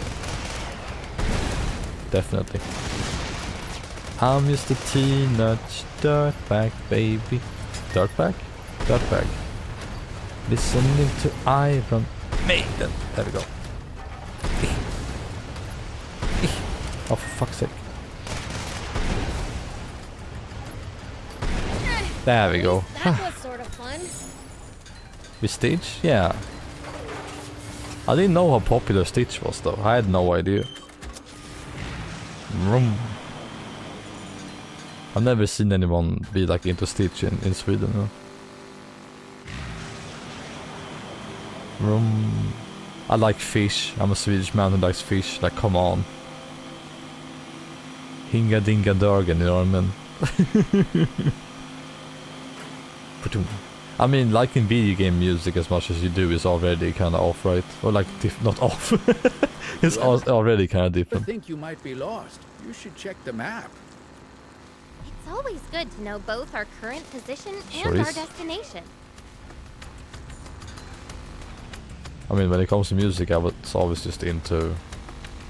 A: Definitely. I'm just a teenage dirtbag, baby. Dirtbag? Dirtbag. Listening to Iron Maiden. There we go. Oh, for fuck's sake. There we go.
I: That was sort of fun.
A: With Stitch? Yeah. I didn't know how popular Stitch was though. I had no idea. Vroom. I've never seen anyone be like into Stitch in Sweden. No? Vroom. I like fish. I'm a Swedish man who likes fish. Like, come on. Hinga dinga dargen, you know what I mean? I mean, liking video game music as much as you do is already kind of off, right? Or like, not off. It's already kind of
H: I
A: different.
H: think you might be lost. You should check the map.
C: It's always good to know both our current position
A: Sure
C: and our
A: is.
C: destination.
A: I mean, when it comes to music, I was always just into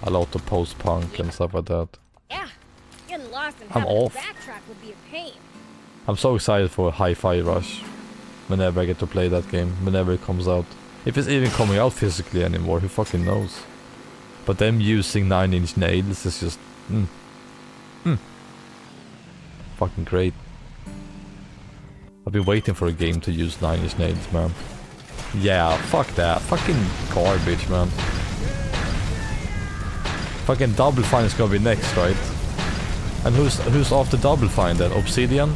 A: a lot of post-punk and stuff like that.
I: Yeah. Getting lost and
A: I'm
I: having
A: off.
I: to backtrack would be a pain.
A: I'm so excited for Hi-Fi Rush whenever I get to play that game, whenever it comes out. If it's even coming out physically anymore, who fucking knows? But them using 9-inch nails is just... fucking great. I've been waiting for a game to use 9-inch nails, man. Yeah, fuck that. Fucking garbage, man. Fucking Double Fine is gonna be next, right? And who's after Double Fine then? Obsidian?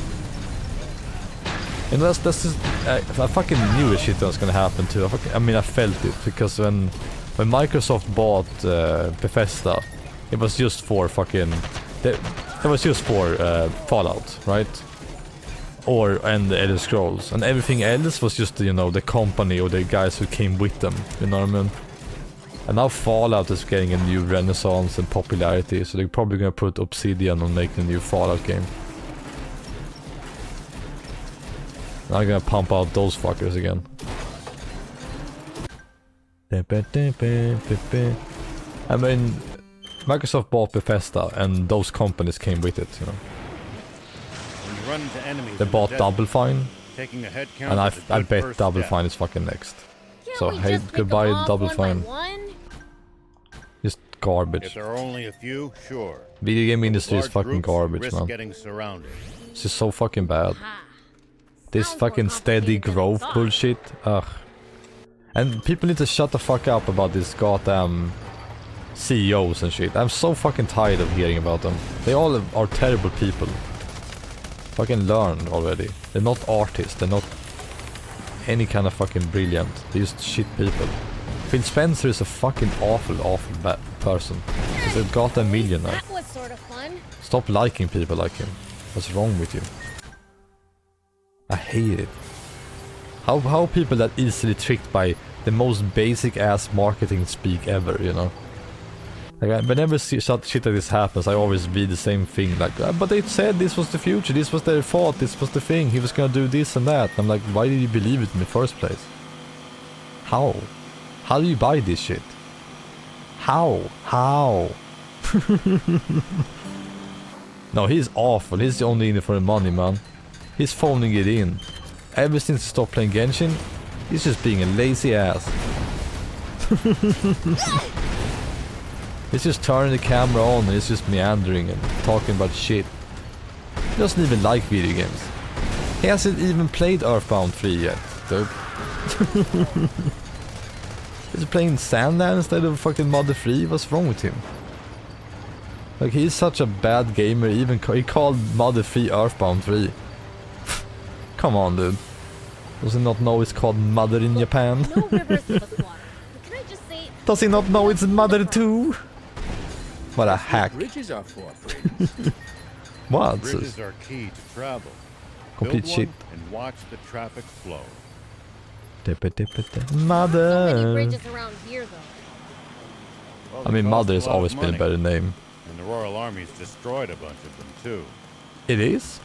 A: You know, that's just... I fucking knew a shit that was gonna happen too. I mean, I felt it, because when Microsoft bought Bethesda, it was just for fucking... It was just for Fallout, right? And the Elder Scrolls. And everything else was just, you know, the company or the guys who came with them. You know what I mean? And now Fallout is getting a new renaissance and popularity, so they're probably gonna put Obsidian on making a new Fallout game. Now I'm gonna pump out those fuckers again. I mean, Microsoft bought Bethesda and those companies came with it, you know.
F: run into enemies.
A: They
F: in
A: bought
F: the
A: Double
F: desert.
A: Fine,
F: Taking a head count
A: and
F: is a
A: I
F: good
A: bet
F: first
A: Double
F: step.
A: Fine is fucking next.
C: Can't
A: So
C: we
A: hey,
C: just pick 'em
A: goodbye
C: off
A: Double
C: one by
A: Fine.
C: one?
A: Just garbage.
F: If there are only a few, sure.
A: Video game
F: But with
A: industry is
F: large
A: fucking
F: groups, you
A: garbage,
F: risk
A: man.
F: getting surrounded.
A: This is so fucking bad. This fucking steady growth bullshit. Ugh. And people need to shut the fuck up about this goddamn CEOs and shit. I'm so fucking tired of hearing about them. They all are terrible people. Fucking learn already. They're not artists. They're not any kind of fucking brilliant. They're just shit people. Phil Spencer is a fucking awful bad person. He's a goddamn millionaire.
C: That was sort of fun.
A: Stop liking people like him. What's wrong with you? I hate it. How people that easily tricked by the most basic ass marketing speak ever, you know? Like, whenever shit like this happens, I always read the same thing, like, but they said this was the future, this was their thought, this was the thing, he was gonna do this and that. I'm like, why did you believe it in the first place? How? How do you buy this shit? How? No, he's awful, he's only in it for the money, man. He's phoning it in. Ever since he stopped playing Genshin, he's just being a lazy ass. He's just turning the camera on and he's just meandering and talking about shit. He doesn't even like video games. He hasn't even played Earthbound 3 yet, dude. He's playing Sandland instead of fucking Mother 3. What's wrong with him? Like, he's such a bad gamer, even he called Mother 3 Earthbound 3. Come on, dude. Does he not know it's called Mother in Japan?
C: No rivers give us water. But can I just say?
A: Does he not know it's Mother 2? What a hack.
H: Bridges are for.
A: What?
F: Bridges are key to travel.
A: Complete
F: Build
A: shit.
F: one and watch the traffic flow.
A: Mother.
C: So many bridges around here, though.
F: Well,
A: I mean,
F: they
A: Mother
F: cost
A: has
F: a lot
A: always
F: of
A: been a
F: money.
A: better name.
F: And the Royal Army's destroyed a bunch of them too.
A: It is?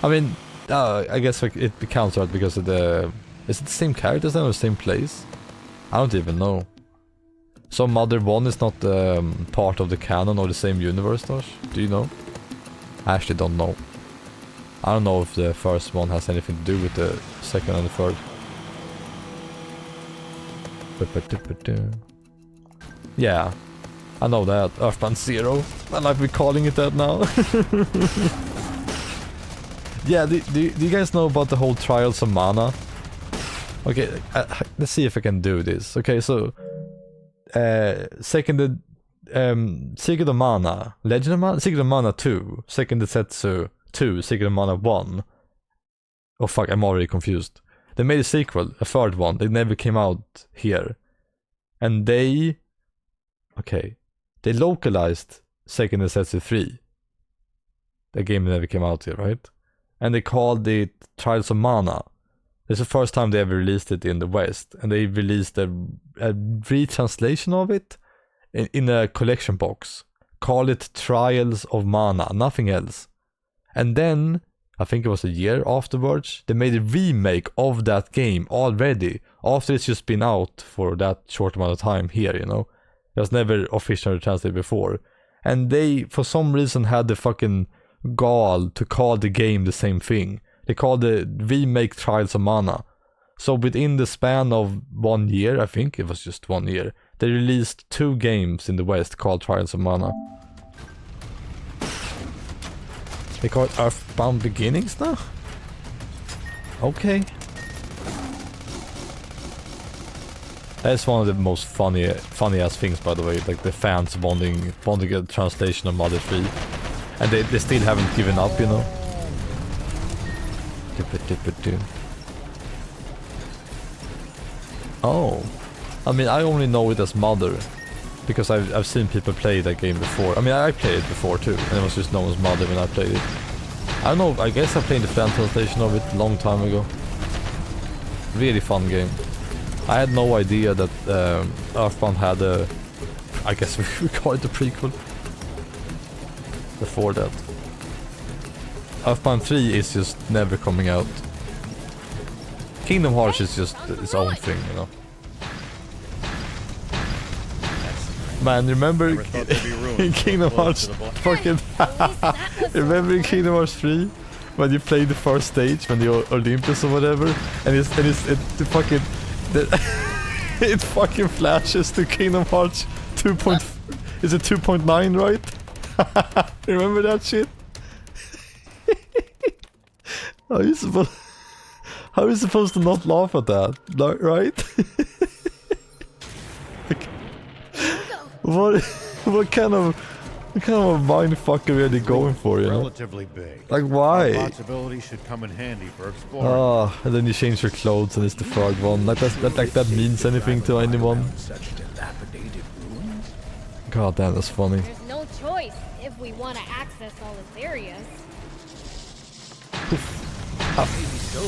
A: I mean, I guess like, it counts out because of the... Is it the same characters then or the same place? I don't even know. So Mother 1 is not part of the canon or the same universe, Tosh? Do you know? I actually don't know. I don't know if the first one has anything to do with the second and the third. Yeah, I know that. Earthbound 0. I like we calling it that now. Yeah, do you guys know about the whole Trials of Mana? Okay, let's see if I can do this. Okay, so... Secret of Mana, Legend of Mana, Secret of Mana 2, Second Densetsu 2, Secret of Mana 1. Oh fuck, I'm already confused. They made a sequel, a third one, they never came out here. And they localized Second Densetsu 3. The game never came out here, right? And they called it Trials of Mana. It's the first time they ever released it in the West, and they released a retranslation of it in a collection box. Call it Trials of Mana, nothing else. And then, I think it was a year afterwards, they made a remake of that game already, after it's just been out for that short amount of time here, you know. It was never officially translated before. And they, for some reason, had the fucking gall to call the game the same thing. They called the remake Trials of Mana. So within the span of 1 year, I think it was just 1 year, they released 2 games in the West called Trials of Mana. They call it Earthbound Beginnings now? Okay. That's one of the most funny ass things, by the way, like the fans wanting a translation of Mother 3. And they still haven't given up, you know. Oh, I mean, I only know it as Mother because I've seen people play that game before. I mean, I played it before too, and it was just known as Mother when I played it. I don't know, I guess I played the fan translation of it a long time ago. Really fun game. I had no idea that Earthbound had a, I guess we call it a prequel before that. Earthbound 3 is just never coming out. Kingdom Hearts is just its own thing, you know. Man, remember
F: Never thought there'd be room
A: in
F: for
A: Kingdom
F: close
A: Hearts
F: to the boss.
A: fucking remember in Kingdom Hearts 3 when you played the first stage when the Olympus or whatever, and it fucking it fucking flashes to Kingdom Hearts 2. Is it 2.9, right? Remember that shit? How are you supposed to not laugh at that, right? What kind of mindfuck are we really going for, you know?
F: Relatively big.
A: Like, why?
F: Bots ability should come in handy for exploring.
A: Ah, and then you change your clothes and it's the frog one. Like that means anything to anyone? God damn, that's funny.
I: There's no choice if we want to access all its areas.
H: Maybe so,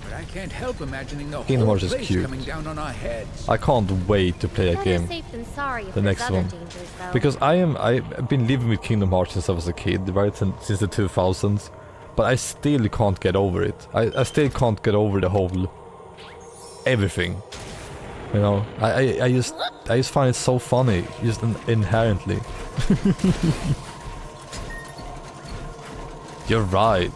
H: but I can't help imagining the
A: Kingdom
H: whole
A: Hearts is
H: place
A: cute.
H: coming down on our heads.
A: I can't wait to play that
C: Better
A: game.
C: safe than sorry if
A: The
C: there's
A: next
C: other
A: one.
C: dangers, though.
A: Because I've been living with Kingdom Hearts since I was a kid, right? Since the 2000s. But I still can't get over it. I still can't get over the whole everything. You know, I just find it so funny, just inherently. You're right.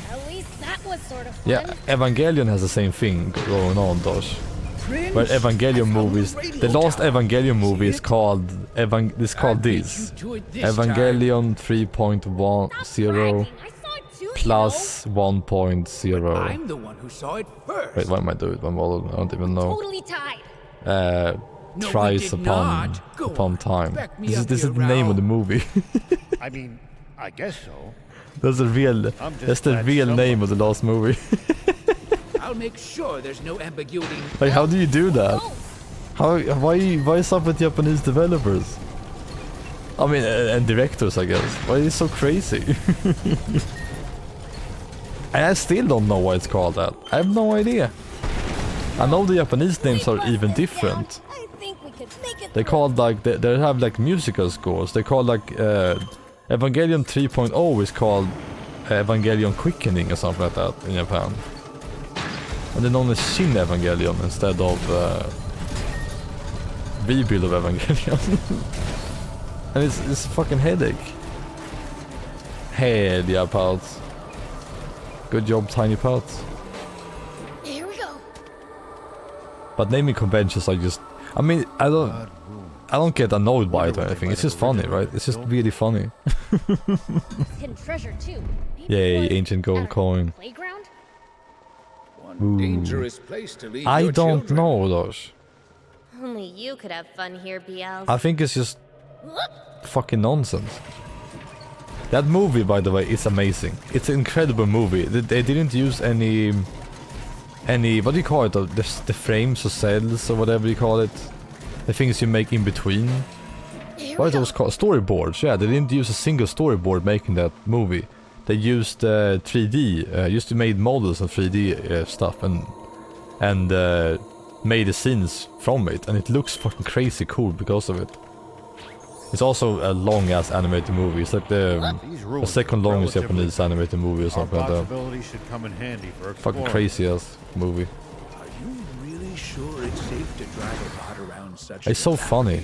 I: At least that was sort of fun.
A: Yeah, Evangelion has the same thing going on, Dosh. Where Evangelion movies, the last Evangelion movie is called this. Evangelion 3.10 plus 1.0.
H: I'm the one who saw it first.
A: Wait, why am I doing it? I don't even know.
I: Totally tied.
A: Thrice upon time. This is the name of the movie.
F: I mean, I guess so.
A: That's the real name of the last movie.
H: I'll make sure there's no ambiguity.
A: Like, how do you do that? Why is up with Japanese developers? I mean, and directors, I guess. Why is it so crazy? I still don't know why it's called that. I have no idea. I know the Japanese names are even different. They called like they have like musical scores. They call like Evangelion 3.0 is called Evangelion Quickening or something like that in Japan. And then only Shin Evangelion instead of Rebuild of Evangelion. And it's a fucking headache. Hell yeah, pals. Good job, Tiny Pals.
I: Here we go.
A: But naming conventions are just... I mean, I don't get annoyed by it or anything. It's just funny, right? It's just really funny.
I: Hidden treasure too.
A: Yay, ancient gold coin.
I: Playground?
A: Ooh.
H: Dangerous place to leave
A: I
H: your
A: don't
H: children.
A: know, those.
C: Only you could have fun here, BL.
A: I think it's just fucking nonsense. That movie, by the way, is amazing. It's an incredible movie. They didn't use any what do you call it? The frames or cells or whatever you call it. The things you make in between. What are those called? Storyboards. Yeah, they didn't use a single storyboard making that movie. They used 3D. Used to make models and 3D stuff and made the scenes from it, and it looks fucking crazy cool because of it. It's also a long-ass animated movie. It's like the second longest Japanese animated movie or something like that.
F: Should come in handy for
A: Fucking crazy-ass movie.
H: Are you really sure it's safe to drive a bot around such
A: It's so funny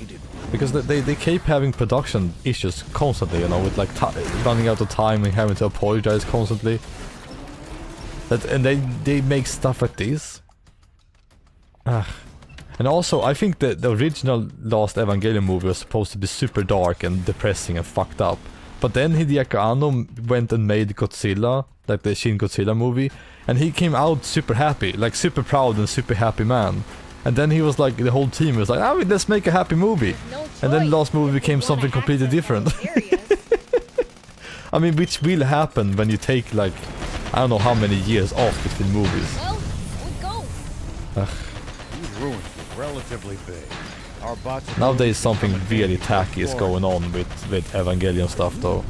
A: because they keep having production issues constantly, you know, with like running out of time and having to apologize constantly. And they make stuff like this. And also, I think that the original last Evangelion movie was supposed to be super dark and depressing and fucked up. But then Hideaki Anno went and made Godzilla, like the Shin Godzilla movie, and he came out super happy, like super proud and super happy man. And then he was like, the whole team was like, let's make a happy movie. And then the last movie became something completely different. I mean, which will happen when you take like, I don't know how many years off between movies.
I: Well, we go.
F: These ruins were relatively big. Our bots
A: Nowadays something really tacky is going on with Evangelion stuff though.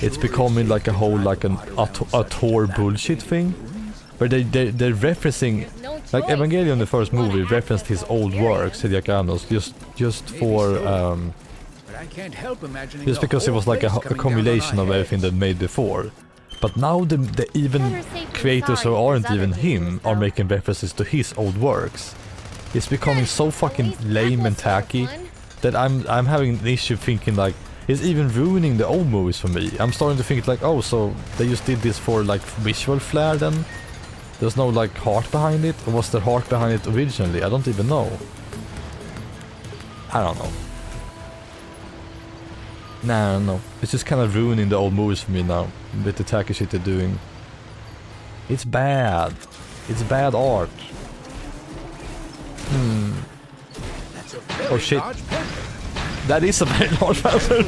A: It's becoming like a whole like an auteur bullshit thing. Where they're referencing, like Evangelion, the first movie, referenced his old works, Hideaki Anno's, just for just because it was like a accumulation of everything that made before. But now the even creators who aren't even him are making references to his old works. It's becoming so fucking lame and tacky that I'm having an issue thinking like it's even ruining the old movies for me. I'm starting to think like, oh, so they just did this for like visual flair then? There's no like heart behind it? Or was there heart behind it originally? I don't even know. I don't know. Nah, I don't know. It's just kind of ruining the old movies for me now with the tacky shit they're doing. It's bad. It's bad art. Oh shit. That is a very large panther.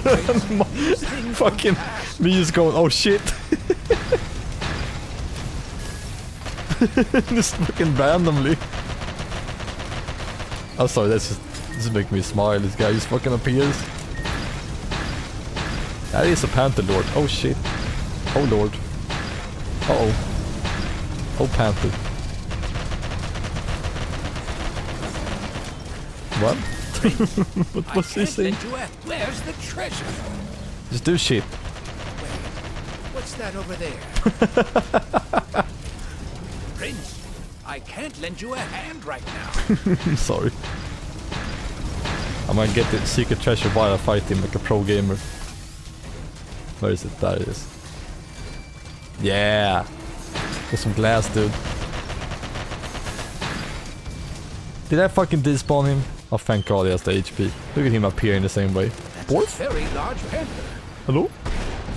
A: Fucking me is going, oh shit. Just fucking randomly. Oh sorry, this is making me smile. This guy just fucking appears. That is a panther lord. Oh shit. Oh lord. Uh-oh. Oh panther. What? What was he saying?
H: Where's the treasure?
A: Just do shit.
H: What's that over there? Prince, I can't lend you a hand right now.
A: Sorry. I might get the secret treasure while I fight him like a pro gamer. Where is it? There it is. Yeah. Got some glass, dude. Did I fucking despawn him? Oh, thank God he has the HP. Look at him appear in the same way.
H: That's a very large panther.
A: Hello?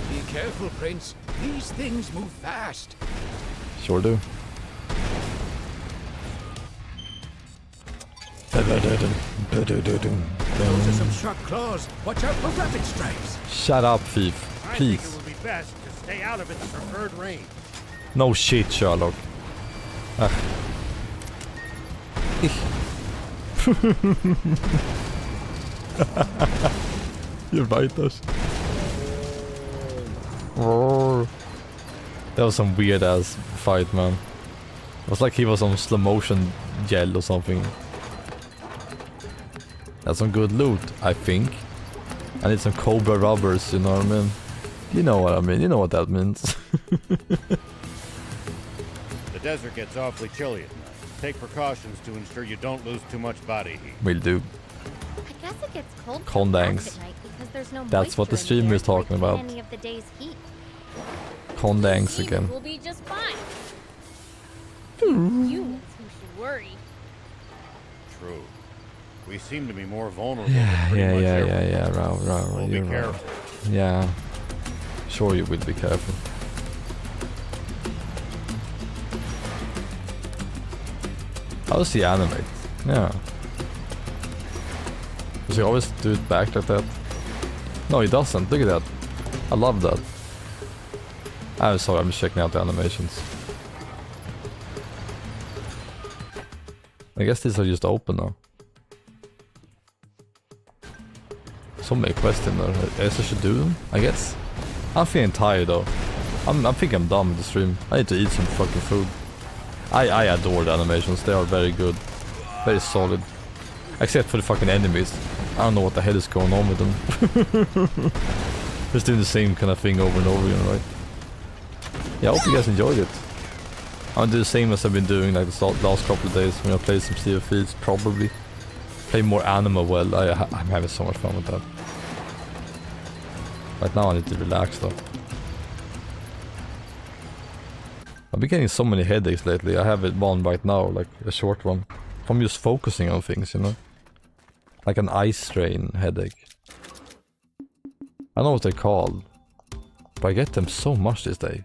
H: Be careful, Prince. These things move fast.
A: Sure do.
H: Those are some sharp claws. Watch out for rapid strikes.
A: Shut up, thief. Please.
F: I think it would be best to stay out of its preferred range.
A: No shit, Sherlock. You're right, us. That was some weird ass fight, man. It was like he was on slow motion gel or something. That's some good loot, I think. I need some cobra rubbers, you know what I mean? You know what I mean, you know what that means.
F: The desert gets awfully chilly at night. Take precautions to ensure you don't lose too much body heat.
A: Will do.
C: I guess it gets cold
A: Condangs.
C: at night because there's no
A: That's what the
C: moisture in
A: streamer
C: air
A: is
C: to
A: talking
C: retain
A: about.
C: any of the day's heat.
A: Condangs again.
I: We'll be just fine.
A: Hmm.
I: Humans who should worry.
F: True. We seem to be more vulnerable.
A: Yeah,
F: to
A: Rao,
F: We'll
A: you're
F: be
A: right.
F: careful.
A: Yeah. Sure you will be careful. How does he animate? Yeah. Does he always do it back like that? No, he doesn't. Look at that. I love that. I'm sorry, I'm just checking out the animations. I guess these are just open now. So many questions there. I guess I should do them, I guess. I'm feeling tired though. I think I'm done with the stream. I need to eat some fucking food. I adore the animations, they are very good. Very solid. Except for the fucking enemies. I don't know what the hell is going on with them. Just doing the same kind of thing over and over again, right? Yeah, I hope you guys enjoyed it. I'm gonna do the same as I've been doing like the last couple of days when I play some Sea of Thieves, probably. Play more Anima well, I'm having so much fun with that. Right now I need to relax though. I've been getting so many headaches lately. I have one right now, like a short one. From just focusing on things, you know? Like an eye strain headache. I don't know what they're called. But I get them so much these days.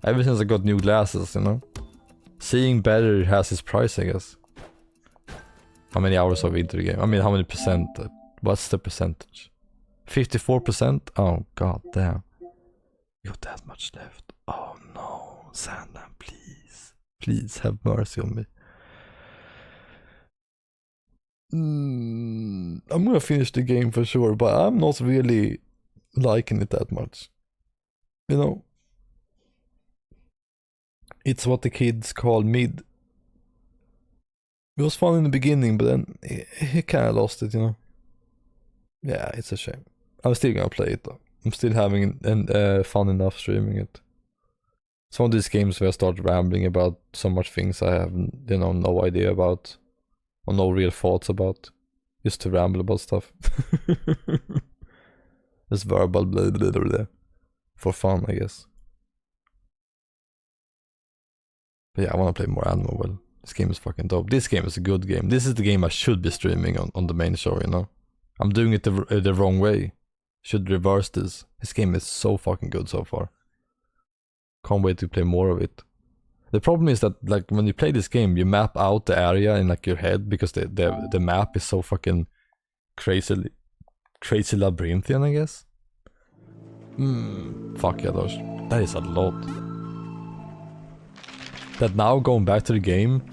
A: Ever since I got new glasses, you know? Seeing better has its price, I guess. How many hours of into the game? I mean, how many percent? What's the percentage? 54%? Oh, god damn. You got that much left. Oh no, Sandam, please. Please have mercy on me. I'm gonna finish the game for sure, but I'm not really liking it that much. You know? It's what the kids call mid. It was fun in the beginning, but then he kind of lost it, you know? Yeah, it's a shame. I'm still gonna play it though. I'm still having fun enough streaming it. It's one of these games where I start rambling about so much things I have, you know, no idea about. Or no real thoughts about. Just to ramble about stuff. It's verbal blah, blah, blah, blah. For fun, I guess. But yeah, I want to play more Animal Well. This game is fucking dope. This game is a good game. This is the game I should be streaming on the main show, you know? I'm doing it the wrong way. Should reverse this. This game is so fucking good so far. Can't wait to play more of it. The problem is that like when you play this game, you map out the area in like your head because the map is so fucking crazy labyrinthian, I guess. Fuck yeah, that is a lot. That now going back to the game,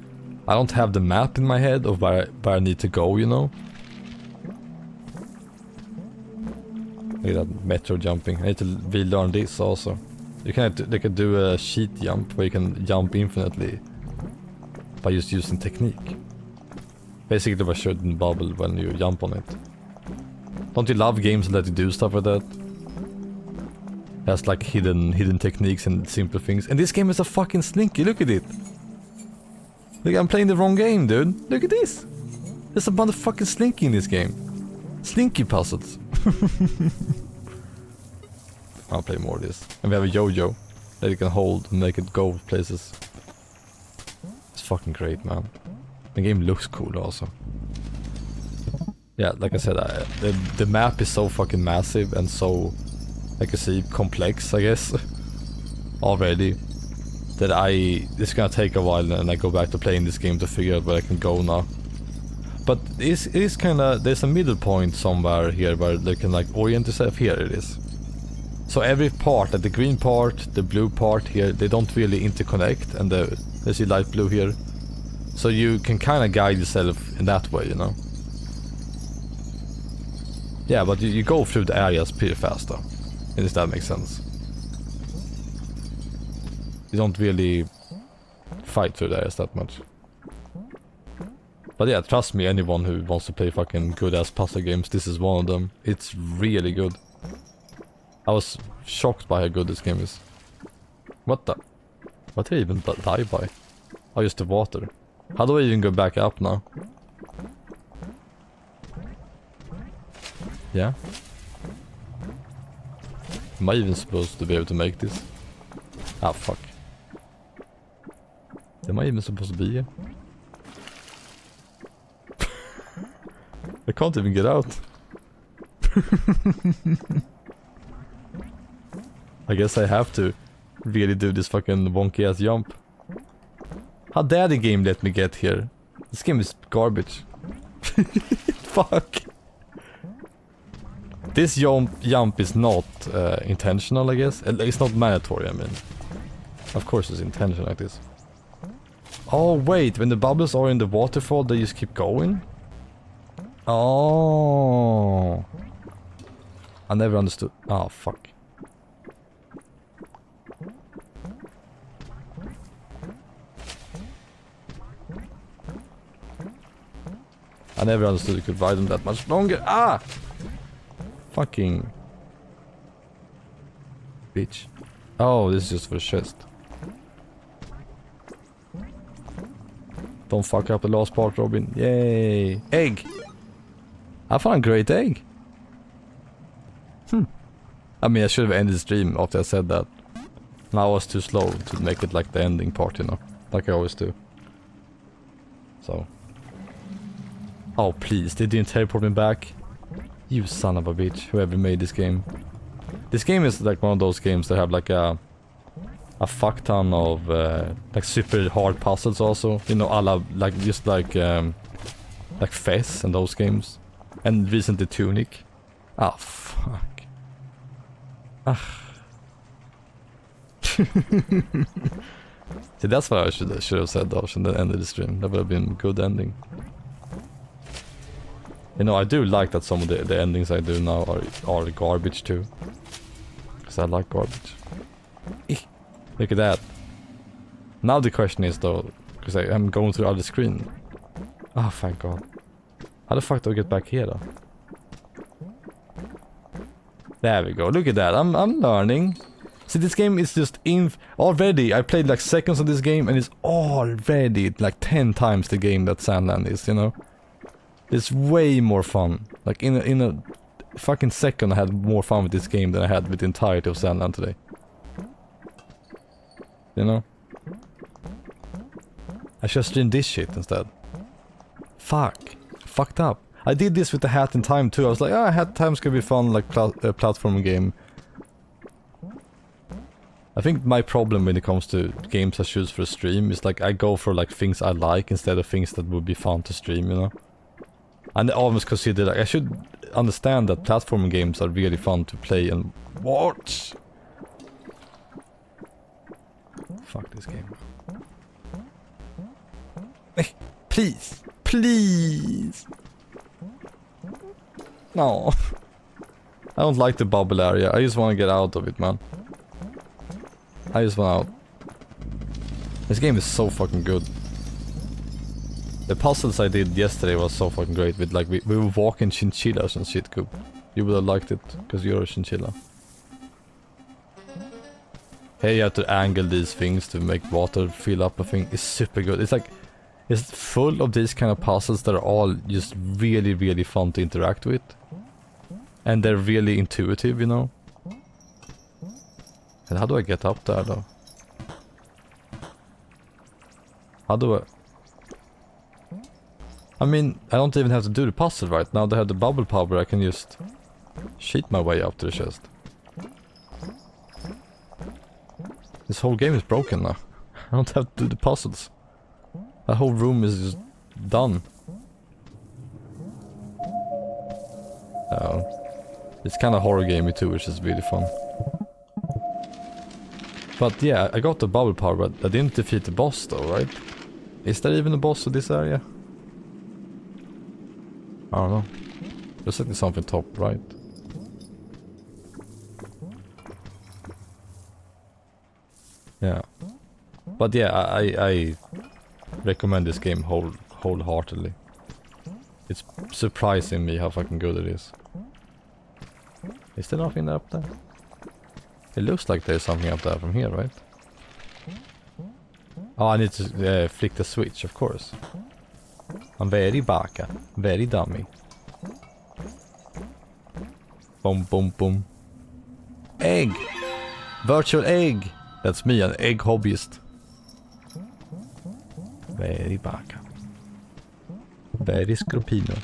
A: I don't have the map in my head of where I need to go, you know? Look at that metro jumping. I need to relearn this also. They could do a sheet jump where you can jump infinitely by just using technique. Basically by shooting bubble when you jump on it. Don't you love games that let you do stuff like that? Has like hidden techniques and simple things. And this game is a fucking slinky, look at it! Look, I'm playing the wrong game, dude. Look at this! There's a motherfucking slinky in this game. Slinky puzzles. I'll play more of this. And we have a yo-yo that you can hold and make it go places. It's fucking great, man. The game looks cool also. Yeah, like I said, the map is so fucking massive and so, like I see, complex, I guess, already. That it's gonna take a while and I go back to playing this game to figure out where I can go now. But it is kinda, there's a middle point somewhere here where they can like orient yourself. Here it is. So every part, like the green part, the blue part here, they don't really interconnect, and there's a light blue here. So you can kind of guide yourself in that way, you know. Yeah, but you go through the areas pretty fast though, if that makes sense. You don't really fight through the areas that much. But yeah, trust me, anyone who wants to play fucking good ass puzzle games, this is one of them. It's really good. I was shocked by how good this game is. What the? What did I even die by? Oh, just the water. How do I even go back up now? Yeah? Am I even supposed to be able to make this? Ah, fuck. Am I even supposed to be here? I can't even get out. I guess I have to really do this fucking wonky ass jump. How dare the game let me get here? This game is garbage. Fuck. This jump is not intentional, I guess. It's not mandatory, I mean. Of course it's intentional like this. Oh wait, when the bubbles are in the waterfall, they just keep going? Oh. I never understood. Oh fuck. I never understood you could ride them that much longer. Ah! Fucking bitch. Oh, this is just for the chest. Don't fuck up the last part, Robin. Yay! Egg! I found a great egg. I mean, I should have ended the stream after I said that. Now I was too slow to make it like the ending part, you know. Like I always do. So. Oh please, they didn't teleport me back. You son of a bitch, whoever made this game. This game is like one of those games that have like a fuck ton of like super hard puzzles also. You know, like just like Fez and those games. And recently Tunic. Ah, fuck. Ah. See, that's what I should have said though, and then ended the stream. That would have been a good ending. You know, I do like that some of the endings I do now are garbage too. Because I like garbage. Look at that. Now the question is though, because I'm going through the other screen. Oh, thank God. How the fuck do I get back here though? There we go, look at that, I'm learning. See, this game is just already. I played like seconds of this game and it's already like 10 times the game that Sandland is, you know? It's way more fun. Like in a fucking second I had more fun with this game than I had with the entirety of Sandland today. You know? I should stream this shit instead. Fucked up. I did this with the Hat in Time too. I was like, Hat in Time's gonna be fun, like platform game. I think my problem when it comes to games I choose for a stream is like I go for like things I like instead of things that would be fun to stream, you know? And I almost consider like I should understand that platforming games are really fun to play and watch. Fuck this game. Hey, please. No. I don't like the bubble area. I just want to get out of it, man. I just want out. This game is so fucking good. The puzzles I did yesterday was so fucking great. With like we were walking chinchillas and shit, Coop. You would have liked it because you're a chinchilla. Hey, you have to angle these things to make water fill up. I think it's super good. It's like it's full of these kind of puzzles that are all just really fun to interact with, and they're really intuitive, you know. And how do I get up there though? How do I? I mean, I don't even have to do the puzzle right now. They have the bubble power. I can just cheat my way up to the chest. This whole game is broken now. I don't have to do the puzzles. The whole room is just done. It's kind of horror gamey too, which is really fun. But yeah, I got the bubble power, but I didn't defeat the boss though, right? Is there even a boss in this area? I don't know. There's like something top right. Yeah. But yeah, I recommend this game wholeheartedly. It's surprising me how fucking good it is. Is there nothing up there? It looks like there's something up there from here, right? Oh, I need to flick the switch, of course. I'm very baka, very dummy. Boom, boom, boom. Egg! Virtual egg! That's me, an egg hobbyist. Very baka. Very scrupino.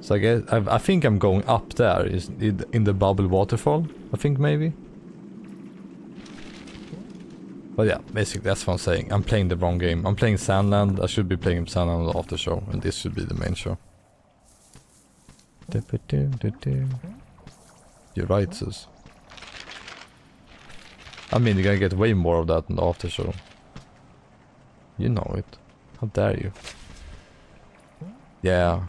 A: So I guess I think I'm going up there, is in the bubble waterfall. I think maybe. But yeah, basically that's what I'm saying. I'm playing the wrong game. I'm playing Sandland. I should be playing Sandland on the after show, and this should be the main show. You're right, sus. I mean, you're gonna get way more of that in the after show. You know it. How dare you? Yeah.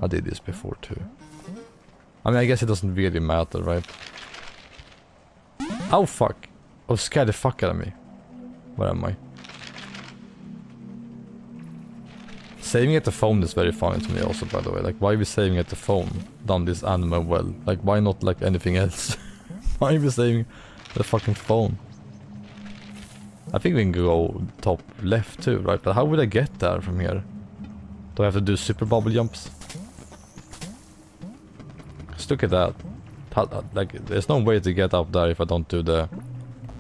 A: I did this before too. I mean, I guess it doesn't really matter, right? Oh fuck! Oh, scared the fuck out of me. Where am I? Saving at the phone is very funny to me also, by the way. Like, why are we saving at the phone? Done this anime well. Like, why not like anything else? Why are we saving the fucking phone? I think we can go top left too, right? But how would I get there from here? Do I have to do super bubble jumps? Just look at that. Like, there's no way to get up there if I don't do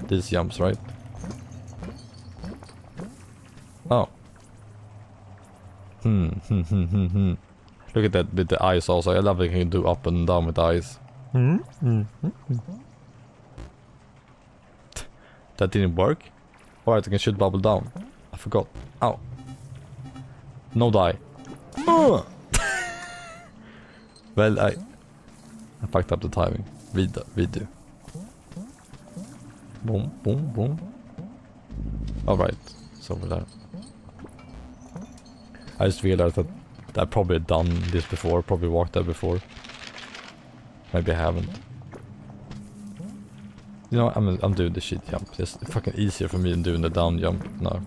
A: these jumps, right? Oh. Look at that with the eyes also. I love that you can do up and down with the eyes. That didn't work? Alright, I can shoot bubble down. I forgot. Ow. No die. Well, I fucked up the timing. Video. Boom, boom, boom. Alright, it's over there. I just realized that I've probably done this before, probably walked there before. Maybe I haven't. You know, I'm doing the shit jump. It's fucking easier for me than doing the down jump now.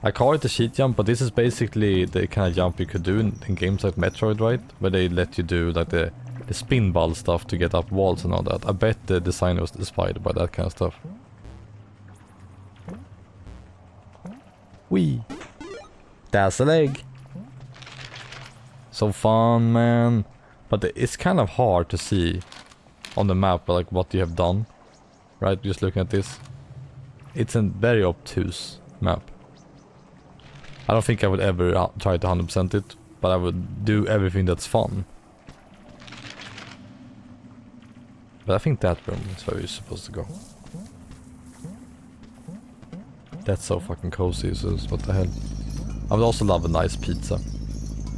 A: I call it the sheet jump, but this is basically the kind of jump you could do in games like Metroid, right? Where they let you do like the the spin ball stuff to get up walls and all that. I bet the designer was inspired by that kind of stuff. Wee. That's a leg. So fun, man. But it's kind of hard to see on the map like what you have done. Right, just looking at this. It's a very obtuse map. I don't think I would ever try to 100% it, but I would do everything that's fun. But I think that room is where you're supposed to go. That's so fucking cozy, so what the hell. I would also love a nice pizza.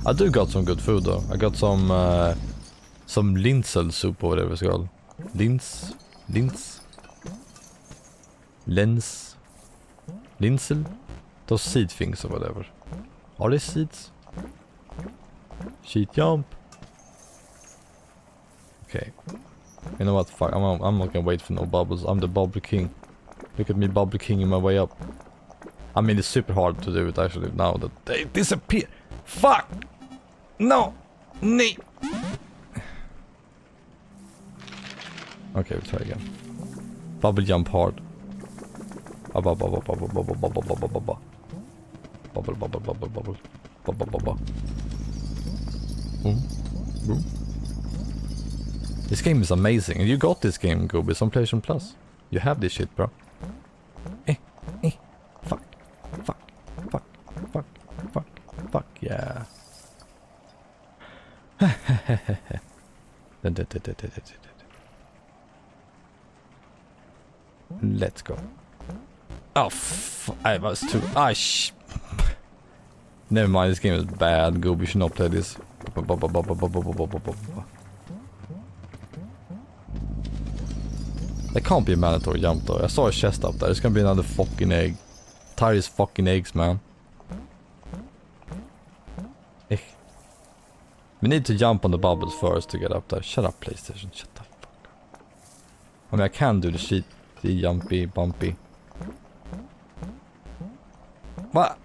A: I do got some good food though. I got some linzel soup or whatever it's called. Linzel? Those seed things or whatever. Are they seeds? Sheet jump. Okay. You know what? Fuck. I'm not gonna wait for no bubbles. I'm the bubble king. Look at me bubble kinging my way up. I mean, it's super hard to do it actually now that they disappear. Fuck! No! Nee! Okay, we'll try again. Bubble jump hard. Bubble. Boom. This game is amazing. And you got this game, Gooby. It's on PlayStation Plus. You have this shit, bro. Fuck, yeah. Let's go. Oh, I was too... Never mind, this game is bad. Gooby should not play this. That can't be a mandatory jump though. I saw a chest up there. It's gonna be another fucking egg. Tired as fucking eggs, man. We need to jump on the bubbles first to get up there. Shut up, PlayStation. Shut the fuck up. I mean, I can do the shit. The jumpy, bumpy. Ba.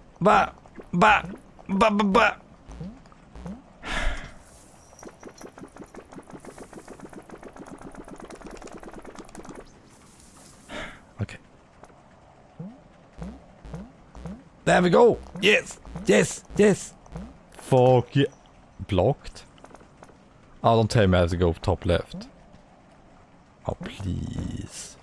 A: Okay. There we go. Yes. Fuck yeah. Blocked? Oh, don't tell me I have to go top left. Oh, please.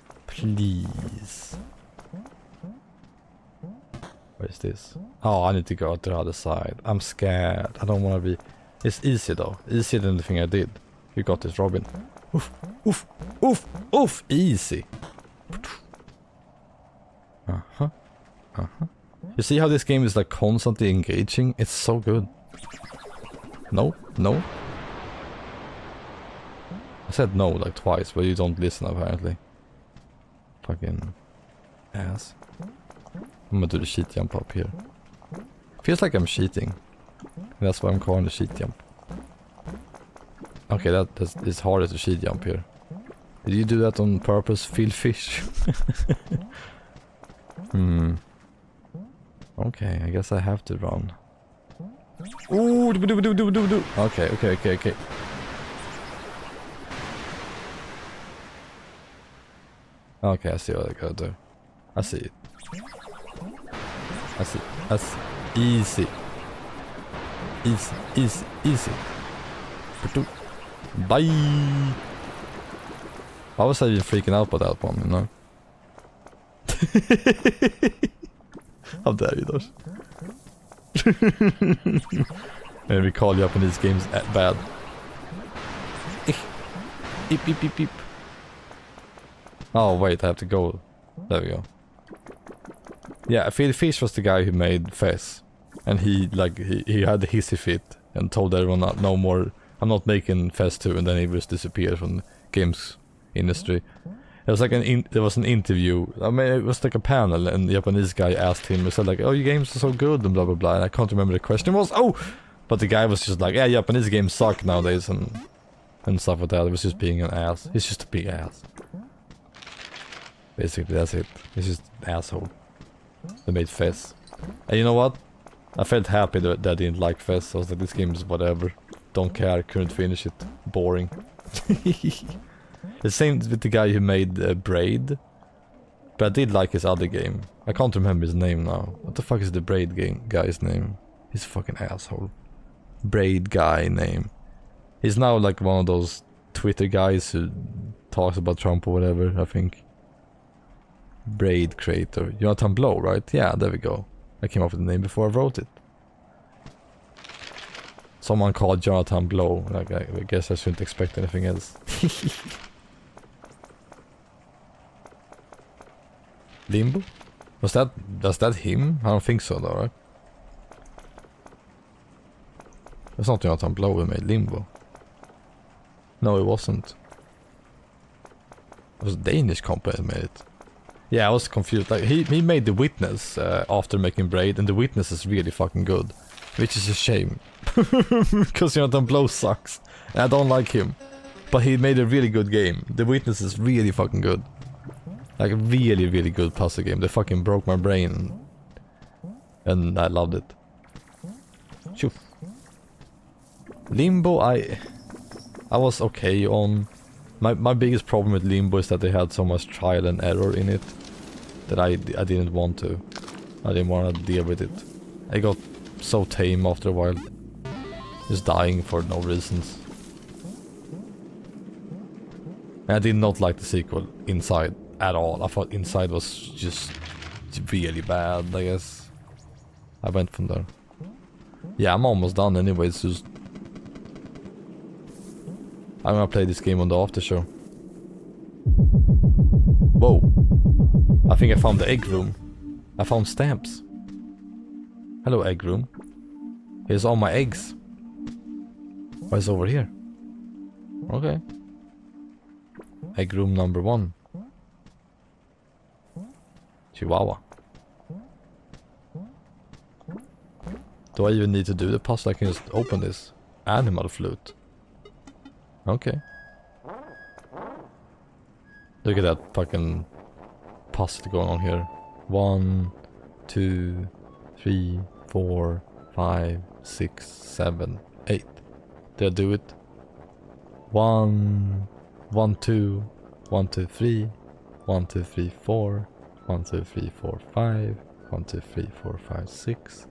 A: Where is this? Oh, I need to go to the other side. I'm scared. I don't want to be... It's easy though. Easier than the thing I did. You got this, Robin. Oof. Easy. You see how this game is like constantly engaging? It's so good. No. I said no like twice, but you don't listen apparently. Fucking ass. I'm gonna do the cheat jump up here. Feels like I'm cheating. That's why I'm calling the cheat jump. Okay, it's harder to cheat jump here. Did you do that on purpose, Phil Fish? Okay, I guess I have to run. Ooh, do. Okay. Okay, I see what I gotta do. I see it. That's easy. Easy. Bye. I was even freaking out about that one, you know? How dare you, Dosh? Maybe we call Japanese games bad. Beep. Oh wait, I have to go. There we go. Yeah, Phil Fish was the guy who made Fez, and he had the hissy fit and told everyone not no more. I'm not making Fez 2, and then he just disappeared from the games industry. It was like there was an interview. I mean, it was like a panel, and the Japanese guy asked him. He said like, "Oh, your games are so good," and blah blah blah. And I can't remember the question was. Oh, but the guy was just like, "Yeah, Japanese games suck nowadays," and stuff like that. It was just being an ass. He's just a big ass. Basically, that's it. He's just an asshole. They made Fez, and you know what? I felt happy that I didn't like Fez. I was like, this game is whatever. Don't care. Couldn't finish it. Boring. The same with the guy who made Braid. But I did like his other game. I can't remember his name now. What the fuck is the Braid game guy's name? He's a fucking asshole. Braid guy name. He's now like one of those Twitter guys who talks about Trump or whatever, I think. Braid creator. Jonathan Blow, right? Yeah, there we go. I came up with the name before I wrote it. Someone called Jonathan Blow. Like, I guess I shouldn't expect anything else. Limbo? Was that him? I don't think so though, right? It's not Jonathan Blow who made Limbo. No, it wasn't. It was a Danish company that made it. Yeah, I was confused. Like he made The Witness after making Braid, and The Witness is really fucking good. Which is a shame. Because Jonathan Blow sucks. And I don't like him. But he made a really good game. The Witness is really fucking good. Like a really, really good puzzle game. They fucking broke my brain. And I loved it. Shoo. Limbo, I was okay on. My biggest problem with Limbo is that they had so much trial and error in it that I didn't want to. I didn't want to deal with it. I got so tame after a while. Just dying for no reasons. And I did not like the sequel, Inside, at all. I thought Inside was just really bad, I guess. I went from there. Yeah, I'm almost done anyway, it's just... I'm gonna play this game on the after show. Whoa. I think I found the egg room. I found stamps. Hello, egg room. Here's all my eggs. Why is it over here? Okay. Egg room number 1. Chihuahua. Do I even need to do the puzzle? I can just open this. Animal flute. Okay. Look at that fucking puzzle going on here. 1, 2, 3, 4, 5, 6, 7, 8. Did I do it? 1, 1, 2, 1, 2, 3, 1, 2, 3, 4, 1, 2, 3, 4, 5, 1, 2, 3, 4, 5, 6,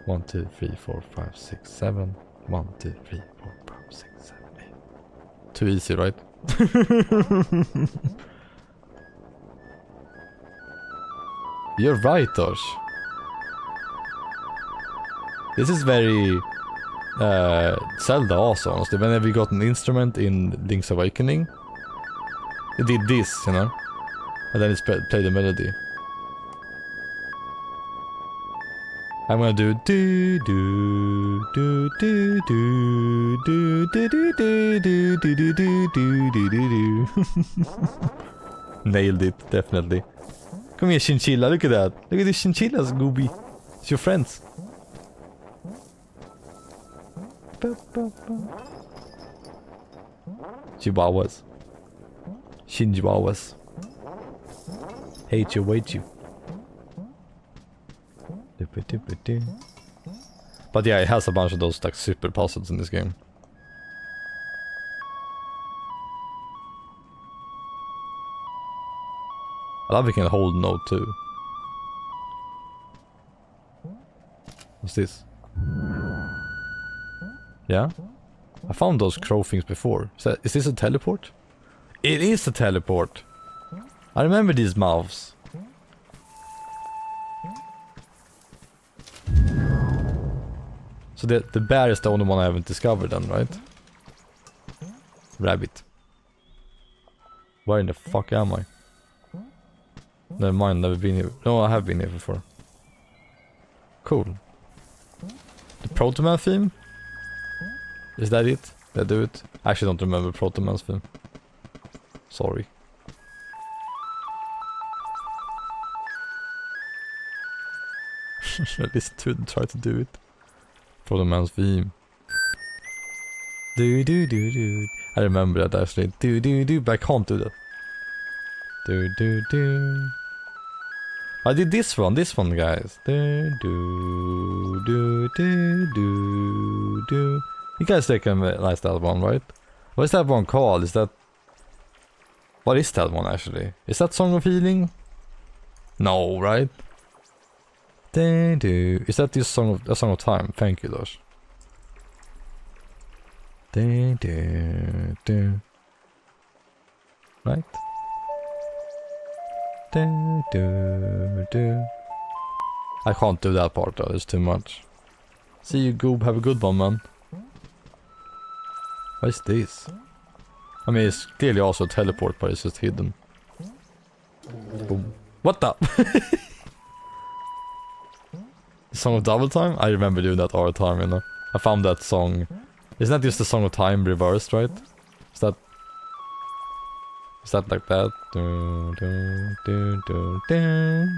A: 1, 2, 3, 4, 5, 6, 7, 1, 2, 3, 4, 5, 6, 7, 8. Too easy, right? You're right, Tosh. This is very Zelda also, honestly. Whenever you got an instrument in Link's Awakening, it did this, you know? And then it played the melody. I'm gonna do do do do do do do do do do do do do do do do. Nailed it, definitely. Come here, chinchilla, look at that. Look at these chinchillas, Gooby. It's your friends. Chihuahuas. Chihuahuas. Hate you, wait you. But yeah, it has a bunch of those like super puzzles in this game. I love we can hold note too. What's this? Yeah? I found those crow things before. Is this a teleport? It is a teleport! I remember these mouths. So the bear is the only one I haven't discovered then, right? Rabbit. Where in the fuck am I? Never mind, never been here. No, I have been here before. Cool. The Proto Man theme? Is that it? Did I do it? I actually don't remember Proto Man's theme. Sorry. At least try to do it. Proto Man's theme. Do do do do. I remember that actually. Do do do, but I can't do that. Do do do. I did this one guys. Do do do do do do. You guys recognize that one, right? What is that one called? Is that... What is that one actually? Is that Song of Healing? No, right? Is that this Song of Time? Thank you, Dosh. Right? I can't do that part though, it's too much. See you, Goob, have a good one, man. What is this? I mean, it's clearly also a teleport, but it's just hidden. Boom. What the? The Song of Double Time? I remember doing that all the time, you know. I found that song. Isn't that just the Song of Time reversed, right? Is that like that?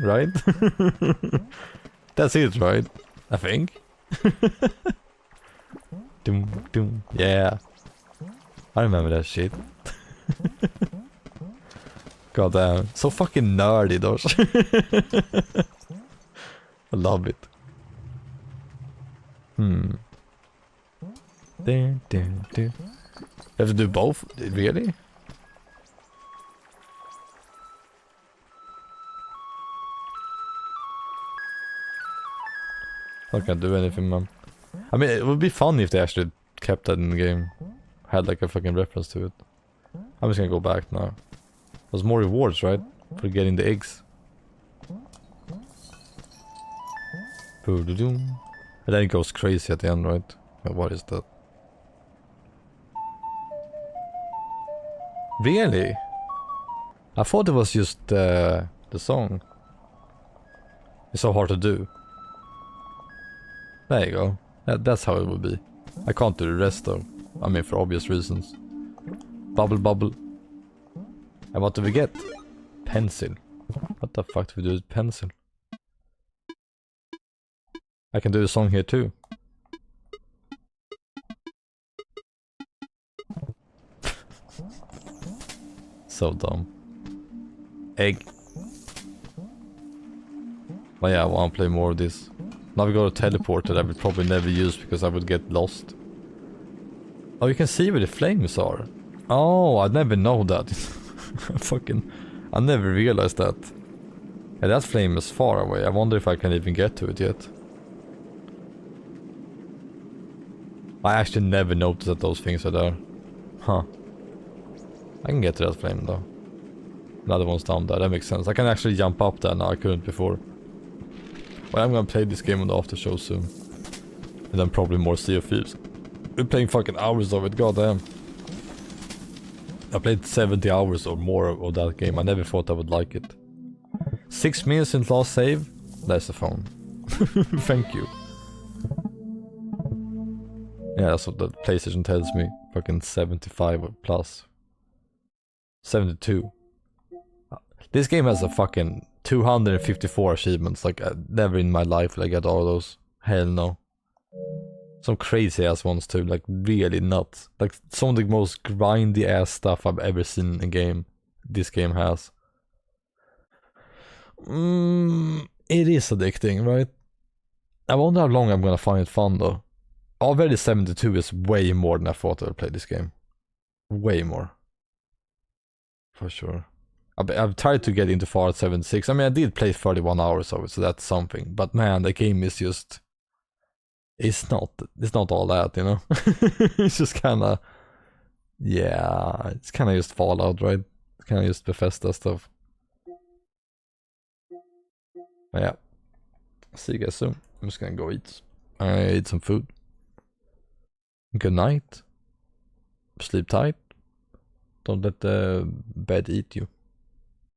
A: Right? That's it, right? I think. Yeah. I remember that shit. God damn. So fucking nerdy, though. I love it. You have to do both? Really? I can't do anything, man. I mean, it would be fun if they actually kept that in the game. Had like a fucking reference to it. I'm just gonna go back now. There's more rewards, right? For getting the eggs. And then it goes crazy at the end, right? What is that? Really? I thought it was just the song. It's so hard to do. There you go. That's how it would be. I can't do the rest though. I mean, for obvious reasons. Bubble bubble. And what do we get? Pencil. What the fuck do we do with pencil? I can do the song here too. So dumb. Egg. But yeah, I want to play more of this. Now we got a teleport that I would probably never use because I would get lost. Oh, you can see where the flames are. Oh, I never know that. I never realized that. Yeah, that flame is far away. I wonder if I can even get to it yet. I actually never noticed that those things are there. Huh. I can get to that flame though. Another one's down there, that makes sense. I can actually jump up there now, I couldn't before. Well, I'm gonna play this game on the after show soon. And then probably more Sea of Thieves. We're playing fucking hours of it, goddamn. I played 70 hours or more of that game. I never thought I would like it. 6 minutes since last save? That's the phone. Thank you. Yeah, that's what the PlayStation tells me. Fucking 75 plus. 72. This game has a fucking 254 achievements. Like, never in my life will I get all those. Hell no. Some crazy ass ones too, like really nuts. Like some of the most grindy ass stuff I've ever seen in a game. This game has. It is addicting, right? I wonder how long I'm gonna find it fun though. Already 72 is way more than I thought I would play this game. Way more. For sure. I've tried to get into Fallout 76. I mean, I did play 31 hours of it, so that's something. But man, the game is just... It's not all that, you know? It's just kinda... Yeah, it's kinda just Fallout, right? It's kinda just Bethesda stuff. But yeah. See you guys soon. I'm just gonna go eat. I eat some food. Good night. Sleep tight. Don't let the bed eat you.